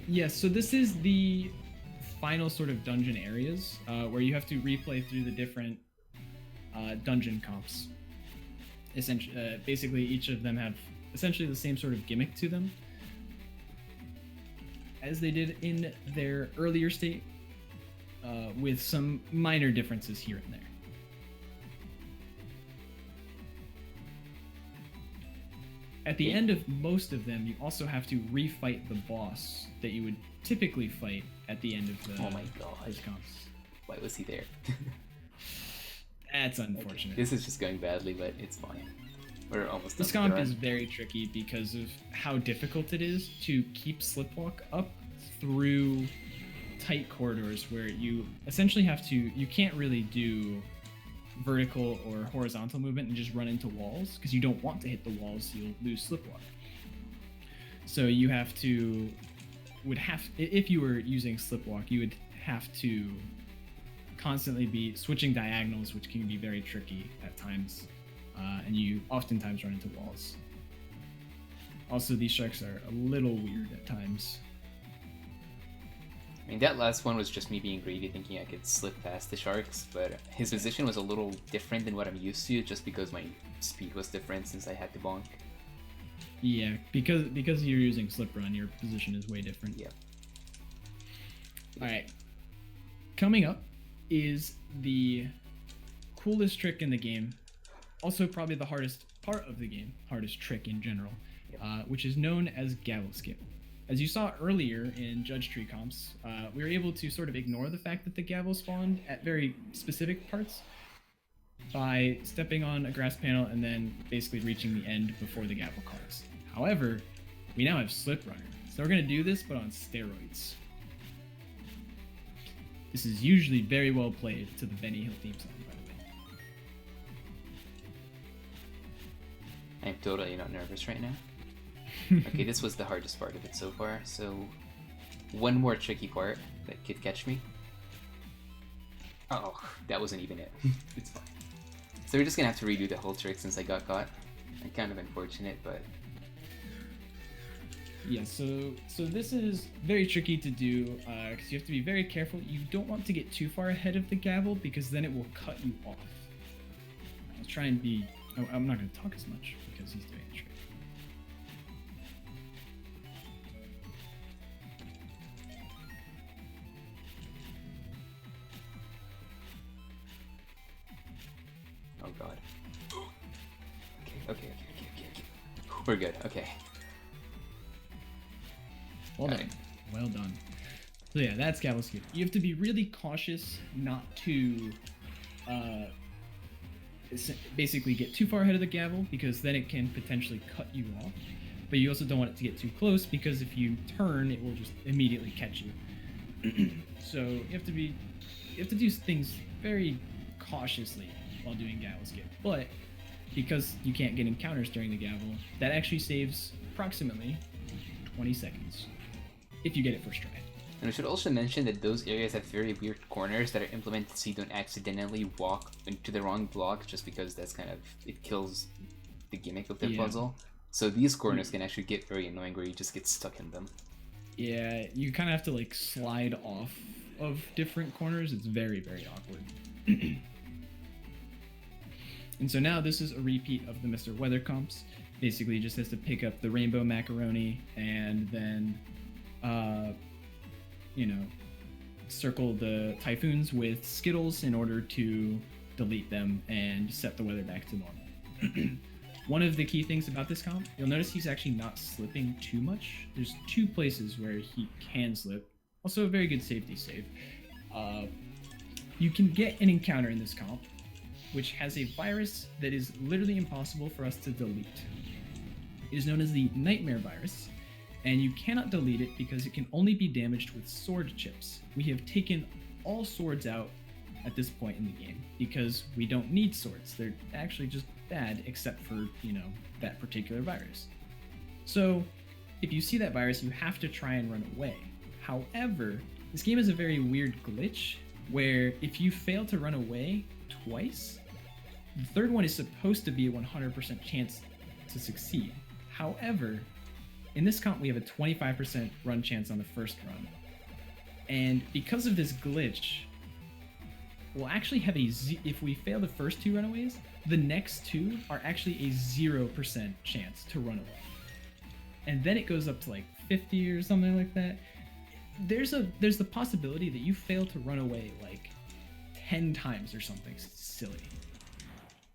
Yes, so this is the final sort of dungeon areas, where you have to replay through the different dungeon comps. Essentially, basically, each of them have essentially the same sort of gimmick to them as they did in their earlier state, with some minor differences here and there. At the end of most of them, you also have to refight the boss that you would typically fight at the end of the comps. Why was he there? That's unfortunate. Okay. This is just going badly, but it's fine. We're almost done. This comp is very tricky because of how difficult it is to keep slipwalk up through tight corridors where you essentially have to, you can't really do vertical or horizontal movement and just run into walls because you don't want to hit the walls, so you'll lose slipwalk. So you have to, if you were using slipwalk, you would have to constantly be switching diagonals, which can be very tricky at times, and you oftentimes run into walls. Also, these sharks are a little weird at times. I mean, that last one was just me being greedy, thinking I could slip past the sharks, but his position was a little different than what I'm used to, just because my speed was different since I had to bonk. Yeah, because you're using slip run, your position is way different. Yeah. Alright. Coming up is the coolest trick in the game, also probably the hardest part of the game, hardest trick in general, which is known as Gallop Skip. as you saw earlier in Judge Tree comps, we were able to sort of ignore the fact that the gavel spawned at very specific parts by stepping on a grass panel and then basically reaching the end before the gavel cards. However, we now have Slip Runner, so we're going to do this but on steroids. This is usually very well played to the Benny Hill theme song, by the way. I'm totally not nervous right now. Okay, this was the hardest part of it so far, so one more tricky part that could catch me. Oh, that wasn't even it. It's fine. So we're just gonna have to redo the whole trick since I got caught. Kind of unfortunate, but... Yeah, so this is very tricky to do, because you have to be very careful. You don't want to get too far ahead of the gavel, because then it will cut you off. I'll try and be... Oh, I'm not going to talk as much, because he's doing the trick. Oh god. Okay. We're good, okay. Well done. Well done. So yeah, that's gavel skip. You have to be really cautious not to basically get too far ahead of the gavel, because then it can potentially cut you off. But you also don't want it to get too close, because if you turn, it will just immediately catch you. So you have to do things very cautiously while doing gavel skip. But because you can't get encounters during the gavel, that actually saves approximately 20 seconds if you get it first try. And we should also mention that those areas have very weird corners that are implemented so you don't accidentally walk into the wrong block, just because that's kind of, it kills the gimmick of the puzzle. So these corners can actually get very annoying where you just get stuck in them. Yeah, you kind of have to like slide off of different corners. It's very, very awkward. And so now this is a repeat of the Mr. Weather comps. Basically, just has to pick up the rainbow macaroni and then, circle the typhoons with Skittles in order to delete them and set the weather back to normal. One of the key things about this comp, you'll notice he's actually not slipping too much. There's 2 places where he can slip. Also a very good safety save. You can get an encounter in this comp, which has a virus that is literally impossible for us to delete. It is known as the Nightmare Virus, and you cannot delete it because it can only be damaged with sword chips. We have taken all swords out at this point in the game because we don't need swords. They're actually just bad except for, that particular virus. So if you see that virus, you have to try and run away. However, this game has a very weird glitch where if you fail to run away twice, the third one is supposed to be a 100% chance to succeed. However, in this comp, we have a 25% run chance on the first run. And because of this glitch, we'll actually have if we fail the first 2 runaways, the next 2 are actually a 0% chance to run away. And then it goes up to like 50 or something like that. There's the possibility that you fail to run away like 10 times or something silly.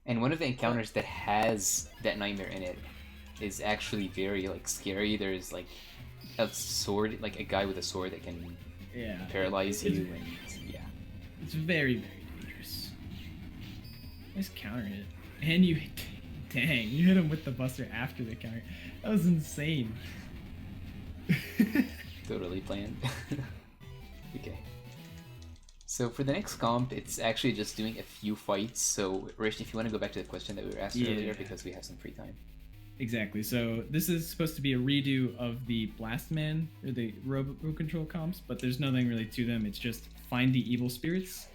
And one of the encounters that has that nightmare in it is actually very scary. There's a sword, a guy with a sword that can paralyze you, and it's very, very dangerous. Nice counter hit, and you hit him with the buster after the counter. That was insane. Totally planned. Okay. So for the next comp, it's actually just doing a few fights. So Rich, if you want to go back to the question that we were asked earlier, because we have some free time. Exactly. So this is supposed to be a redo of the Blast Man or the Robo Control comps, but there's nothing really to them. It's just find the evil spirits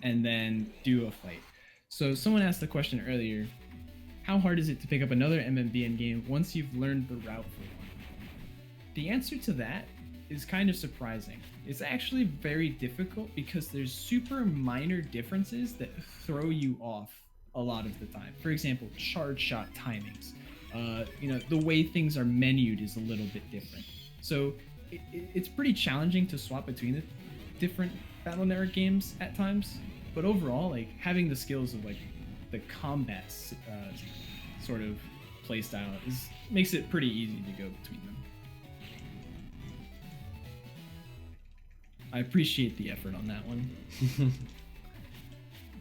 and then do a fight. So someone asked the question earlier, how hard is it to pick up another MMBN game once you've learned the route for one? The answer to that is kind of surprising. It's actually very difficult because there's super minor differences that throw you off a lot of the time. For example, charge shot timings. The way things are menued is a little bit different. So it's pretty challenging to swap between the different Battle Network games at times. But overall, having the skills of the combat sort of playstyle makes it pretty easy to go between them. I appreciate the effort on that one.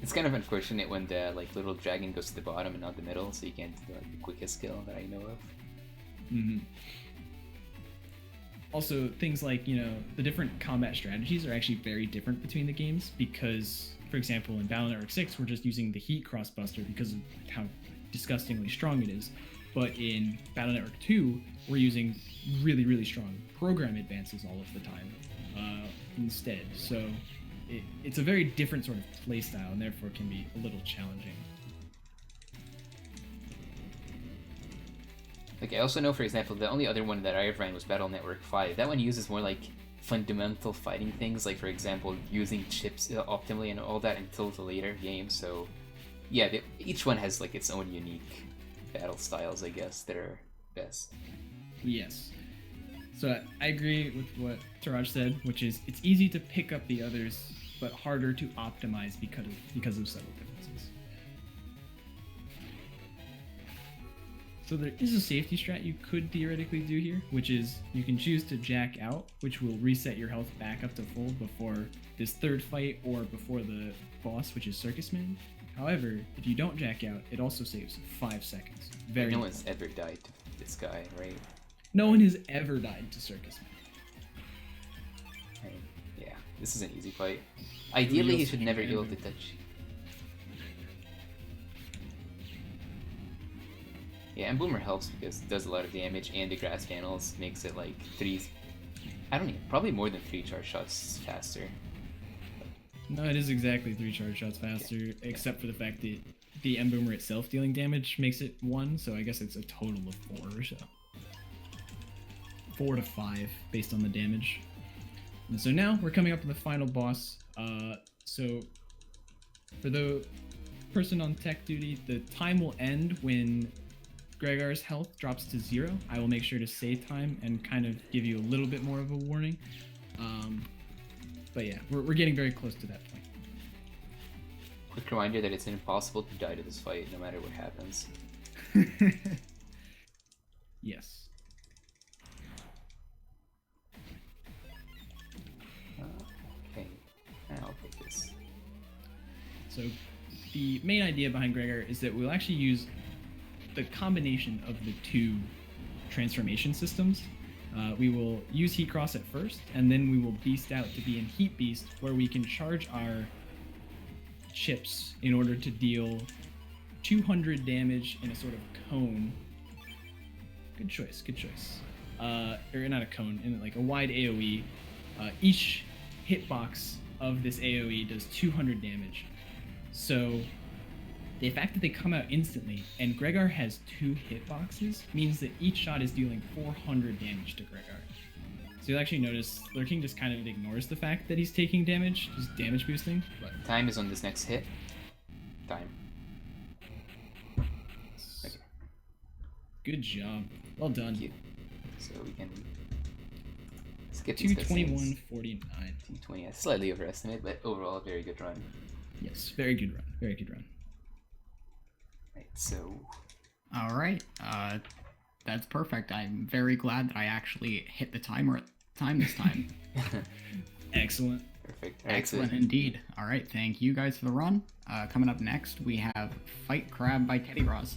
It's kind of unfortunate when the little dragon goes to the bottom and not the middle, so you can't do the quickest kill that I know of. Mm-hmm. Also, things like, the different combat strategies are actually very different between the games because, for example, in Battle Network 6, we're just using the Heat Crossbuster because of how disgustingly strong it is. But in Battle Network 2, we're using really, really strong program advances all of the time instead. So it's a very different sort of playstyle and therefore can be a little challenging. I also know, for example, the only other one that I ran was Battle Network 5. That one uses more fundamental fighting things, for example, using chips optimally and all that until the later game. So yeah, each one has its own unique battle styles, I guess, that are best. Yes. So I agree with what Taraj said, which is it's easy to pick up the others, but harder to optimize because of subtle differences. So there is a safety strat you could theoretically do here, which is you can choose to jack out, which will reset your health back up to full before this third fight or before the boss, which is Circus Man. However, if you don't jack out, it also saves 5 seconds. No one's ever died to this guy, right? No one has ever died to Circus Man. Yeah, this is an easy fight. Ideally, he should never be able to touch. Yeah, and Boomer helps because it does a lot of damage, and the grass panels makes it 3... I don't know, probably more than 3 charge shots faster. No, it is exactly 3 charge shots faster, except for the fact that the M-Boomer itself dealing damage makes it 1, so I guess it's a total of 4 or so. 4 to 5 based on the damage. And so now we're coming up to the final boss. So for the person on tech duty, the time will end when Gregar's health drops to 0. I will make sure to save time and kind of give you a little bit more of a warning. But yeah, we're getting very close to that point. Quick reminder that it's impossible to die to this fight, no matter what happens. Yes. Okay, I'll take this. So the main idea behind Gregar is that we'll actually use the combination of the 2 transformation systems. We will use Heat Cross at first, and then we will beast out to be in Heat Beast, where we can charge our chips in order to deal 200 damage in a sort of cone. Good choice, good choice. Or not a cone, in a wide AoE. Each hitbox of this AoE does 200 damage. So the fact that they come out instantly, and Gregar has 2 hitboxes, means that each shot is dealing 400 damage to Gregar. So you'll actually notice Lurking just kind of ignores the fact that he's taking damage, just damage boosting. But time is on this next hit. Time. Okay. Good job. Well done. Thank you. So we can skip these 221.49. 220. I slightly overestimate, but overall, a very good run. Yes, very good run. Very good run. Right, so... Alright, that's perfect. I'm very glad that I actually hit the timer at time this time. Excellent. Perfect. Excellent indeed. Alright, thank you guys for the run. Coming up next, we have Fight Crab by Teddy Ross.